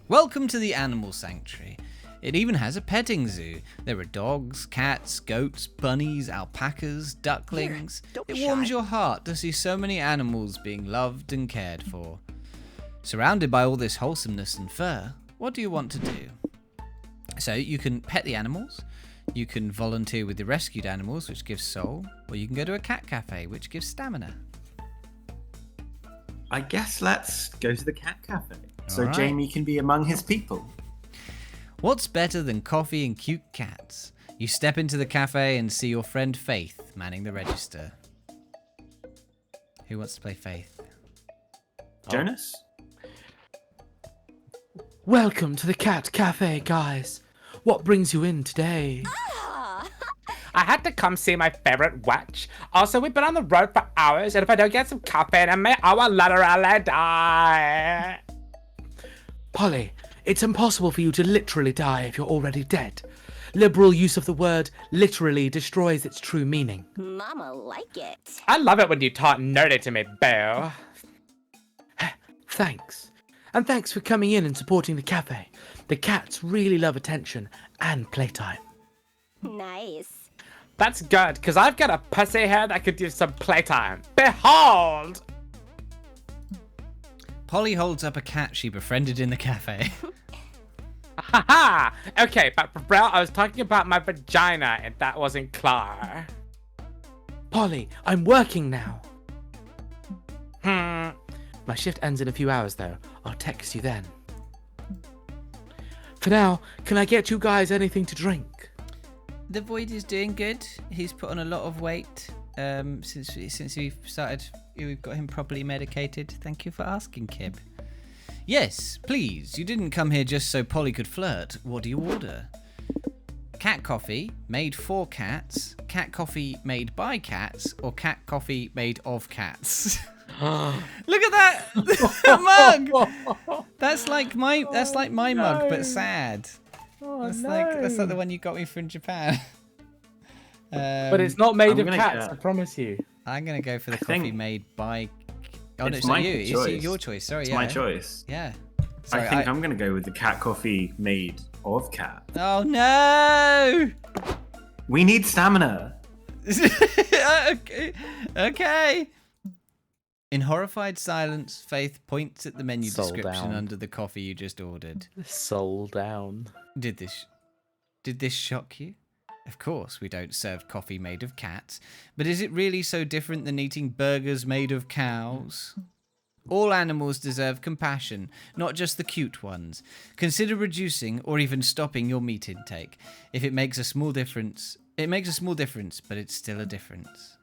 Welcome to the Animal Sanctuary. It even has a petting zoo. There are dogs, cats, goats, bunnies, alpacas, ducklings. Here, don't It be warms shy. your heart to see so many animals being loved and cared for. Surrounded by all this wholesomeness and fur, what do you want to do? So you can pet the animals, you can volunteer with the rescued animals, which gives soul, or you can go to a cat cafe, which gives stamina. I guess let's go to the cat cafe so Alright. Jamie can be among his people. What's better than coffee and cute cats? You step into the cafe and see your friend Faith manning the register. Who wants to play Faith? Jonas? Welcome to the Cat Cafe, guys. What brings you in today? I had to come see my favorite witch. Also, we've been on the road for hours, and if I don't get some caffeine in me, I will literally die. Polly, it's impossible for you to literally die if you're already dead. Liberal use of the word literally destroys its true meaning. Mama like it. I love it when you talk nerdy to me, boo. Thanks. And thanks for coming in and supporting the cafe. The cats really love attention and playtime. Nice. That's good, because I've got a pussy here that could use some playtime. Behold! Polly holds up a cat she befriended in the cafe. Haha! Okay, but for real, I was talking about my vagina, if that wasn't clear. Polly, I'm working now. My shift ends in a few hours, though. I'll text you then. For now, can I get you guys anything to drink? The Void is doing good. He's put on a lot of weight since we've got him properly medicated. Thank you for asking, Kib. Yes, please. You didn't come here just so Polly could flirt. What do you order? Cat coffee made for cats, cat coffee made by cats, or cat coffee made of cats? Look at that mug. That's like my mug, but sad. That's like the one you got me from Japan. But it's not made of cats, I promise you. I'm gonna go for the coffee made by. Oh no, It's it's my not you. choice. It's your choice. Sorry, It's yeah. my choice. Yeah. Sorry, I think I'm gonna go with the cat coffee made of cat. Oh no! We need stamina. Okay. In horrified silence, Faith points at the menu Soul description down. under the coffee you just ordered. Soul down. Did this shock you? Of course, we don't serve coffee made of cats, but is it really so different than eating burgers made of cows? All animals deserve compassion, not just the cute ones. Consider reducing or even stopping your meat intake. If it makes a small difference, but it's still a difference.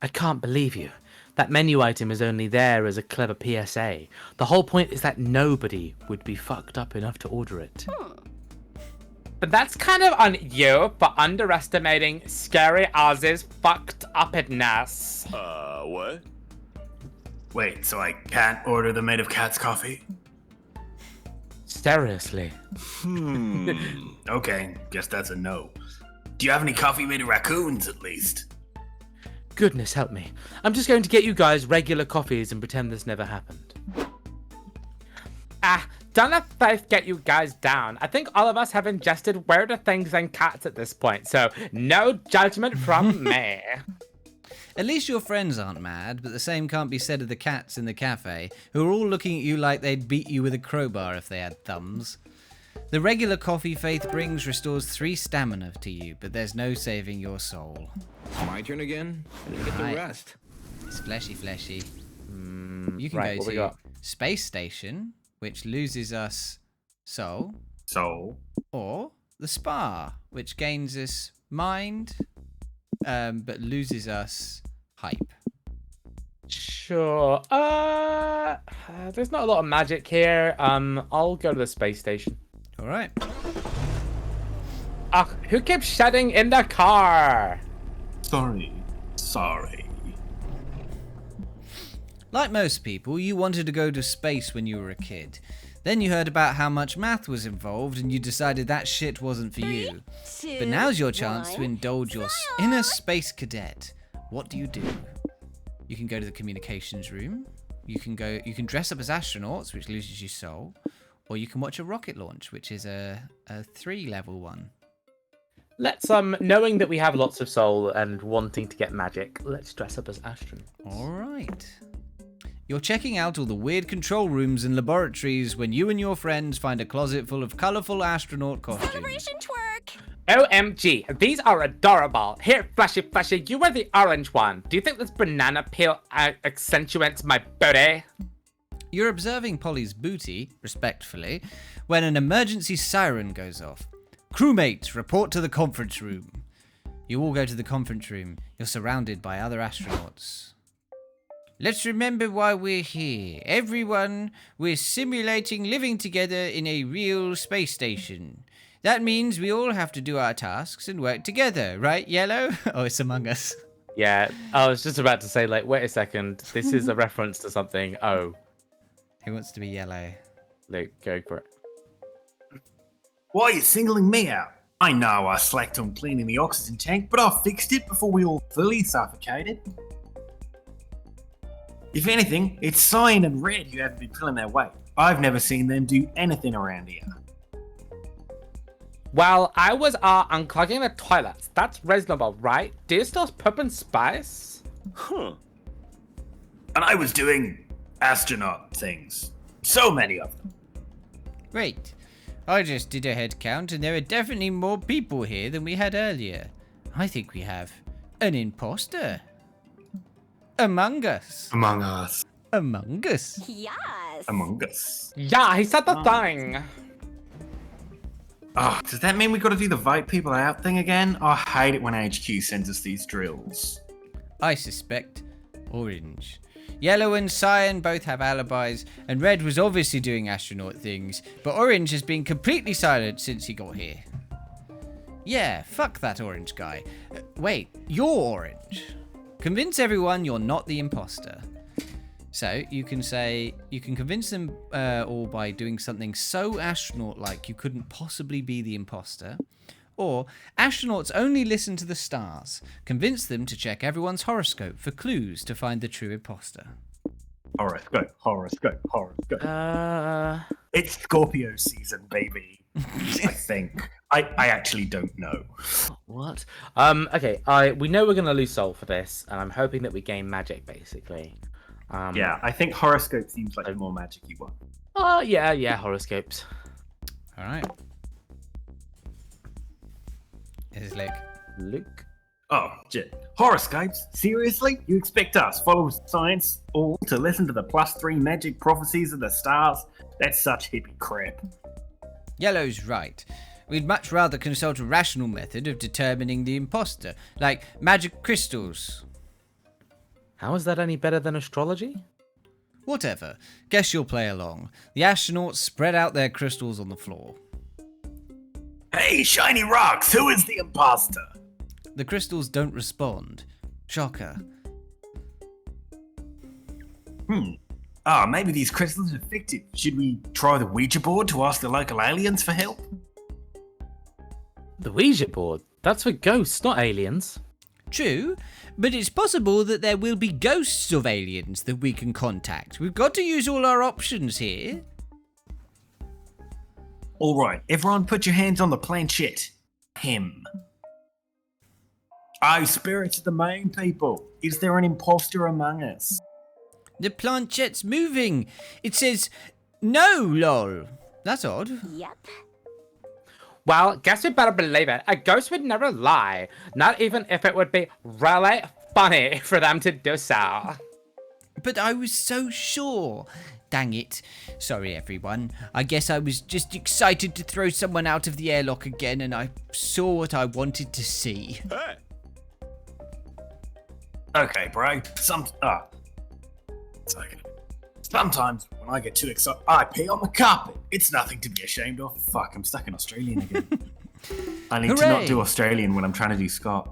I can't believe you. That menu item is only there as a clever PSA. The whole point is that nobody would be fucked up enough to order it. But that's kind of on you for underestimating Scary Oz's fucked upness. What? Wait, so I can't order the made of cats coffee? Seriously. Okay, guess that's a no. Do you have any coffee made of raccoons, at least? Goodness help me. I'm just going to get you guys regular coffees and pretend this never happened. Don't let Faith get you guys down. I think all of us have ingested weirder things than cats at this point, so no judgment from me. At least your friends aren't mad, but the same can't be said of the cats in the cafe, who are all looking at you like they'd beat you with a crowbar if they had thumbs. The regular coffee Faith brings restores 3 stamina to you, but there's no saving your soul. My turn again? I didn't get the Right. rest. It's fleshy. You can right, go what we to got? Space Station, which loses us soul, or the Spa, which gains us mind, but loses us hype. Sure. There's not a lot of magic here. I'll go to the space station. All right. Who keeps shedding in the car? Sorry. Like most people, you wanted to go to space when you were a kid. Then you heard about how much math was involved and you decided that shit wasn't for you. But now's your chance to indulge your inner space cadet. What do? You can go to the communications room. You can dress up as astronauts, which loses you soul. Or you can watch a rocket launch, which is a 3-level one. Let's, knowing that we have lots of soul and wanting to get magic, let's dress up as astronauts. All right. You're checking out all the weird control rooms and laboratories when you and your friends find a closet full of colourful astronaut costumes. Celebration twerk! OMG, these are adorable. Here, Fleshy, you are the orange one. Do you think this banana peel accentuates my booty? You're observing Polly's booty, respectfully, when an emergency siren goes off. Crewmates, report to the conference room. You all go to the conference room. You're surrounded by other astronauts. Let's remember why we're here. Everyone, we're simulating living together in a real space station. That means we all have to do our tasks and work together, right, Yellow? Oh, it's Among Us. Yeah, I was just about to say, like, wait a second. This is a reference to something. Oh. Who wants to be Yellow? Luke, go for it. Why are you singling me out? I know I slacked on cleaning the oxygen tank, but I fixed it before we all fully suffocated. If anything, it's Cyan and Red who haven't been pulling their weight. I've never seen them do anything around here. Well, I was unclogging the toilets. That's reasonable, right? Do you still poop and spice? Huh. And I was doing astronaut things. So many of them. Great. I just did a head count and there are definitely more people here than we had earlier. I think we have an imposter. Among Us. Among Us. Among Us. Yes. Among Us. Yeah, he said the thing. Oh, does that mean we got to do the vote people out thing again? I hate it when HQ sends us these drills. I suspect orange. Yellow and cyan both have alibis, and red was obviously doing astronaut things, but orange has been completely silent since he got here. Yeah, fuck that orange guy. Wait, you're orange. Convince everyone you're not the imposter. So you can convince them all by doing something so astronaut-like you couldn't possibly be the imposter. Or, astronauts only listen to the stars. Convince them to check everyone's horoscope for clues to find the true imposter. Horoscope. It's Scorpio season, baby. I think. I actually don't know. What? Okay, we know we're gonna lose soul for this, and I'm hoping that we gain magic, basically. Yeah, I think horoscope seems like a more magic-y one. Oh, yeah, horoscopes. Alright. Here's Luke. Luke? Oh, shit. Horoscopes? Seriously? You expect us, followers of science, all to listen to the +3 magic prophecies of the stars? That's such hippie crap. Yellow's right. We'd much rather consult a rational method of determining the imposter, like magic crystals. How is that any better than astrology? Whatever. Guess you'll play along. The astronauts spread out their crystals on the floor. Hey, shiny rocks, who is the imposter? The crystals don't respond. Shocker. Maybe these crystals are fictive. Should we try the Ouija board to ask the local aliens for help? The Ouija board? That's for ghosts, not aliens. True, but it's possible that there will be ghosts of aliens that we can contact. We've got to use all our options here. All right, everyone put your hands on the planchette. Him. Oh, spirits of the main people. Is there an imposter among us? The planchette's moving. It says, no, lol. That's odd. Yep. Well, guess we better believe it. A ghost would never lie. Not even if it would be really funny for them to do so. But I was so sure. Dang it. Sorry, everyone. I guess I was just excited to throw someone out of the airlock again, and I saw what I wanted to see. Hey. Okay, bro. Sometimes when I get too excited, I pee on the carpet. It's nothing to be ashamed of. Fuck, I'm stuck in Australian again. I need to not do Australian when I'm trying to do Scott.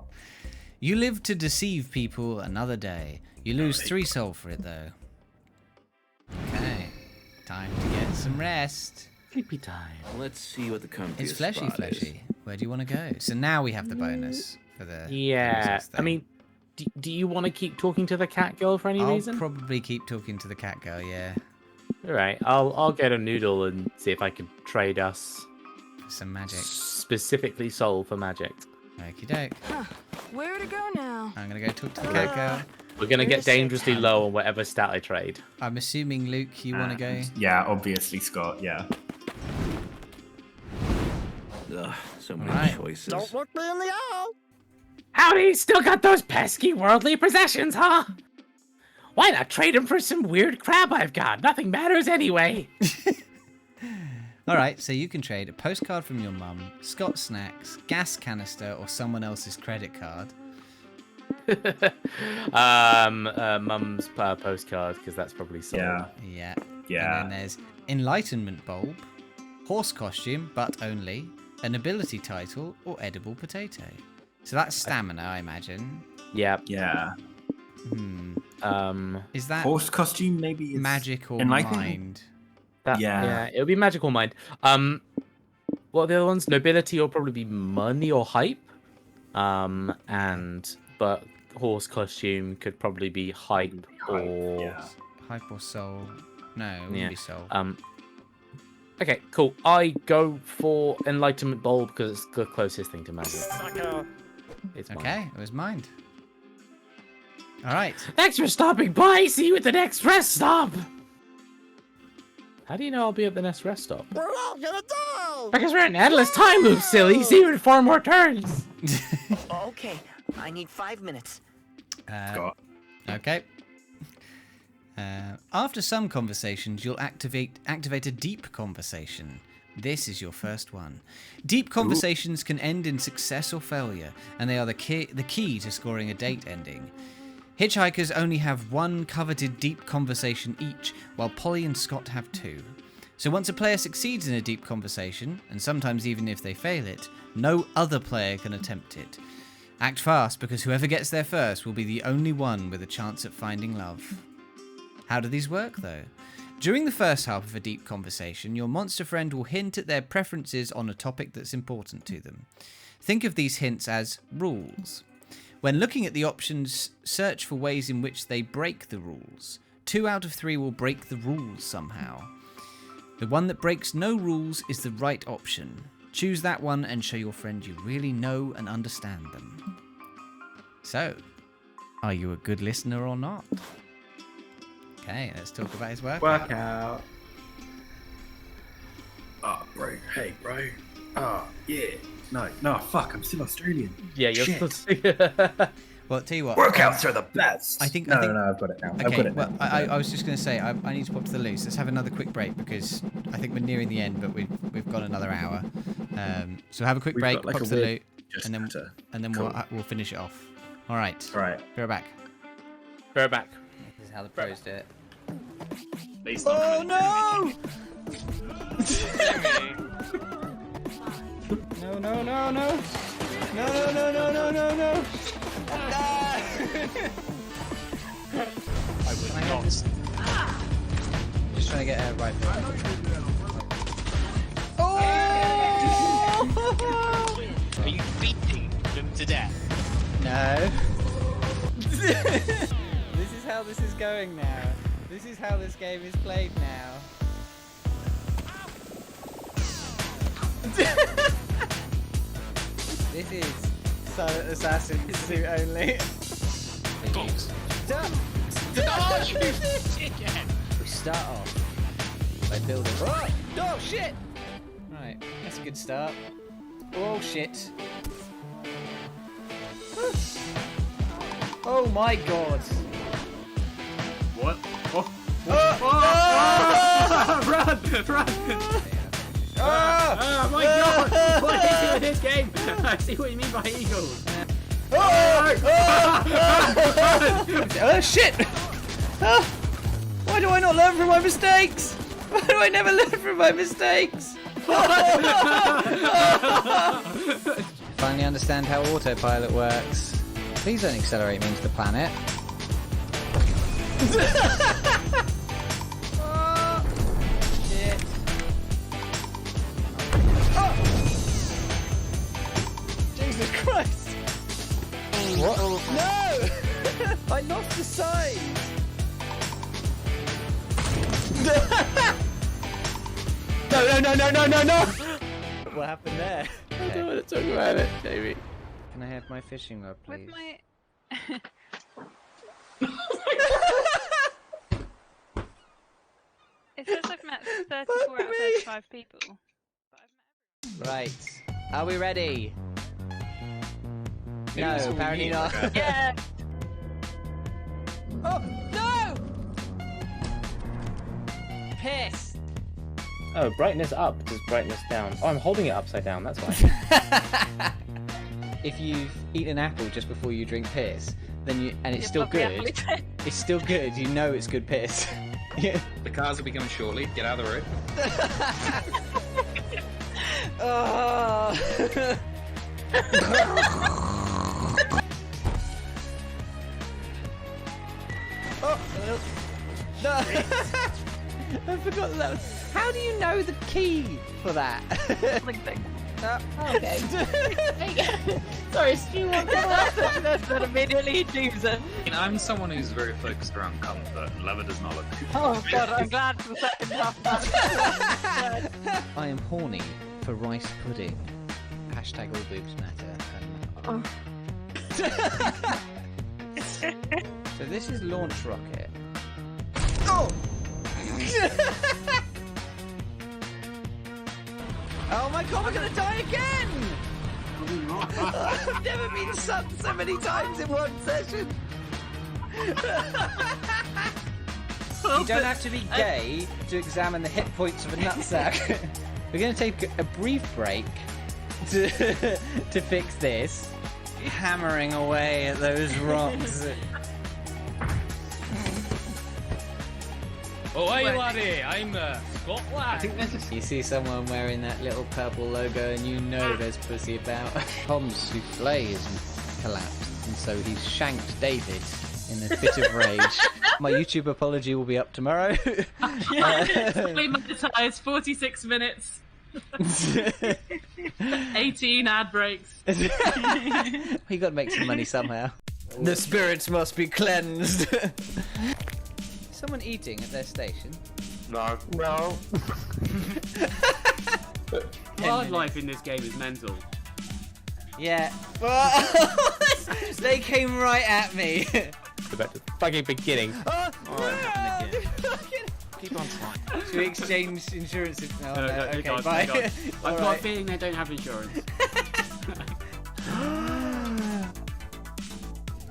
You live to deceive people another day. You lose 3 soul for it, though. Okay. Time to get some rest. Sleepy time. Let's see what the comfiest It's fleshy. Where do you want to go? So now we have the bonus for the... Yeah, I mean... Do you want to keep talking to the cat girl for any reason? I'll probably keep talking to the cat girl, yeah. Alright, I'll get a noodle and see if I can trade us... some magic. Specifically soul for magic. Okie doke. Where to go now? I'm gonna go talk to the cat girl. We're gonna get dangerously low on whatever stat I trade. I'm assuming, Luke, you want to go? Yeah, obviously, Scott, yeah. Ugh, so many choices. Don't look me in the eye. Howdy, still got those pesky worldly possessions, huh? Why not trade them for some weird crap I've got? Nothing matters anyway. Alright, so you can trade a postcard from your mum, Scott snacks, gas canister, or someone else's credit card. Mum's postcard, because that's probably soul. Yeah. And then there's enlightenment bulb, horse costume, but only, an ability title, or edible potato. So that's stamina, I imagine. Yeah. Is that horse costume? Maybe it's magic or mind? Yeah, it'll be magic or mind. What are the other ones? Nobility will probably be money or hype. But horse costume could probably be hype or hype or soul. No, it wouldn't be soul. Okay, cool. I go for enlightenment bulb because it's the closest thing to magic. It's okay, it was mind. Alright. Thanks for stopping by. See you at the next rest stop. How do you know I'll be at the next rest stop? We're all gonna die. Because we're in an endless time loop, silly. See you in 4 more turns. Okay, I need 5 minutes. Okay. After some conversations, you'll activate a deep conversation. This is your first one. Deep conversations can end in success or failure, and they are the key to scoring a date ending. Hitchhikers only have one coveted deep conversation each, while Polly and Scott have 2. So once a player succeeds in a deep conversation, and sometimes even if they fail it, no other player can attempt it. Act fast, because whoever gets there first will be the only one with a chance at finding love. How do these work, though? During the first half of a deep conversation, your monster friend will hint at their preferences on a topic that's important to them. Think of these hints as rules. When looking at the options, search for ways in which they break the rules. 2 out of 3 will break the rules somehow. The one that breaks no rules is the right option. Choose that one and show your friend you really know and understand them. So, are you a good listener or not? Okay, let's talk about his Workout. Oh, bro. Hey, bro. Oh, yeah. No, fuck. I'm still Australian. Yeah, you're Shit. still. Well, tell you what. Workouts are the best. I think. No, I've got it now. Okay, I've got it well, now. I was just going to say, I need to pop to the loose. Let's have another quick break because I think we're nearing the end, but we've got another hour. So have a quick We've break, got, like, pop a to the weird loot, and then Cool. we'll finish it off. All right. All right. Be right back. Go back. This is how the pros do it. Oh no! No, no, no, no! No, no, no, no, no, no, no! I would not. Just trying to get a right foot. Oh! Are you beating them to death? No. This is how this is going now. This is how this game is played now. This is Silent Assassin suit only. We start off by building. Oh shit! Right, that's a good start. Oh shit! Oh my god! What? Oh. Run! Run! Oh my god! What is it with this game? I see what you mean by eagles. Oh shit! Why do I not learn from my mistakes? Why do I never learn from my mistakes? Finally understand how autopilot works. Please don't accelerate me into the planet. Oh, shit. Oh. Jesus Christ! What? No! I lost the size! No! What happened there? I don't want to talk about it, Jamie. Can I have my fishing rod, please? With my... It says I've met 34 out of 35 people. Right. Are we ready? No, apparently not. Yeah! Oh, no! Piss! Oh, brightness up does brightness down. Oh, I'm holding it upside down, that's why. If you've eaten an apple just before you drink piss, then and it's still good. It's still good. You know it's good piss. Yeah. The cars will be coming shortly. Get out of the road. Oh. Oh, no. I forgot that. How do you know the key for that? Okay. Sorry, Stu walked in that immediately does it. I'm someone who's very focused around comfort, and leather does not look good. Oh god, I'm glad for the second half. I am horny for rice pudding. Hashtag all boobs matter. So this is launch rocket. Oh! Oh my god, we're gonna die again! I've never been sucked so many times in one session. You don't have to be gay to examine the hit points of a nutsack. We're going to take a brief break to fix this. Hammering away at those rocks. Oh, hey laddie, I'm Scotland. You see someone wearing that little purple logo and you know there's pussy about. Tom's souffle has collapsed and so he's shanked David in a fit of rage. My YouTube apology will be up tomorrow. Fully monetized, 46 minutes. 18 ad breaks. You got to make some money somehow. The spirits must be cleansed. Someone eating at their station? No. Wildlife in this game is mental. Yeah. They came right at me. Back to the fucking beginning. Keep on trying. Should we exchange insurances now? No, Okay, God, bye. God. I've got a Alright. feeling they don't have insurance.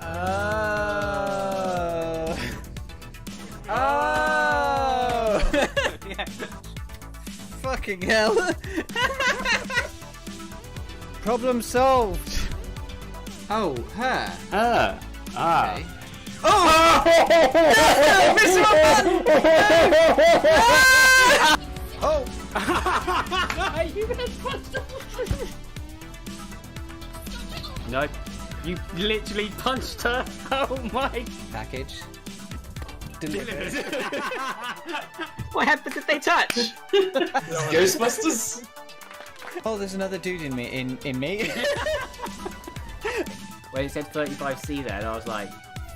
Oh! Yeah. Fucking hell! Problem solved. Oh, her. Ah. Okay. Oh! No! Miss Oh! You just punched her. Nope. You literally punched her. Oh my. Package. Delivered. What happened if they touch? Ghostbusters? Oh, there's another dude in me. In me. When it said 35C there, and I was like,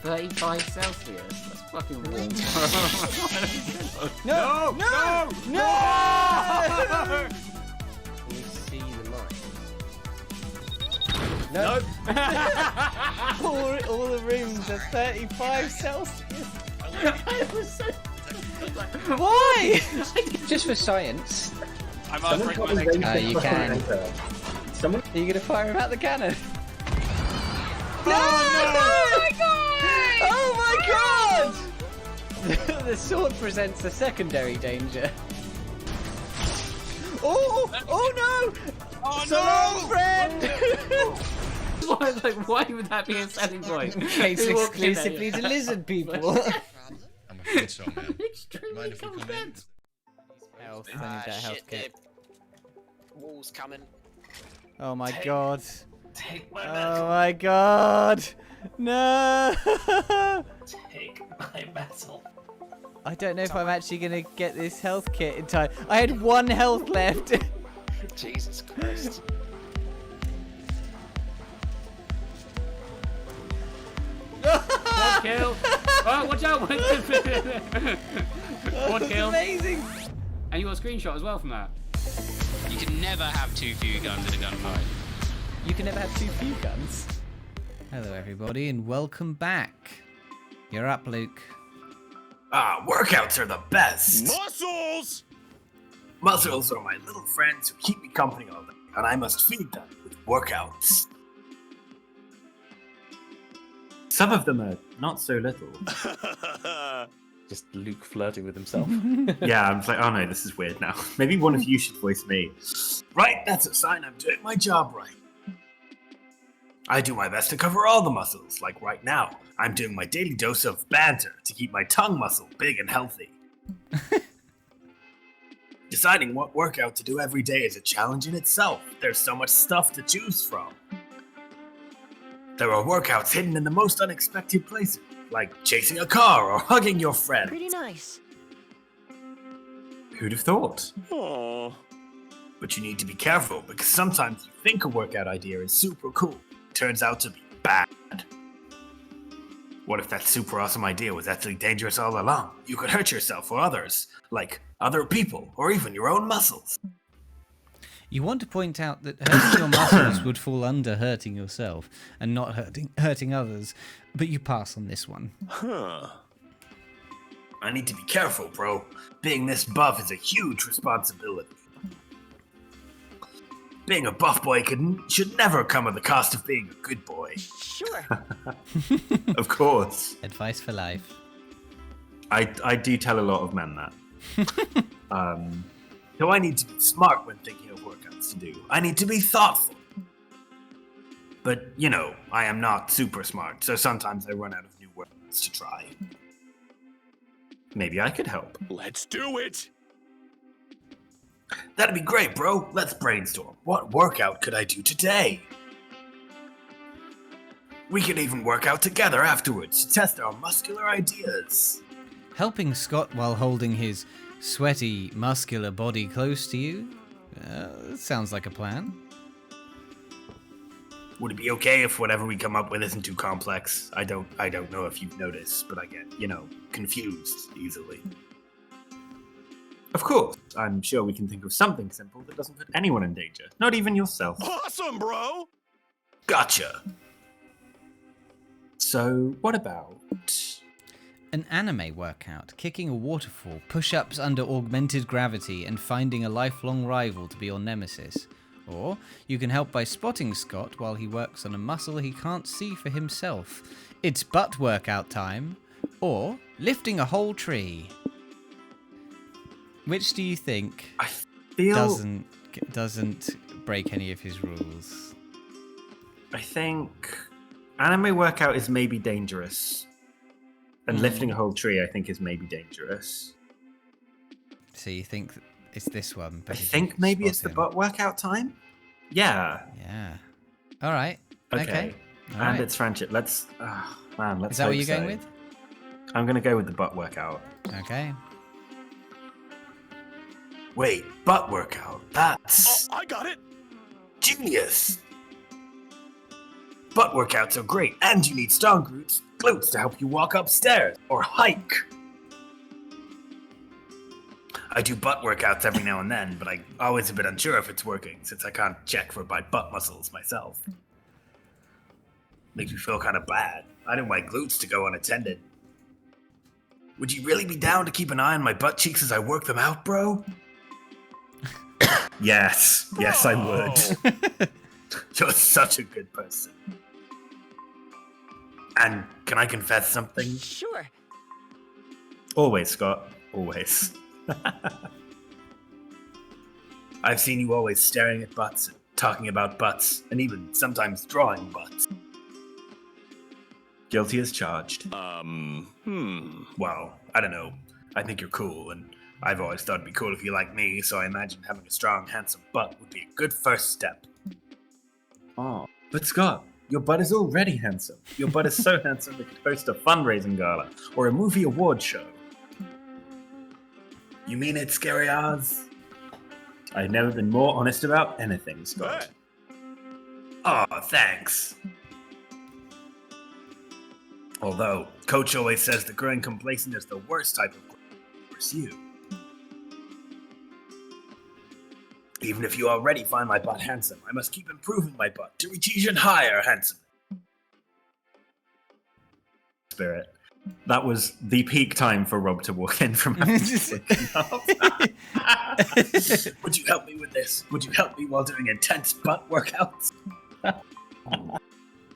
35 Celsius? That's fucking warm. No! No! No! We see the light. No. all the rooms are 35 Celsius. Why? Just for science. I'm on break my legs. You can. Someone? Are you gonna fire him out the cannon? No! Oh my god! The sword presents a secondary danger. Oh! Oh no! Oh So long, friend! Why would that be a selling point? It's Who walked in exclusively there? to lizard people. I'm a good song, man. Extremely Mind if we come in? confident. Health, I need that health kit. Wall's coming. Oh my god. Take my Oh my god. No! Take my metal. I don't know if I'm actually gonna get this health kit in time. I had 1 health left. Jesus Christ. One kill. Oh, watch out! One kill. Amazing. And you got a screenshot as well from that. You can never have too few guns in a gunfight. You can never have too few guns. Hello everybody and welcome back. You're up, Luke. Workouts are the best. Muscles! Muscles are my little friends who keep me company all day, and I must feed them with workouts. Some of them are not so little. Just Luke flirting with himself. Yeah, I'm like, oh no, this is weird now. Maybe one of you should voice me. Right, that's a sign I'm doing my job right. I do my best to cover all the muscles, like right now. I'm doing my daily dose of banter to keep my tongue muscle big and healthy. Deciding what workout to do every day is a challenge in itself. There's so much stuff to choose from. There are workouts hidden in the most unexpected places, like chasing a car or hugging your friend. Pretty nice. Who'd have thought? Aww. But you need to be careful, because sometimes you think a workout idea is super cool. It turns out to be bad. What if that super awesome idea was actually dangerous all along? You could hurt yourself or others, like other people, or even your own muscles. You want to point out that hurting your muscles would fall under hurting yourself and not hurting others, but you pass on this one. Huh. I need to be careful, bro. Being this buff is a huge responsibility. Being a buff boy should never come at the cost of being a good boy. Sure. Of course. Advice for life. I do tell a lot of men that. So I need to be smart when thinking of workouts to do. I need to be thoughtful. But, you know, I am not super smart, so sometimes I run out of new workouts to try. Maybe I could help. Let's do it! That'd be great, bro. Let's brainstorm. What workout could I do today? We could even work out together afterwards to test our muscular ideas. Helping Scott while holding his sweaty, muscular body close to you? Sounds like a plan. Would it be okay if whatever we come up with isn't too complex? I don't know if you've noticed, but I get, confused easily. Of course, I'm sure we can think of something simple that doesn't put anyone in danger, not even yourself. Awesome, bro! Gotcha. So, what about... An anime workout, kicking a waterfall, push-ups under augmented gravity, and finding a lifelong rival to be your nemesis. Or you can help by spotting Scott while he works on a muscle he can't see for himself. It's butt workout time. Or lifting a whole tree. Which do you think doesn't break any of his rules? I think anime workout is maybe dangerous. And lifting a whole tree, I think, is maybe dangerous. So you think it's this one? I think maybe it's the butt workout time? Yeah. Yeah. All right. Okay. All And right. it's friendship. Let's Is that what you're going with? I'm going to go with the butt workout. Okay. Wait, butt workout? That's... Oh, I got it! Genius! Butt workouts are great, and you need strong glutes to help you walk upstairs or hike. I do butt workouts every now and then, but I'm always a bit unsure if it's working since I can't check for my butt muscles myself. Makes me feel kind of bad. I don't want my glutes to go unattended. Would you really be down to keep an eye on my butt cheeks as I work them out, bro? Yes. Yes, I would. You're such a good person. And can I confess something? Sure. Always, Scott. Always. I've seen you always staring at butts and talking about butts, and even sometimes drawing butts. Guilty as charged. Well, I don't know. I think you're cool, and I've always thought it'd be cool if you like me, so I imagine having a strong, handsome butt would be a good first step. Oh, but Scott, your butt is already handsome. Your butt is so handsome it could host a fundraising gala or a movie award show. You mean it, Scary Oz? I've never been more honest about anything, Scott. Oh, thanks. Although, Coach always says that growing complacent is the worst type of growth to pursue. Even if you already find my butt handsome, I must keep improving my butt to reach even higher handsome. Spirit. That was the peak time for Rob to walk in from having Would you help me with this? Would you help me while doing intense butt workouts?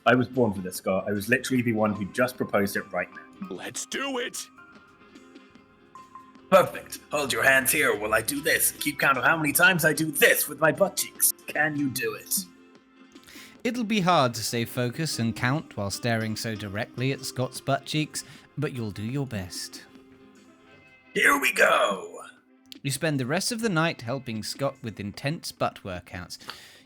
I was born for this, Scott. I was literally the one who just proposed it right now. Let's do it! Perfect. Hold your hands here while I do this. Keep count of how many times I do this with my butt cheeks. Can you do it? It'll be hard to stay focused and count while staring so directly at Scott's butt cheeks, but you'll do your best. Here we go! You spend the rest of the night helping Scott with intense butt workouts.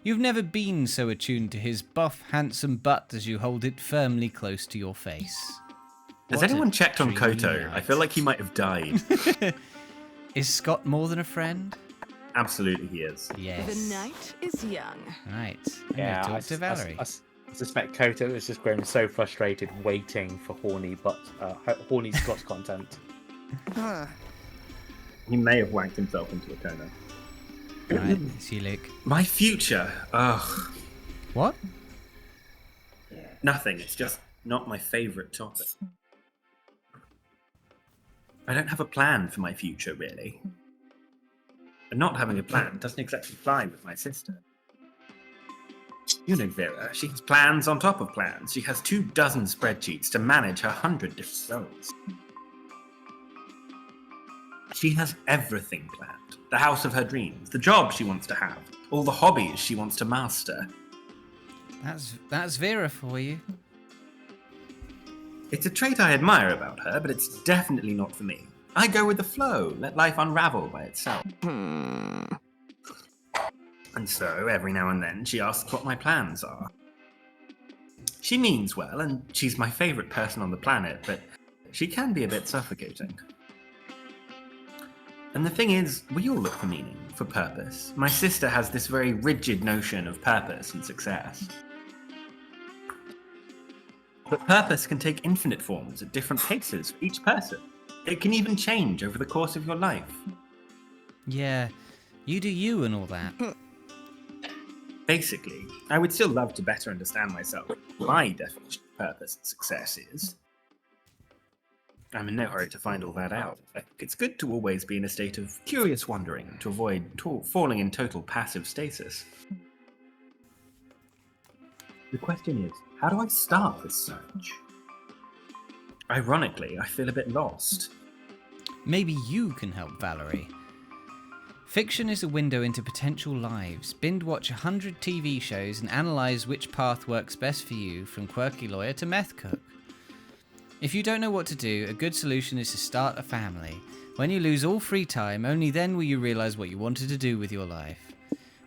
You've never been so attuned to his buff, handsome butt as you hold it firmly close to your face. Has What anyone a checked on dreamy Koto? night. I feel like he might have died. Is Scott more than a friend? Absolutely he is. Yes. The night is young. Right. Yeah, Talk to Valerie. I suspect Koto is just growing so frustrated waiting for horny Scott content. He may have wanked himself into a Kona. Right, Silik. My future. Ugh. What? Nothing. It's just not my favourite topic. I don't have a plan for my future, really. And not having a plan doesn't exactly fly with my sister. You know Vera, she has plans on top of plans. She has 24 spreadsheets to manage her 100 different roles. She has everything planned. The house of her dreams, the job she wants to have, all the hobbies she wants to master. That's Vera for you. It's a trait I admire about her, but it's definitely not for me. I go with the flow, let life unravel by itself. And so, every now and then, she asks what my plans are. She means well, and she's my favourite person on the planet, but she can be a bit suffocating. And the thing is, we all look for meaning, for purpose. My sister has this very rigid notion of purpose and success. But purpose can take infinite forms at different paces for each person. It can even change over the course of your life. Yeah, you do you and all that. Basically, I would still love to better understand myself. My definition of purpose and success is. I'm in no hurry to find all that out. I think it's good to always be in a state of curious wondering to avoid falling in total passive stasis. The question is, how do I start this search? Ironically, I feel a bit lost. Maybe you can help Valerie. Fiction is a window into potential lives. Binge watch 100 TV shows and analyse which path works best for you, from quirky lawyer to meth cook. If you don't know what to do, a good solution is to start a family. When you lose all free time, only then will you realise what you wanted to do with your life.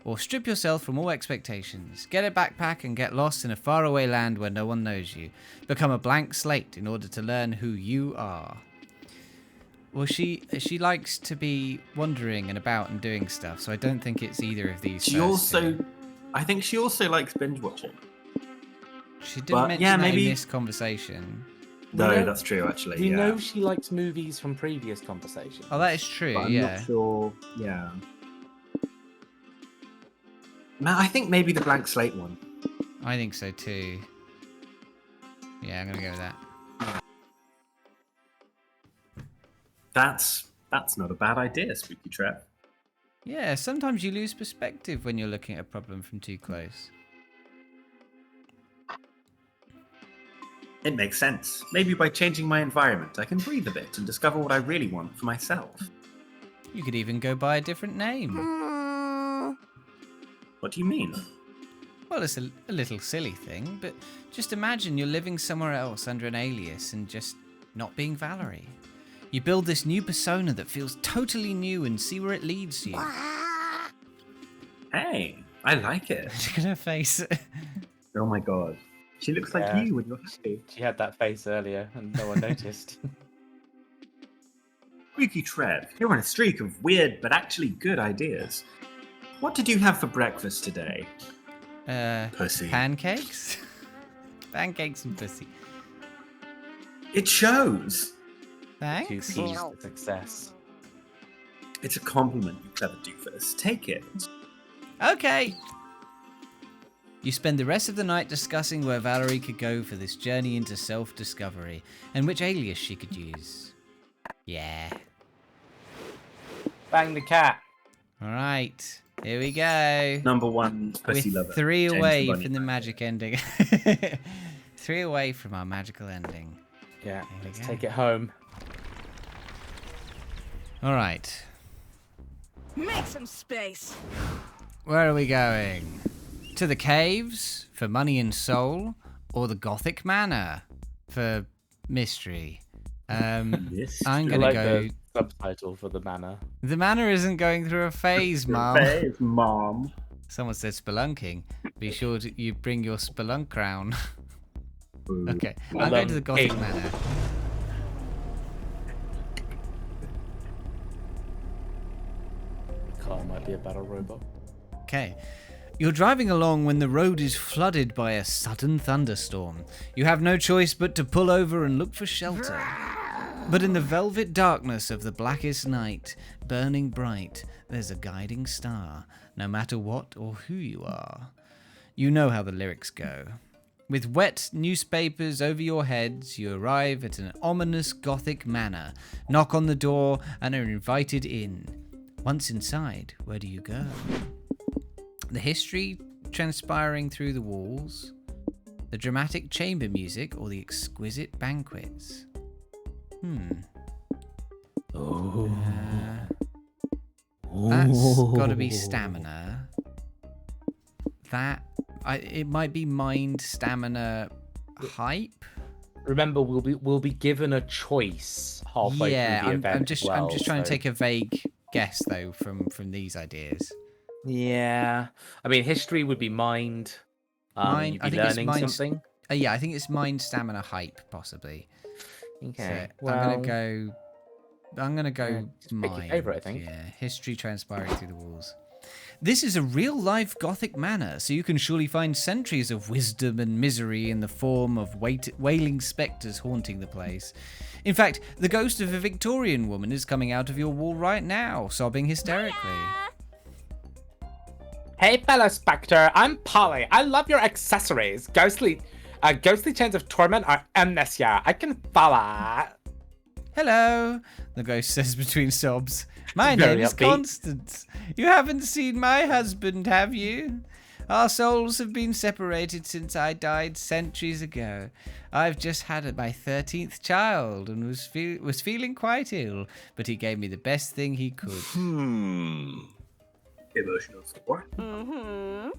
Or strip yourself from all expectations. Get a backpack and get lost in a faraway land where no one knows you. Become a blank slate in order to learn who you are. Well, she likes to be wandering and about and doing stuff, so I don't think it's either of these. I think she also likes binge watching. She didn't mention that in this conversation. No, that's true, actually. We know she likes movies from previous conversations. Oh, that is true, but I'm not sure. Yeah. I think maybe the blank slate one. I think so too. Yeah, I'm gonna go with that. That's not a bad idea, Spooky Trev. Yeah, sometimes you lose perspective when you're looking at a problem from too close. It makes sense. Maybe by changing my environment, I can breathe a bit and discover what I really want for myself. You could even go by a different name. What do you mean? Well, it's a little silly thing, but just imagine you're living somewhere else under an alias and just not being Valerie. You build this new persona that feels totally new and see where it leads you. Hey, I like it. Look at her face. Oh my god. She looks like you when you're happy. She had that face earlier and no one noticed. Spooky Trev, you're on a streak of weird but actually good ideas. What did you have for breakfast today? Pussy. Pancakes? Pancakes and pussy. It shows. Thanks. 2 P's for success. It's a compliment, you clever doofus. Take it. Okay. You spend the rest of the night discussing where Valerie could go for this journey into self-discovery and which alias she could use. Yeah. Bang the cat. All right. Here we go. Number one pussy lover. 3 James away Bunny. from the magic ending. 3 away from our magical ending. Yeah, Here we let's go. take it home. All right. Make some space. Where are we going? To the caves for money and soul, or the Gothic Manor for mystery? I'm I gonna like go. the subtitle for the manor. The manor isn't going through a phase, Mom. Mom. Someone said spelunking. Be sure you bring your spelunk crown. Okay, I'm going to the Gothic Manor. The car might be a battle robot. Okay. You're driving along when the road is flooded by a sudden thunderstorm. You have no choice but to pull over and look for shelter. But in the velvet darkness of the blackest night, burning bright, there's a guiding star, no matter what or who you are. You know how the lyrics go. With wet newspapers over your heads, you arrive at an ominous Gothic manor, knock on the door, and are invited in. Once inside, where do you go? The history transpiring through the walls, the dramatic chamber music, or the exquisite banquets? Oh. That's got to be stamina. It might be mind, stamina, hype. Remember, we'll be given a choice halfway through the event. I'm just trying to take a vague guess though from these ideas. Yeah, I mean, history would be mind. Mind. You'd I be think it's learning mind. something. Yeah, I think it's mind, stamina, hype, possibly. Okay. So Well, I'm gonna go just pick your mind. favourite, I think. Yeah, history transpiring through the walls. This is a real-life Gothic manor, so you can surely find centuries of wisdom and misery in the form of wailing spectres haunting the place. In fact, the ghost of a Victorian woman is coming out of your wall right now, sobbing hysterically. Hey, fellow Spectre, I'm Polly. I love your accessories. Ghostly chains of torment are endless, yeah. I can follow. Hello, the ghost says between sobs. My Very name is upbeat. Constance. You haven't seen my husband, have you? Our souls have been separated since I died centuries ago. I've just had my 13th child and was feeling quite ill, but he gave me the best thing he could. Emotional support. Mm-hmm.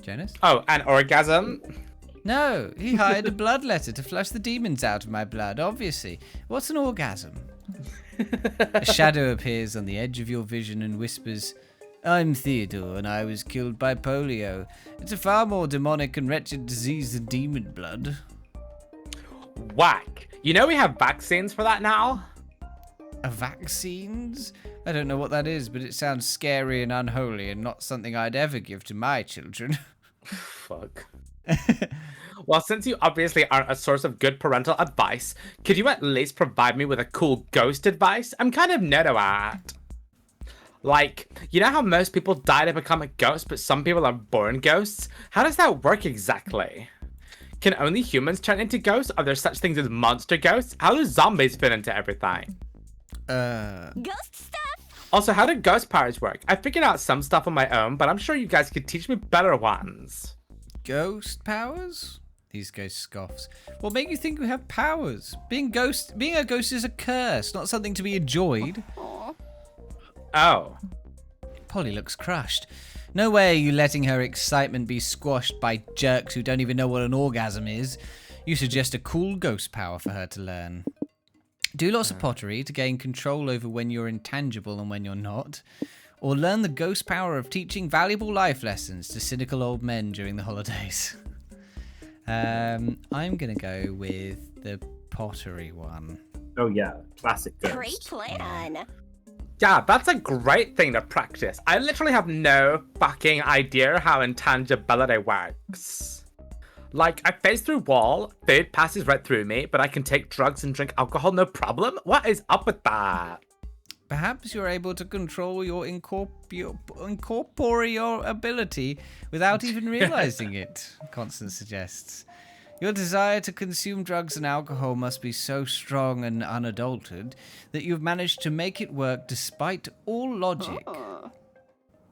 Jonas? Oh, an orgasm? No, he hired a bloodletter to flush the demons out of my blood, obviously. What's an orgasm? A shadow appears on the edge of your vision and whispers, I'm Theodore, and I was killed by polio. It's a far more demonic and wretched disease than demon blood. Whack. You know we have vaccines for that now? Vaccines? I don't know what that is, but it sounds scary and unholy and not something I'd ever give to my children. Fuck. Well, since you obviously aren't a source of good parental advice, could you at least provide me with a cool ghost advice? I'm kind of new to it. Like, you know how most people die to become a ghost, but some people are born ghosts? How does that work exactly? Can only humans turn into ghosts? Are there such things as monster ghosts? How do zombies fit into everything? Ghost stuff? Also, how do ghost powers work? I figured out some stuff on my own, but I'm sure you guys could teach me better ones. Ghost powers? These ghost scoffs. What make you think we have powers? Being a ghost is a curse, not something to be enjoyed. Oh. Polly looks crushed. No way are you letting her excitement be squashed by jerks who don't even know what an orgasm is. You suggest a cool ghost power for her to learn. Do lots of pottery to gain control over when you're intangible and when you're not. Or learn the ghost power of teaching valuable life lessons to cynical old men during the holidays. I'm going to go with the pottery one. Oh yeah, classic ghost. Great plan. Yeah, that's a great thing to practice. I literally have no fucking idea how intangibility works. Like, I phase through wall, food passes right through me, but I can take drugs and drink alcohol no problem? What is up with that? Perhaps you're able to control your incorporeal ability without even realizing it, Constance suggests. Your desire to consume drugs and alcohol must be so strong and unadulterated that you've managed to make it work despite all logic.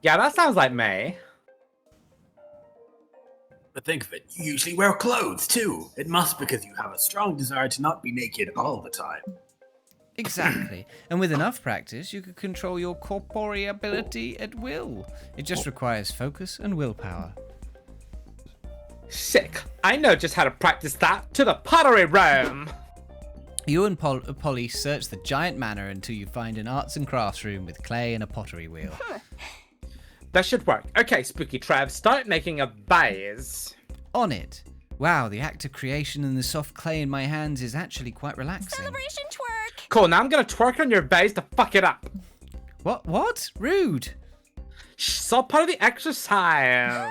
Yeah, that sounds like me. But think of it, you usually wear clothes too. It must because you have a strong desire to not be naked all the time. Exactly. And with enough practice, you could control your corporeality at will. It just requires focus and willpower. Sick. I know just how to practice that. To the pottery room. You and Polly search the giant manor until you find an arts and crafts room with clay and a pottery wheel. That should work. Okay, Spooky Trev, start making a vase. On it. Wow, the act of creation and the soft clay in my hands is actually quite relaxing. Celebration twerk. Cool, now I'm gonna twerk on your vase to fuck it up. What? Rude. Shh, it's all part of the exercise.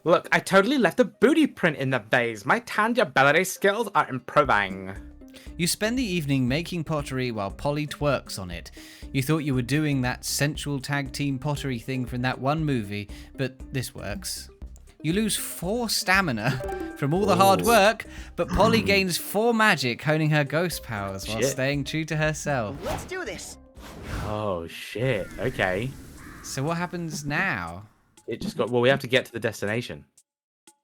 Look, I totally left a booty print in the vase. My tangibility skills are improving. You spend the evening making pottery while Polly twerks on it. You thought you were doing that sensual tag team pottery thing from that one movie, but this works. You lose 4 stamina from all the hard work, but Polly gains 4 magic, honing her ghost powers while staying true to herself. Let's do this. Oh, shit. Okay. So what happens now? It just got... Well, we have to get to the destination.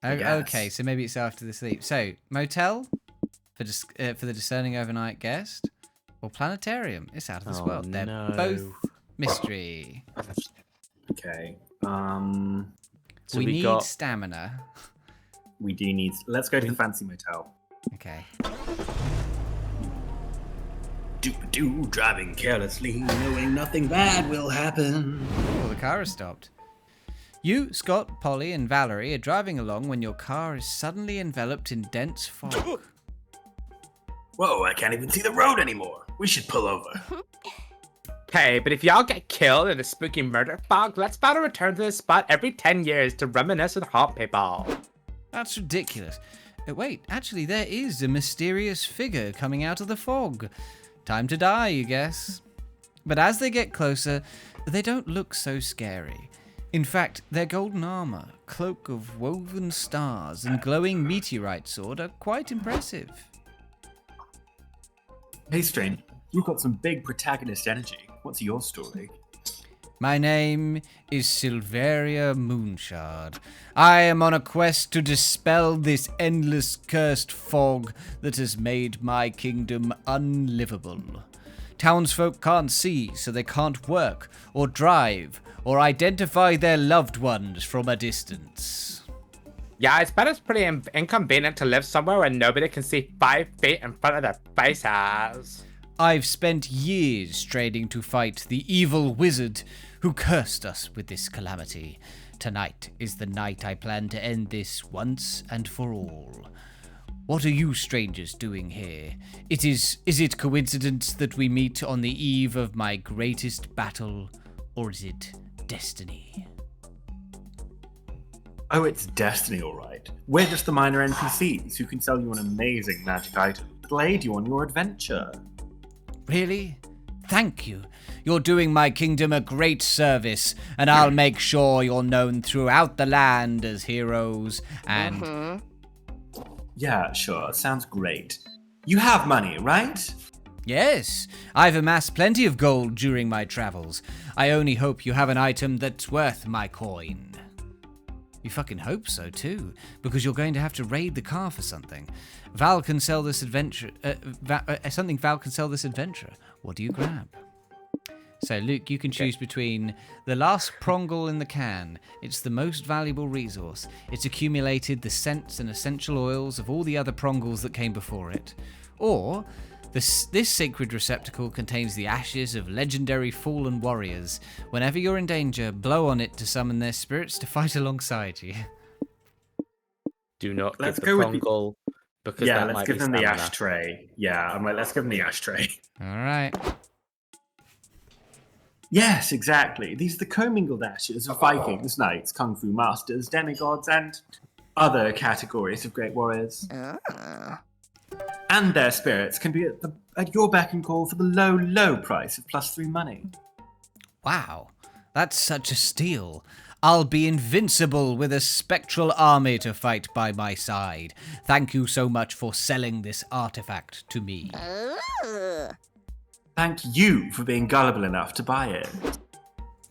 Okay, so maybe it's after the sleep. So, motel? for the discerning overnight guest, or planetarium. It's out of this Oh, world. They're no. both mystery. Okay. So we need got stamina. We do need. Let's go to the fancy motel. Okay. Do driving carelessly, knowing nothing bad will happen. Well, the car has stopped. You, Scott, Polly, and Valerie are driving along when your car is suddenly enveloped in dense fog. Whoa, I can't even see the road anymore. We should pull over. Okay, but if y'all get killed in a spooky murder fog, let's about to return to this spot every 10 years to reminisce with hot people. That's ridiculous. Wait, actually, there is a mysterious figure coming out of the fog. Time to die, you guess. But as they get closer, they don't look so scary. In fact, their golden armor, cloak of woven stars, and glowing meteorite sword are quite impressive. Hey, Strange, you've got some big protagonist energy. What's your story? My name is Silveria Moonshard. I am on a quest to dispel this endless cursed fog that has made my kingdom unlivable. Townsfolk can't see, so they can't work, or drive, or identify their loved ones from a distance. Yeah, I bet it's pretty inconvenient to live somewhere where nobody can see 5 feet in front of their faces. I've spent years training to fight the evil wizard who cursed us with this calamity. Tonight is the night I plan to end this once and for all. What are you strangers doing here? Is it coincidence that we meet on the eve of my greatest battle, or is it destiny? Oh, it's destiny, all right. We're just the minor NPCs who can sell you an amazing magic item that'll aid you on your adventure. Really? Thank you. You're doing my kingdom a great service, and I'll make sure you're known throughout the land as heroes and... Yeah, sure. Sounds great. You have money, right? Yes, I've amassed plenty of gold during my travels. I only hope you have an item that's worth my coin. You fucking hope so, too, because you're going to have to raid the car for something. Val can sell this adventure... Val can sell this adventurer. What do you grab? So, Luke, you can choose between the last prongle in the can. It's the most valuable resource. It's accumulated the scents and essential oils of all the other prongles that came before it. Or... This sacred receptacle contains the ashes of legendary fallen warriors. Whenever you're in danger, blow on it to summon their spirits to fight alongside you. Do not Let's give the go with prongle, because Yeah, that let's might give be them the stamina. ashtray. Yeah, I'm like, let's give them the ashtray. All right. Yes, exactly. These are the commingled ashes of Vikings, knights, kung fu masters, demigods, and other categories of great warriors. And their spirits can be at your beck and call for the low, low price of +3 money. Wow, that's such a steal. I'll be invincible with a spectral army to fight by my side. Thank you so much for selling this artifact to me. Thank you for being gullible enough to buy it.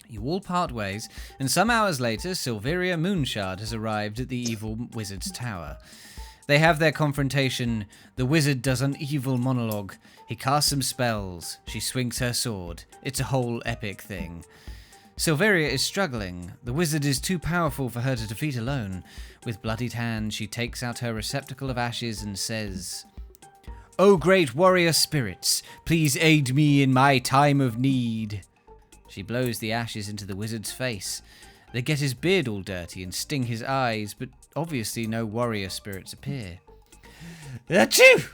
You all part ways, and some hours later, Silveria Moonshard has arrived at the evil wizard's tower. They have their confrontation. The wizard does an evil monologue. He casts some spells. She swings her sword. It's a whole epic thing. Silveria is struggling. The wizard is too powerful for her to defeat alone. With bloodied hands, she takes out her receptacle of ashes and says, "O great warrior spirits, please aid me in my time of need." She blows the ashes into the wizard's face. They get his beard all dirty and sting his eyes, but obviously no warrior spirits appear. Achoo!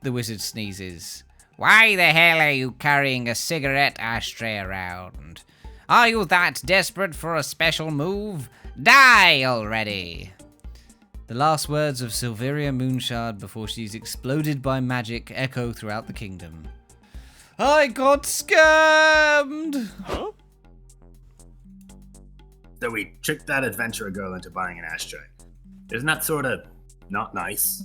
The wizard sneezes. Why the hell are you carrying a cigarette ashtray around? Are you that desperate for a special move? Die already! The last words of Silveria Moonshard before she's exploded by magic echo throughout the kingdom. I got scammed! Huh? So we tricked that adventurer girl into buying an ashtray. Isn't that sort of not nice?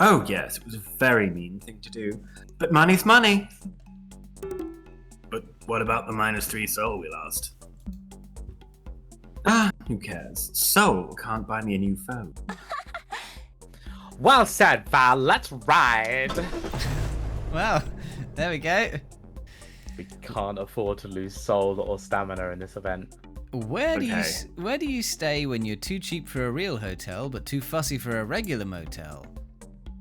Oh yes, it was a very mean thing to do. But money's money. But what about the -3 soul we lost? Ah, who cares? Soul can't buy me a new phone. Well said, Val. Let's ride. Well, there we go. We can't afford to lose soul or stamina in this event. Where do you stay when you're too cheap for a real hotel but too fussy for a regular motel?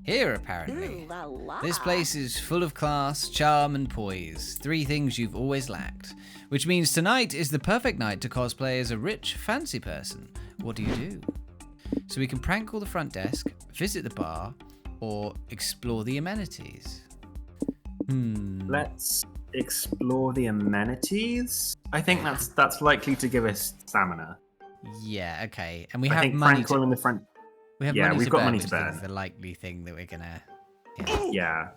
Here, apparently. Ooh la la. This place is full of class, charm, and poise. 3 things you've always lacked. Which means tonight is the perfect night to cosplay as a rich, fancy person. What do you do? So we can prank call the front desk, visit the bar, or explore the amenities. Let's explore the amenities. I think that's likely to give us stamina. Yeah, okay. And we I have think money prank calling the front. We have Yeah, money we've to got burn, money which to I think burn. is the likely thing that we're gonna. Yeah.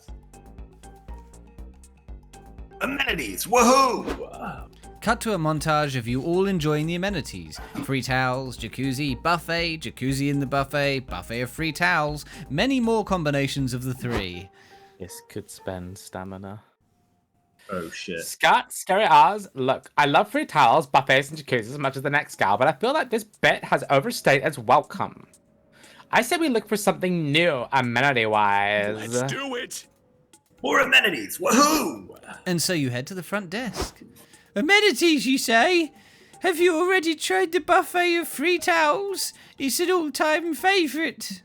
Amenities, woohoo! Cut to a montage of you all enjoying the amenities. Free towels, jacuzzi, buffet, jacuzzi in the buffet, buffet of free towels, many more combinations of the 3. This could spend stamina. Oh shit. Scott, Scary Oz, look, I love free towels, buffets, and jacuzzis as much as the next gal, but I feel like this bit has overstayed its welcome. I say we look for something new, amenity-wise. Let's do it! More amenities, woohoo! And so you head to the front desk. Amenities, you say? Have you already tried the buffet of free towels? It's an all-time favourite.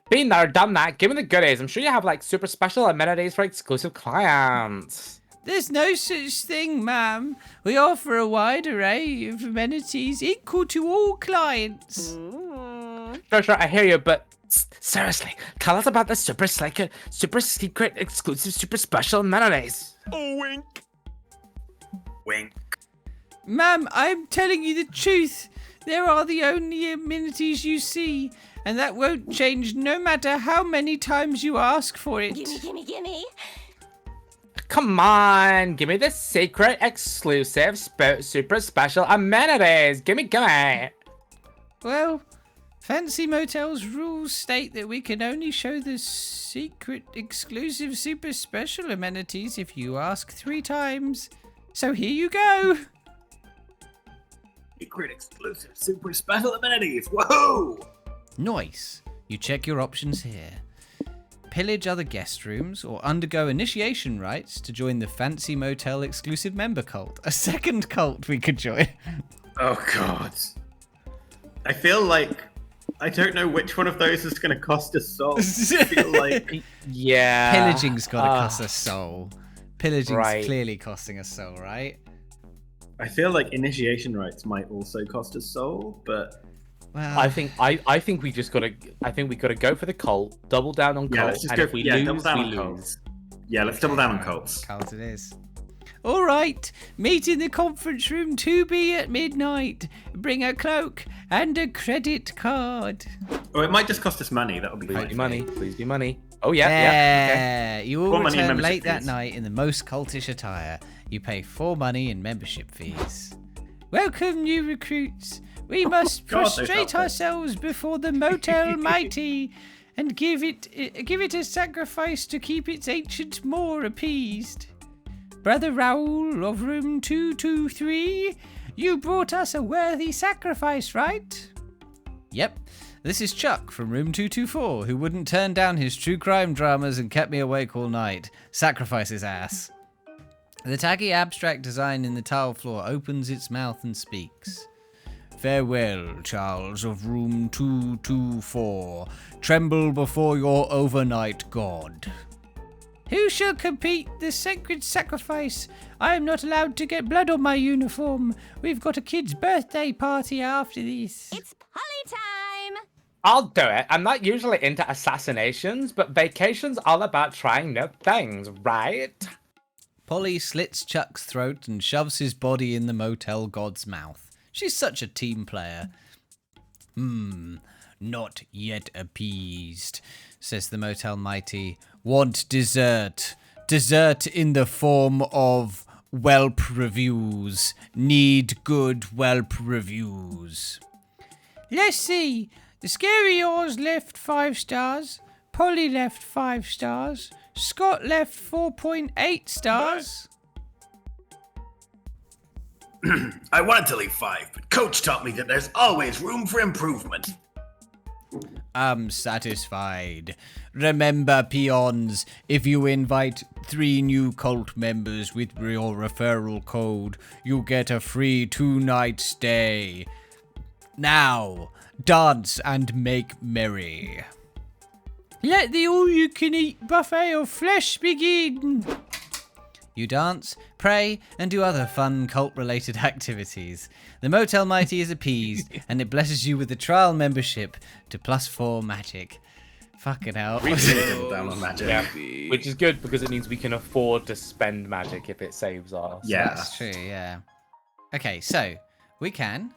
Been there, done that. Give me the goodies. I'm sure you have like super special amenities for exclusive clients. There's no such thing, ma'am. We offer a wide array of amenities equal to all clients. Sure, I hear you, but seriously, tell us about the super secret, exclusive, super special amenities. Oh, wink. Wink. Ma'am, I'm telling you the truth. There are the only amenities you see, and that won't change no matter how many times you ask for it. Gimme. Come on, give me the secret, exclusive, super special amenities. Gimme. Well, Fancy Motel's rules state that we can only show the secret, exclusive, super special amenities if you ask 3 times. So here you go. Secret, exclusive, super special amenities, woohoo! Nice. You check your options here. Pillage other guest rooms or undergo initiation rites to join the Fancy Motel exclusive member cult. A second cult we could join. Oh god. I feel like I don't know which one of those is going to cost us soul. I feel like yeah. Pillaging's got to cost us soul. Pillaging's right. clearly costing us soul, right? I feel like initiation rites might also cost us soul, but well, I think we just gotta. I think we gotta go for the cult, double down on yeah, cult, let's just and go. if we Yeah, lose, double down we on lose. cults. Yeah, let's double down on cults. Cult it is. All right, meet in the conference room 2B at midnight. Bring a cloak and a credit card. Or it might just cost us money. That'll be Please fine. be money. Please be money. Oh yeah. Okay. You all More money in return membership late that fees. night in the most cultish attire. You pay 4 money in membership fees. Welcome, new recruits. We must God, those prostrate outfits. ourselves before the Motel Mighty and give it a sacrifice to keep its ancient Moor appeased. Brother Raoul of room 223, you brought us a worthy sacrifice, right? Yep. This is Chuck from room 224, who wouldn't turn down his true crime dramas and kept me awake all night. Sacrifice his ass. The taggy abstract design in the tile floor opens its mouth and speaks. Farewell, Charles of room 224. Tremble before your overnight god. Who shall complete the sacred sacrifice? I am not allowed to get blood on my uniform. We've got a kid's birthday party after this. It's party time! I'll do it. I'm not usually into assassinations, but vacation's all about trying new things, right? Polly slits Chuck's throat and shoves his body in the motel god's mouth. She's such a team player. Not yet appeased, says the Motel Mighty. Want dessert. Dessert in the form of whelp reviews. Need good whelp reviews. Let's see. The Scary Oars left 5 stars. Polly left 5 stars. Scott left 4.8 stars. I wanted to leave 5, but Coach taught me that there's always room for improvement. am satisfied. Remember, peons, if you invite 3 new cult members with your referral code, you get a free 2-night stay. Now, dance and make merry. Let the all-you-can-eat buffet of flesh begin. You dance, pray, and do other fun cult-related activities. The Motel Mighty is appeased, and it blesses you with a trial membership to +4 magic. Fucking hell. Down on magic. Yeah, which is good because it means we can afford to spend magic if it saves us. Yeah. That's true, yeah. Okay, so we can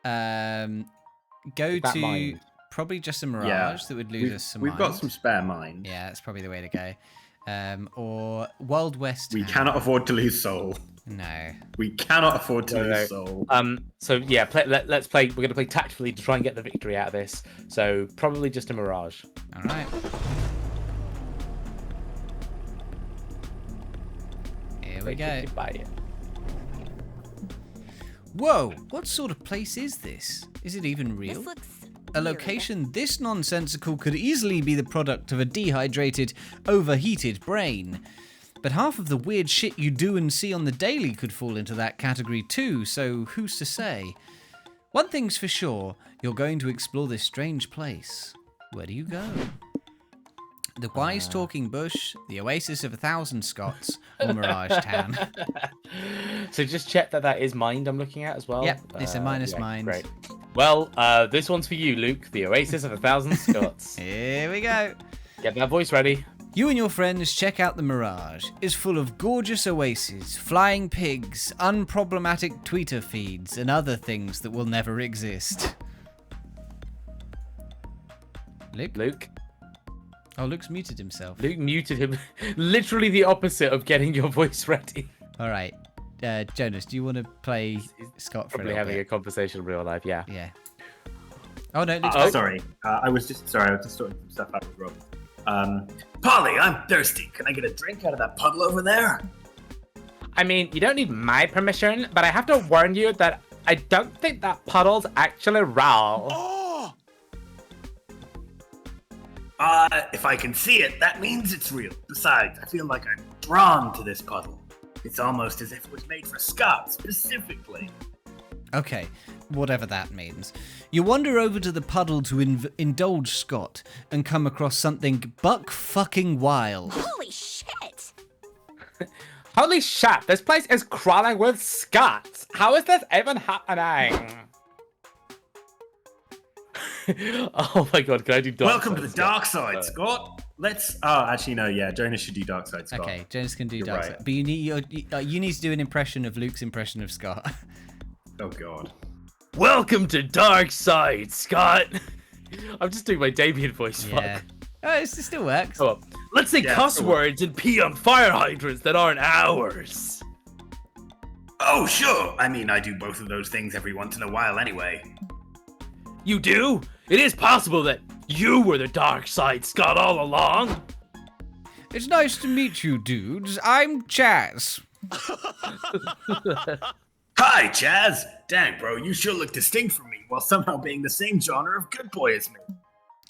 go That to mind. probably just a Mirage that would lose us some We've got mind. some spare mind. Yeah, that's probably the way to go. Or Wild West. We cannot afford to lose soul. No. We cannot afford to lose soul. So yeah, let's play. We're going to play tactfully to try and get the victory out of this. So probably just a Mirage. All right. Here we go. Bye. Whoa, what sort of place is this? Is it even real? This looks A location this nonsensical could easily be the product of a dehydrated, overheated brain. But half of the weird shit you do and see on the daily could fall into that category too, so who's to say? One thing's for sure, you're going to explore this strange place. Where do you go? The wise talking bush, the oasis of 1,000 Scots, or Mirage Town. So just check that is mind I'm looking at as well. Yep, it's a minus mind. Great. Well, this one's for you, Luke. The oasis of 1,000 Scots. Here we go. Get that voice ready. You and your friends check out the Mirage. It's full of gorgeous oases, flying pigs, unproblematic Twitter feeds, and other things that will never exist. Luke? Oh, Luke's muted himself. Luke muted him. Literally the opposite of getting your voice ready. All right. Jonas, do you want to play Scott for a Probably little having bit? a conversation in real life, yeah. Yeah. Oh, no. Sorry. I was just sorting some stuff out with Rob. Polly, I'm thirsty. Can I get a drink out of that puddle over there? I mean, you don't need my permission, but I have to warn you that I don't think that puddle's actually real. If I can see it, that means it's real. Besides, I feel like I'm drawn to this puddle. It's almost as if it was made for Scott, specifically. Okay, whatever that means. You wander over to the puddle to indulge Scott and come across something buck-fucking wild. Holy shit! Holy shit, this place is crawling with Scots. How is this even happening? Oh my god, can I do dark Welcome side, to the Scott? dark side, Scott. Let's. Oh, actually, no. Yeah, Jonas should do dark side, Scott. Okay, Jonas can do You're dark right. side. But you need to do an impression of Luke's impression of Scott. Oh god. Welcome to Dark Side, Scott. I'm just doing my Damien voice. Yeah. Fuck. Oh, it still works. Oh, let's say cuss words and pee on fire hydrants that aren't ours. Oh, sure. I mean, I do both of those things every once in a while anyway. You do? It is possible that you were the Dark Side, Scott, all along. It's nice to meet you, dudes. I'm Chaz. Hi, Chaz. Dang, bro, you sure look distinct from me while somehow being the same genre of good boy as me.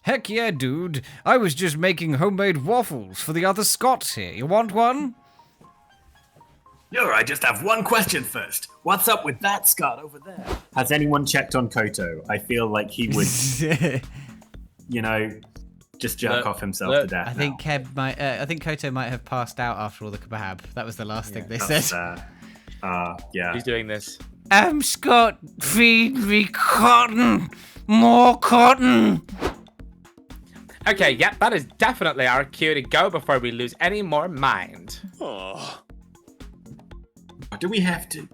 Heck yeah, dude. I was just making homemade waffles for the other Scots here. You want one? Sure, I just have one question first. What's up with that Scott over there? Has anyone checked on Koto? I feel like he would, just jerk off himself to death. I think I think Koto might have passed out after all the kebab. That was the last thing they That's, said. yeah. Who's doing this? Scott, feed me cotton. More cotton. Okay, yep, that is definitely our cue to go before we lose any more mind. Do we have to?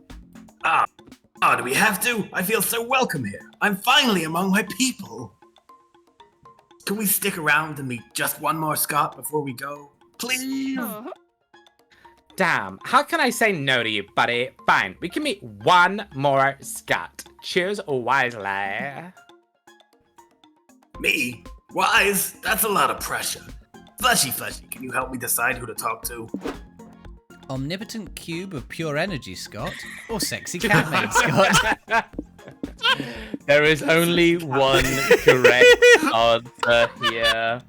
Do we have to? I feel so welcome here. I'm finally among my people. Can we stick around and meet just one more Scott before we go? Please? Damn, how can I say no to you, buddy? Fine, we can meet one more Scott. Choose wisely. Me? Wise? That's a lot of pressure. Fleshy, can you help me decide who to talk to? Omnipotent cube of pure energy, Scott, or sexy cat maid, Scott. There is only one correct answer here.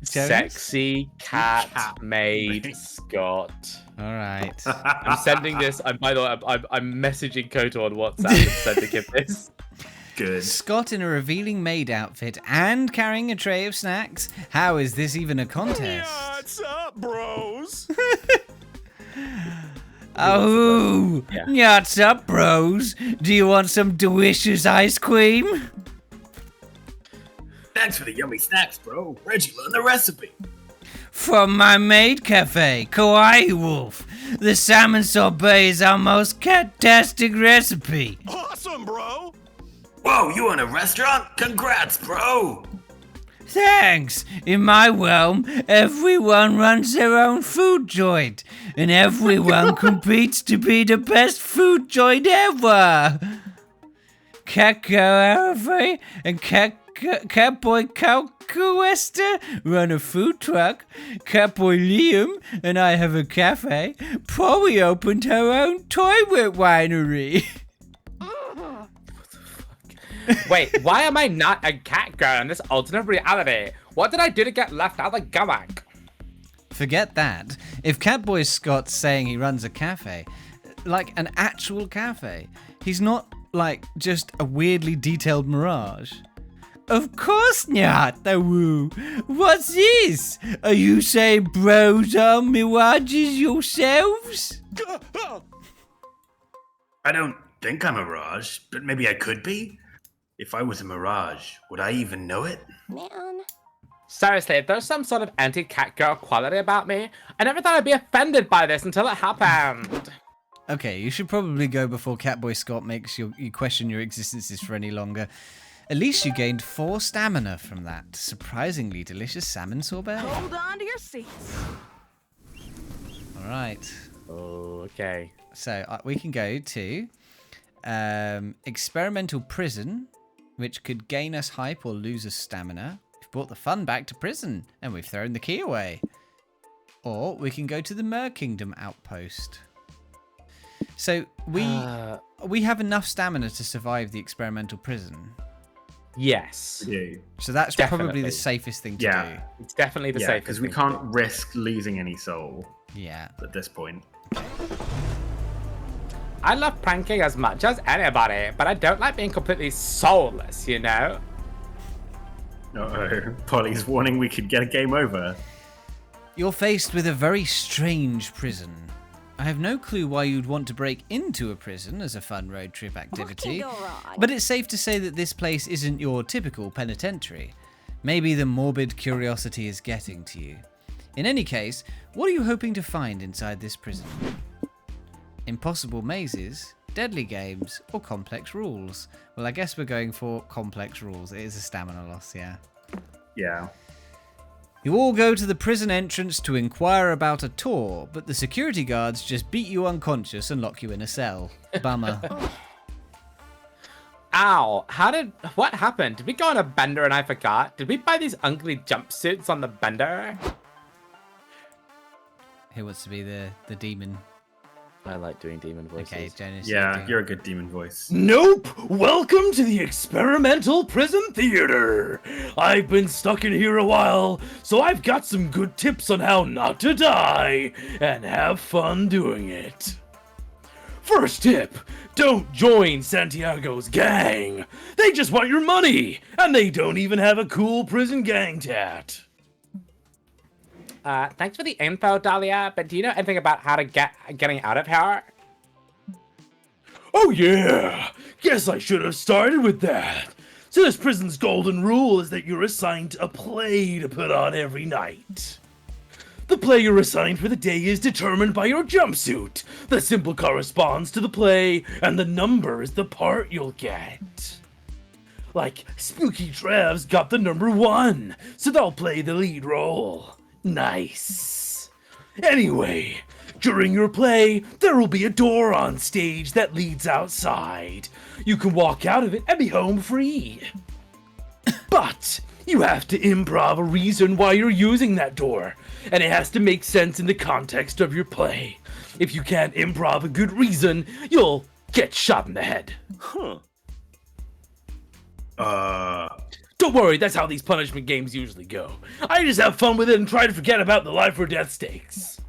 Jonas? Sexy cat maid Scott. All right. I'm sending this. By the way, I'm messaging Koto on WhatsApp and sending him this. Good. Scott in a revealing maid outfit and carrying a tray of snacks. How is this even a contest? What's up, bros? Oh, what's up, bros? Do you want some delicious ice cream? Thanks for the yummy snacks, bro. Where'd you learn the recipe? From my maid cafe, Kawaii Wolf. The salmon sorbet is our most cat-tastic recipe. Awesome, bro. Whoa, you own a restaurant? Congrats, bro. Thanks. In my realm, everyone runs their own food joint, and everyone competes to be the best food joint ever. Cafe and Catboy Calcuester run a food truck. Catboy Liam and I have a cafe. Polly opened her own toilet winery. Wait, why am I not a cat girl in this alternate reality? What did I do to get left out of the gummack? Forget that. If Catboy Scott's saying he runs a cafe, like an actual cafe, he's not like just a weirdly detailed mirage. Of course not, the woo. What's this? Are you saying bros are mirages yourselves? I don't think I'm a mirage, but maybe I could be. If I was a mirage, would I even know it? Man. Seriously, if there's some sort of anti-cat girl quality about me, I never thought I'd be offended by this until it happened. Okay, you should probably go before Catboy Scott makes you question your existences for any longer. At least you gained 4 stamina from that surprisingly delicious salmon sorbet. Hold on to your seats. All right. Oh, okay. So we can go to experimental prison, which could gain us hype or lose us stamina. We've brought the fun back to prison, and we've thrown the key away. Or we can go to the Mer Kingdom outpost. So we have enough stamina to survive the experimental prison. Yes. Yeah. So that's probably the safest thing to do. It's definitely the safest because we thing can't risk losing any soul. Yeah. At this point. I love pranking as much as anybody, but I don't like being completely soulless, you know? Uh-oh. Polly's warning we could get a game over. You're faced with a very strange prison. I have no clue why you'd want to break into a prison as a fun road trip activity, but it's safe to say that this place isn't your typical penitentiary. Maybe the morbid curiosity is getting to you. In any case, what are you hoping to find inside this prison? Impossible mazes, deadly games, or complex rules? Well, I guess we're going for complex rules. It is a stamina loss, yeah. Yeah. You all go to the prison entrance to inquire about a tour, but the security guards just beat you unconscious and lock you in a cell. Bummer. Ow, what happened? Did we go on a bender and I forgot? Did we buy these ugly jumpsuits on the bender? Who wants to be the demon? I like doing demon voices. Okay, Jonas. Yeah, you're a good demon voice. Nope! Welcome to the experimental prison theater! I've been stuck in here a while, so I've got some good tips on how not to die and have fun doing it. First tip, don't join Santiago's gang. They just want your money, and they don't even have a cool prison gang tat. Thanks for the info, Dahlia, but do you know anything about how to getting out of here? Oh yeah! Guess I should have started with that. So this prison's golden rule is that you're assigned a play to put on every night. The play you're assigned for the day is determined by your jumpsuit. The symbol corresponds to the play, and the number is the part you'll get. Like, Spooky Trav's got the number 1, so they'll play the lead role. Nice. Anyway, during your play, there will be a door on stage that leads outside. You can walk out of it and be home free. But you have to improv a reason why you're using that door, and it has to make sense in the context of your play. If you can't improv a good reason, you'll get shot in the head. Huh. Don't worry, that's how these punishment games usually go. I just have fun with it and try to forget about the life or death stakes.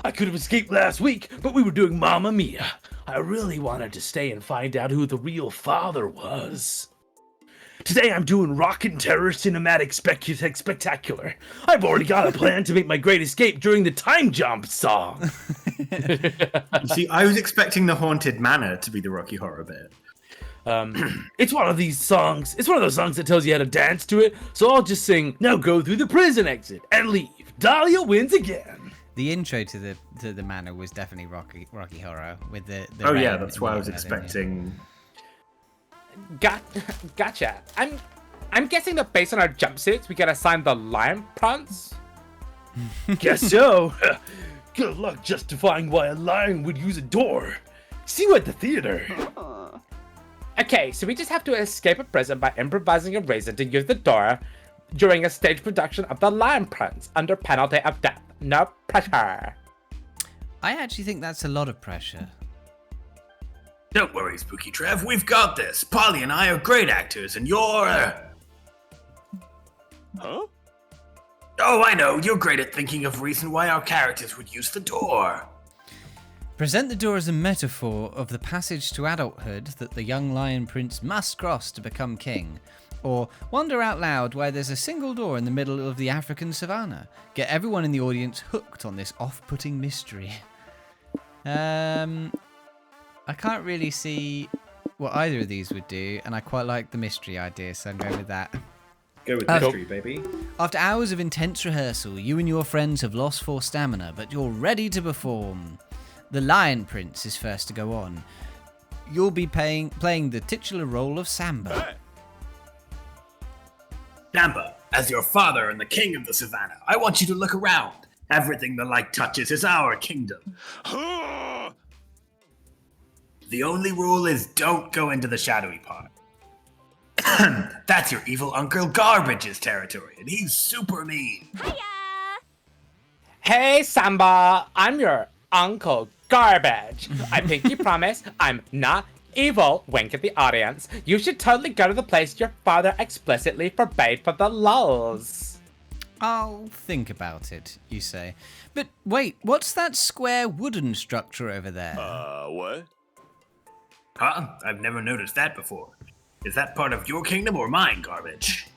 I could have escaped last week, but we were doing Mamma Mia. I really wanted to stay and find out who the real father was. Today I'm doing Rockin' Terror Cinematic Spectacular. I've already got a plan to make my great escape during the time jump song. You see, I was expecting the Haunted Manor to be the Rocky Horror bit. It's one of those songs that tells you how to dance to it, so I'll just sing, now go through the prison exit and leave. Dahlia wins again. The intro to the manor was definitely Rocky Horror with the Oh rain yeah, that's and why I all was that, expecting. Gotcha. I'm guessing that based on our jumpsuits, we get assigned the lion prance. Guess so. Good luck justifying why a lion would use a door. See you at the theater. Okay, so we just have to escape a prison by improvising a reason to use the door during a stage production of the lion prance under penalty of death. No pressure. I actually think that's a lot of pressure. Don't worry, Spooky Trev, we've got this. Polly and I are great actors, and you're... Huh? Oh, I know, you're great at thinking of reason why our characters would use the door. Present the door as a metaphor of the passage to adulthood that the young lion prince must cross to become king. Or wonder out loud why there's a single door in the middle of the African savannah. Get everyone in the audience hooked on this off-putting mystery. I can't really see what either of these would do, and I quite like the mystery idea, so I'm going with that. Go with mystery, baby. After hours of intense rehearsal, you and your friends have lost 4 stamina, but you're ready to perform. The Lion Prince is first to go on. You'll be playing the titular role of Samba. Samba, as your father and the king of the savannah, I want you to look around. Everything the light touches is our kingdom. The only rule is don't go into the shadowy part. That's your evil Uncle Garbage's territory, and he's super mean. Hey, Samba, I'm your Uncle Garbage. I pinky promise I'm not evil. Wink at the audience. You should totally go to the place your father explicitly forbade for the lulz. I'll think about it, you say. But wait, what's that square wooden structure over there? What? Huh? I've never noticed that before. Is that part of your kingdom or mine, Garbage?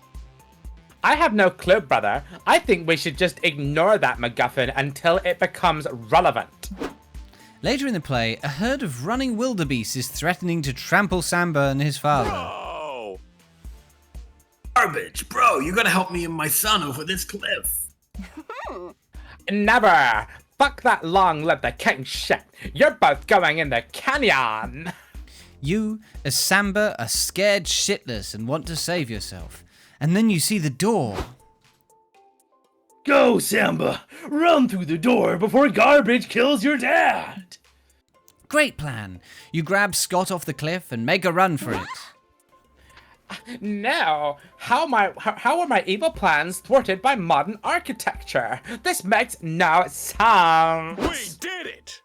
I have no clue, brother. I think we should just ignore that MacGuffin until it becomes relevant. Later in the play, a herd of running wildebeest is threatening to trample Samba and his father. Oh! Garbage, bro, you gotta help me and my son over this cliff. Never! Fuck that long live the king shit. You're both going in the canyon. You, as Samba, are scared shitless and want to save yourself. And then you see the door. Go, Samba! Run through the door before Garbage kills your dad! Great plan. You grab Scott off the cliff and make a run for it. No! How are my evil plans thwarted by modern architecture? This makes no sense! We did it!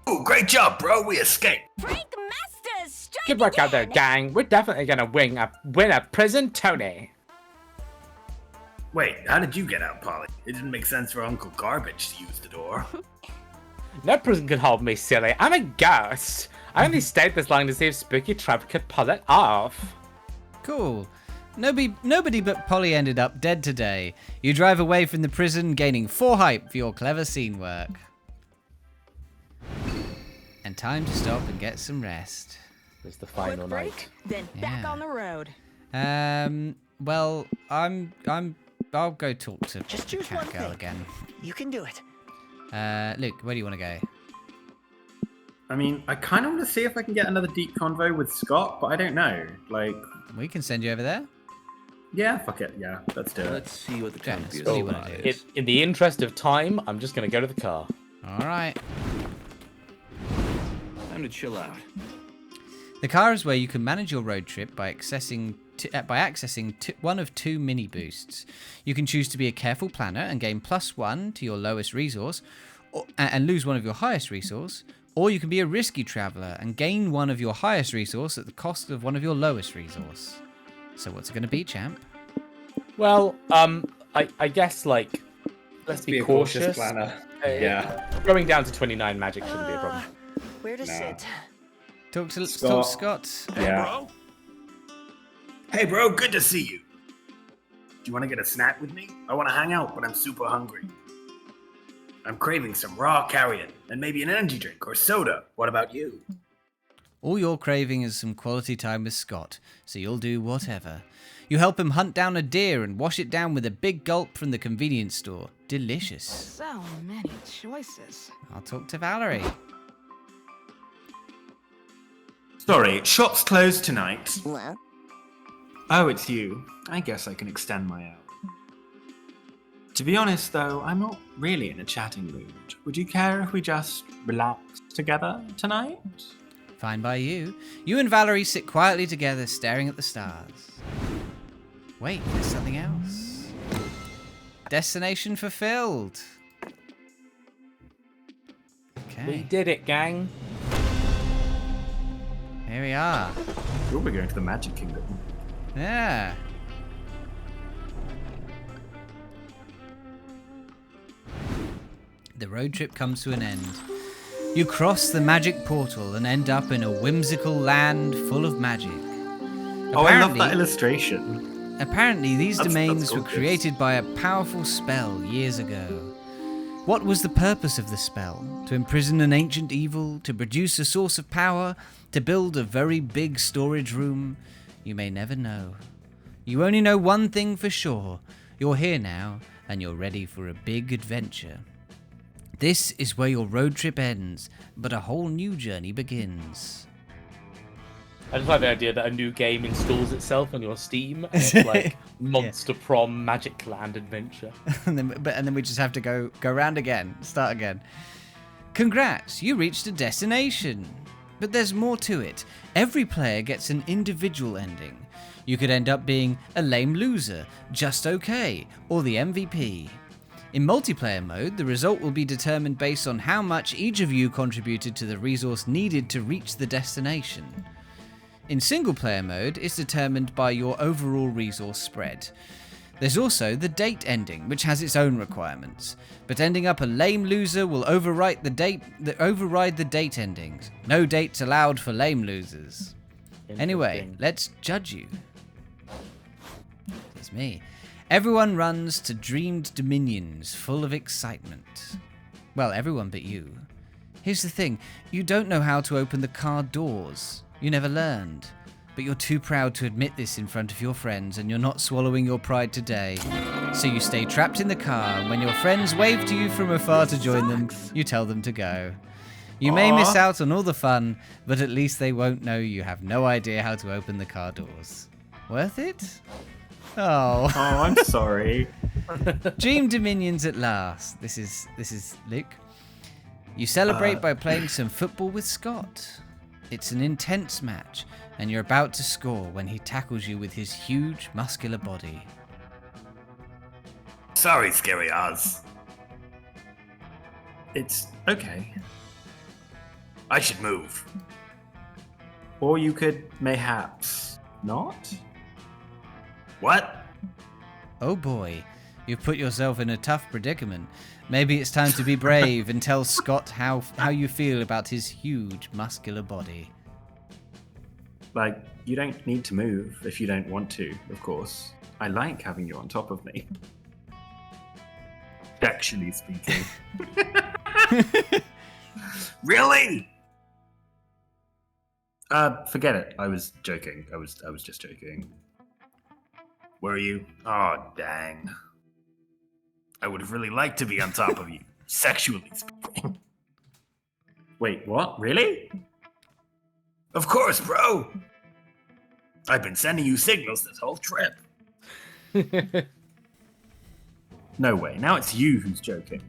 Ooh, great job, bro. We escaped. Break Masters, strike Good work out there, again. gang. We're definitely gonna win a prison Tony. Wait, how did you get out, Polly? It didn't make sense for Uncle Garbage to use the door. No prison could hold me, silly. I'm a ghost. I only stayed this long to see if Spooky Trump could pull it off. Cool. Nobody but Polly ended up dead today. You drive away from the prison, gaining 4 hype for your clever scene work. And time to stop and get some rest. It's the final night. Then back on the road. Well, I'll go talk to Just the choose cat one girl thing. again. You can do it. Luke, where do you want to go? I mean, I kind of want to see if I can get another deep convo with Scott, but I don't know. Like, we can send you over there. Yeah, fuck it. Yeah, let's do it. Let's see what the Jonas, champions what do you want to do? In the interest of time, I'm just gonna go to the car. All right. Time to chill out. The car is where you can manage your road trip by accessing one of 2 mini boosts. You can choose to be a careful planner and gain +1 to your lowest resource, and lose one of your highest resource, Or you can be a risky traveller and gain one of your highest resource at the cost of one of your lowest resource. So what's it going to be, champ? Well, I guess, like, let's be cautious. planner. Yeah. Going down to 29 magic shouldn't be a problem. Where to sit? Talk to Scott. Scott. Yeah. Hey, bro, good to see you. Do you want to get a snack with me? I want to hang out, but I'm super hungry. I'm craving some raw carrion and maybe an energy drink or soda. What about you? All you're craving is some quality time with Scott, so you'll do whatever. You help him hunt down a deer and wash it down with a big gulp from the convenience store. Delicious. So many choices. I'll talk to Valerie. Sorry, shop's closed tonight. What? Oh, it's you. I guess I can extend my hour. To be honest, though, I'm not really in a chatting mood. Would you care if we just relax together tonight? Fine by you. You and Valerie sit quietly together, staring at the stars. Wait, there's something else. Destination fulfilled. Okay. We did it, gang. Here we are. We'll be going to the Magic Kingdom. Yeah. The road trip comes to an end. You cross the magic portal and end up in a whimsical land full of magic. Oh, I love that illustration. Apparently, these domains that's were gorgeous. created by a powerful spell years ago. What was the purpose of the spell? To imprison an ancient evil? To produce a source of power? To build a very big storage room? You may never know. You only know one thing for sure. You're here now, and you're ready for a big adventure. This is where your road trip ends, but a whole new journey begins. I just like the idea that a new game installs itself on your Steam, and it's like Monster Prom Magic Land Adventure. and then we just have to go round again, start again. Congrats, you reached a destination. But there's more to it. Every player gets an individual ending. You could end up being a lame loser, just okay, or the MVP. In multiplayer mode, the result will be determined based on how much each of you contributed to the resource needed to reach the destination. In single player mode, it's determined by your overall resource spread. There's also the date ending, which has its own requirements. But ending up a lame loser will override the date endings. No dates allowed for lame losers. Anyway, let's judge you. It's me. Everyone runs to dreamed dominions full of excitement. Well, everyone but you. Here's the thing, you don't know how to open the car doors. You never learned. But you're too proud to admit this in front of your friends, and you're not swallowing your pride today. So you stay trapped in the car, and when your friends wave to you from afar to join them, you tell them to go. You may miss out on all the fun, but at least they won't know you have no idea how to open the car doors. Worth it? Oh. Oh, I'm sorry. Dream Dominions at last. This is Luke. You celebrate by playing some football with Scott. It's an intense match, and you're about to score when he tackles you with his huge, muscular body. Sorry, Scary Oz. It's okay. I should move. Or you could mayhaps not? What? Oh boy, you've put yourself in a tough predicament. Maybe it's time to be brave and tell Scott how you feel about his huge, muscular body. Like, you don't need to move if you don't want to, of course. I like having you on top of me. Sexually speaking. Really? Forget it. I was joking. I was just joking. Were you? Oh, dang. I would have really liked to be on top of you, sexually speaking. Wait, what? Really? Of course, bro. I've been sending you signals this whole trip. No way. Now it's you who's joking.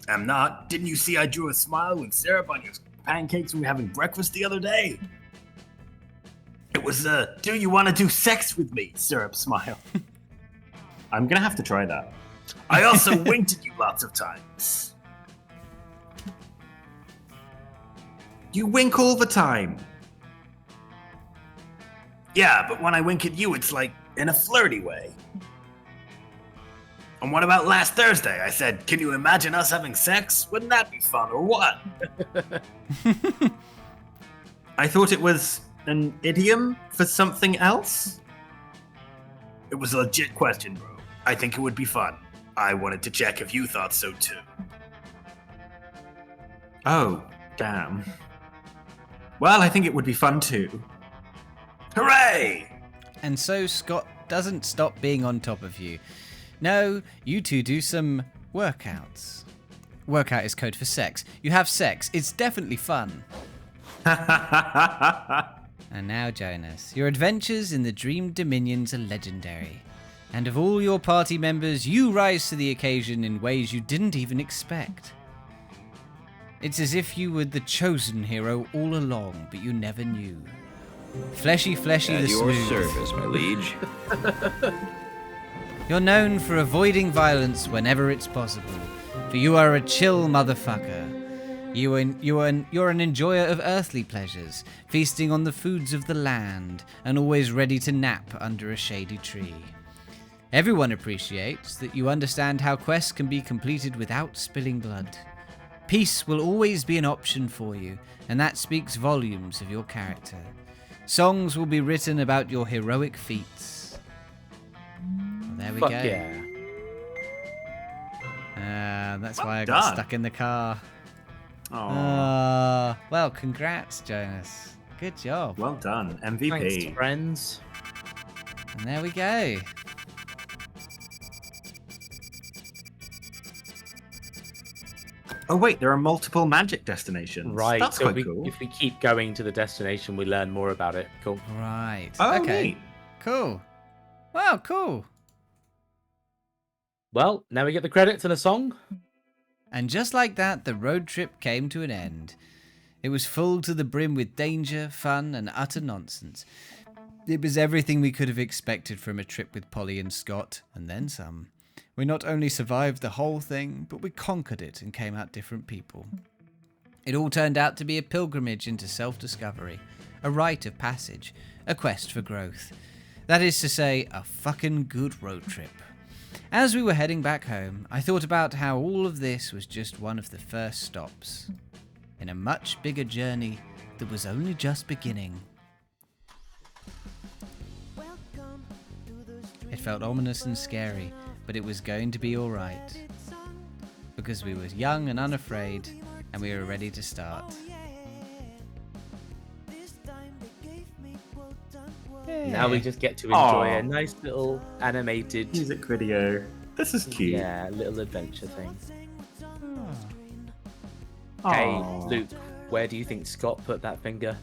I'm not. Didn't you see I drew a smile with syrup on your pancakes when we were having breakfast the other day? It was do you want to do sex with me, syrup smile. I'm gonna have to try that. I also winked at you lots of times. You wink all the time. Yeah, but when I wink at you, it's like in a flirty way. And what about last Thursday? I said, can you imagine us having sex? Wouldn't that be fun, or what? I thought it was an idiom for something else. It was a legit question, bro. I think it would be fun. I wanted to check if you thought so too. Oh, damn. Well, I think it would be fun too. Hooray! And so Scott doesn't stop being on top of you. No, you two do some workouts. Workout is code for sex. You have sex. It's definitely fun. And now, Jonas, your adventures in the Dream Dominions are legendary. And of all your party members, you rise to the occasion in ways you didn't even expect. It's as if you were the chosen hero all along, but you never knew. Fleshy the your smooth. service, my liege. You're known for avoiding violence whenever it's possible, for you are a chill motherfucker. You're an enjoyer of earthly pleasures, feasting on the foods of the land, and always ready to nap under a shady tree. Everyone appreciates that you understand how quests can be completed without spilling blood. Peace will always be an option for you, and that speaks volumes of your character. Songs will be written about your heroic feats. Well, there we Fuck go. yeah. That's why I done. got stuck in the car. Aw. Well, congrats, Jonas. Good job. Well done. MVP. Thanks, friends. And there we go. Oh wait, there are multiple magic destinations. Right, That's so quite cool. if we keep going to the destination, we learn more about it. Cool. Right. Oh, okay. neat. Cool. Wow, cool. Well, now we get the credits and a song. And just like that, the road trip came to an end. It was full to the brim with danger, fun, and utter nonsense. It was everything we could have expected from a trip with Polly and Scott, and then some. We not only survived the whole thing, but we conquered it and came out different people. It all turned out to be a pilgrimage into self-discovery, a rite of passage, a quest for growth. That is to say, a fucking good road trip. As we were heading back home, I thought about how all of this was just one of the first stops in a much bigger journey that was only just beginning. It felt ominous and scary, but it was going to be alright. Because we were young and unafraid, and we were ready to start. Now we just get to enjoy a nice little animated music video. This is cute. Yeah, little adventure thing. Aw. Hey, Luke, where do you think Scott put that finger?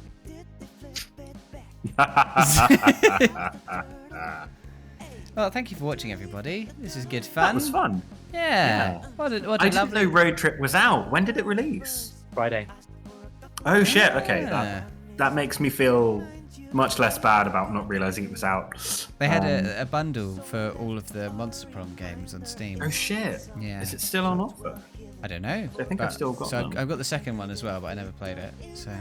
Well, thank you for watching, everybody. This is good fun. That was fun. Yeah. What a I didn't know Road Trip was out. When did it release? Friday. Oh shit. Okay, Yeah. that makes me feel much less bad about not realizing it was out. They had a bundle for all of the Monster Prom games on Steam. Oh shit. Yeah. Is it still on offer? I don't know. I think I've but- still got So them. I've got the second one as well, but I never played it. So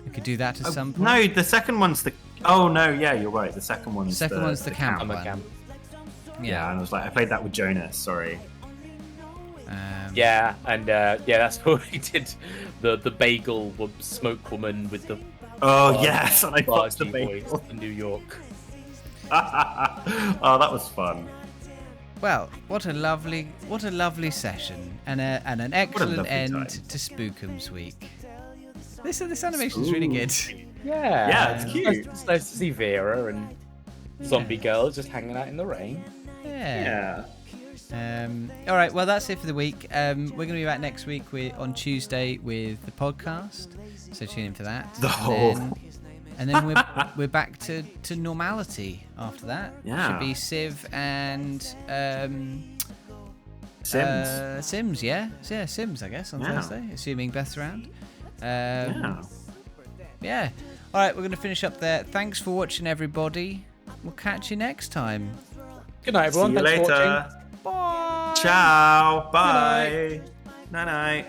we could do that at some point. No, the second one's the. Oh no, yeah, you're right. The second one's Second one's the camp one. Yeah, and I was like, I played that with Jonas. Sorry. Yeah, and yeah, that's where we did the bagel smoke woman with the. Oh yes, and I bargy fucked the bagel. voice in New York. Oh, that was fun. Well, what a lovely session, and an excellent lovely end time. to Spookums week. This animation's really good. Yeah, Yeah, it's cute. It's nice to see Vera and Zombie Girl just hanging out in the rain. Yeah. All right. Well, that's it for the week. We're going to be back next week on Tuesday with the podcast. So tune in for that. And then we're back to normality after that. Yeah. Should be Civ and Sims. Sims. Yeah. Sims. I guess on Yeah. Thursday, assuming Beth's around. Yeah. Yeah. All right. We're going to finish up there. Thanks for watching, everybody. We'll catch you next time. Good night, everyone. See you Thanks for later. watching. Bye. Ciao. Bye. Night night.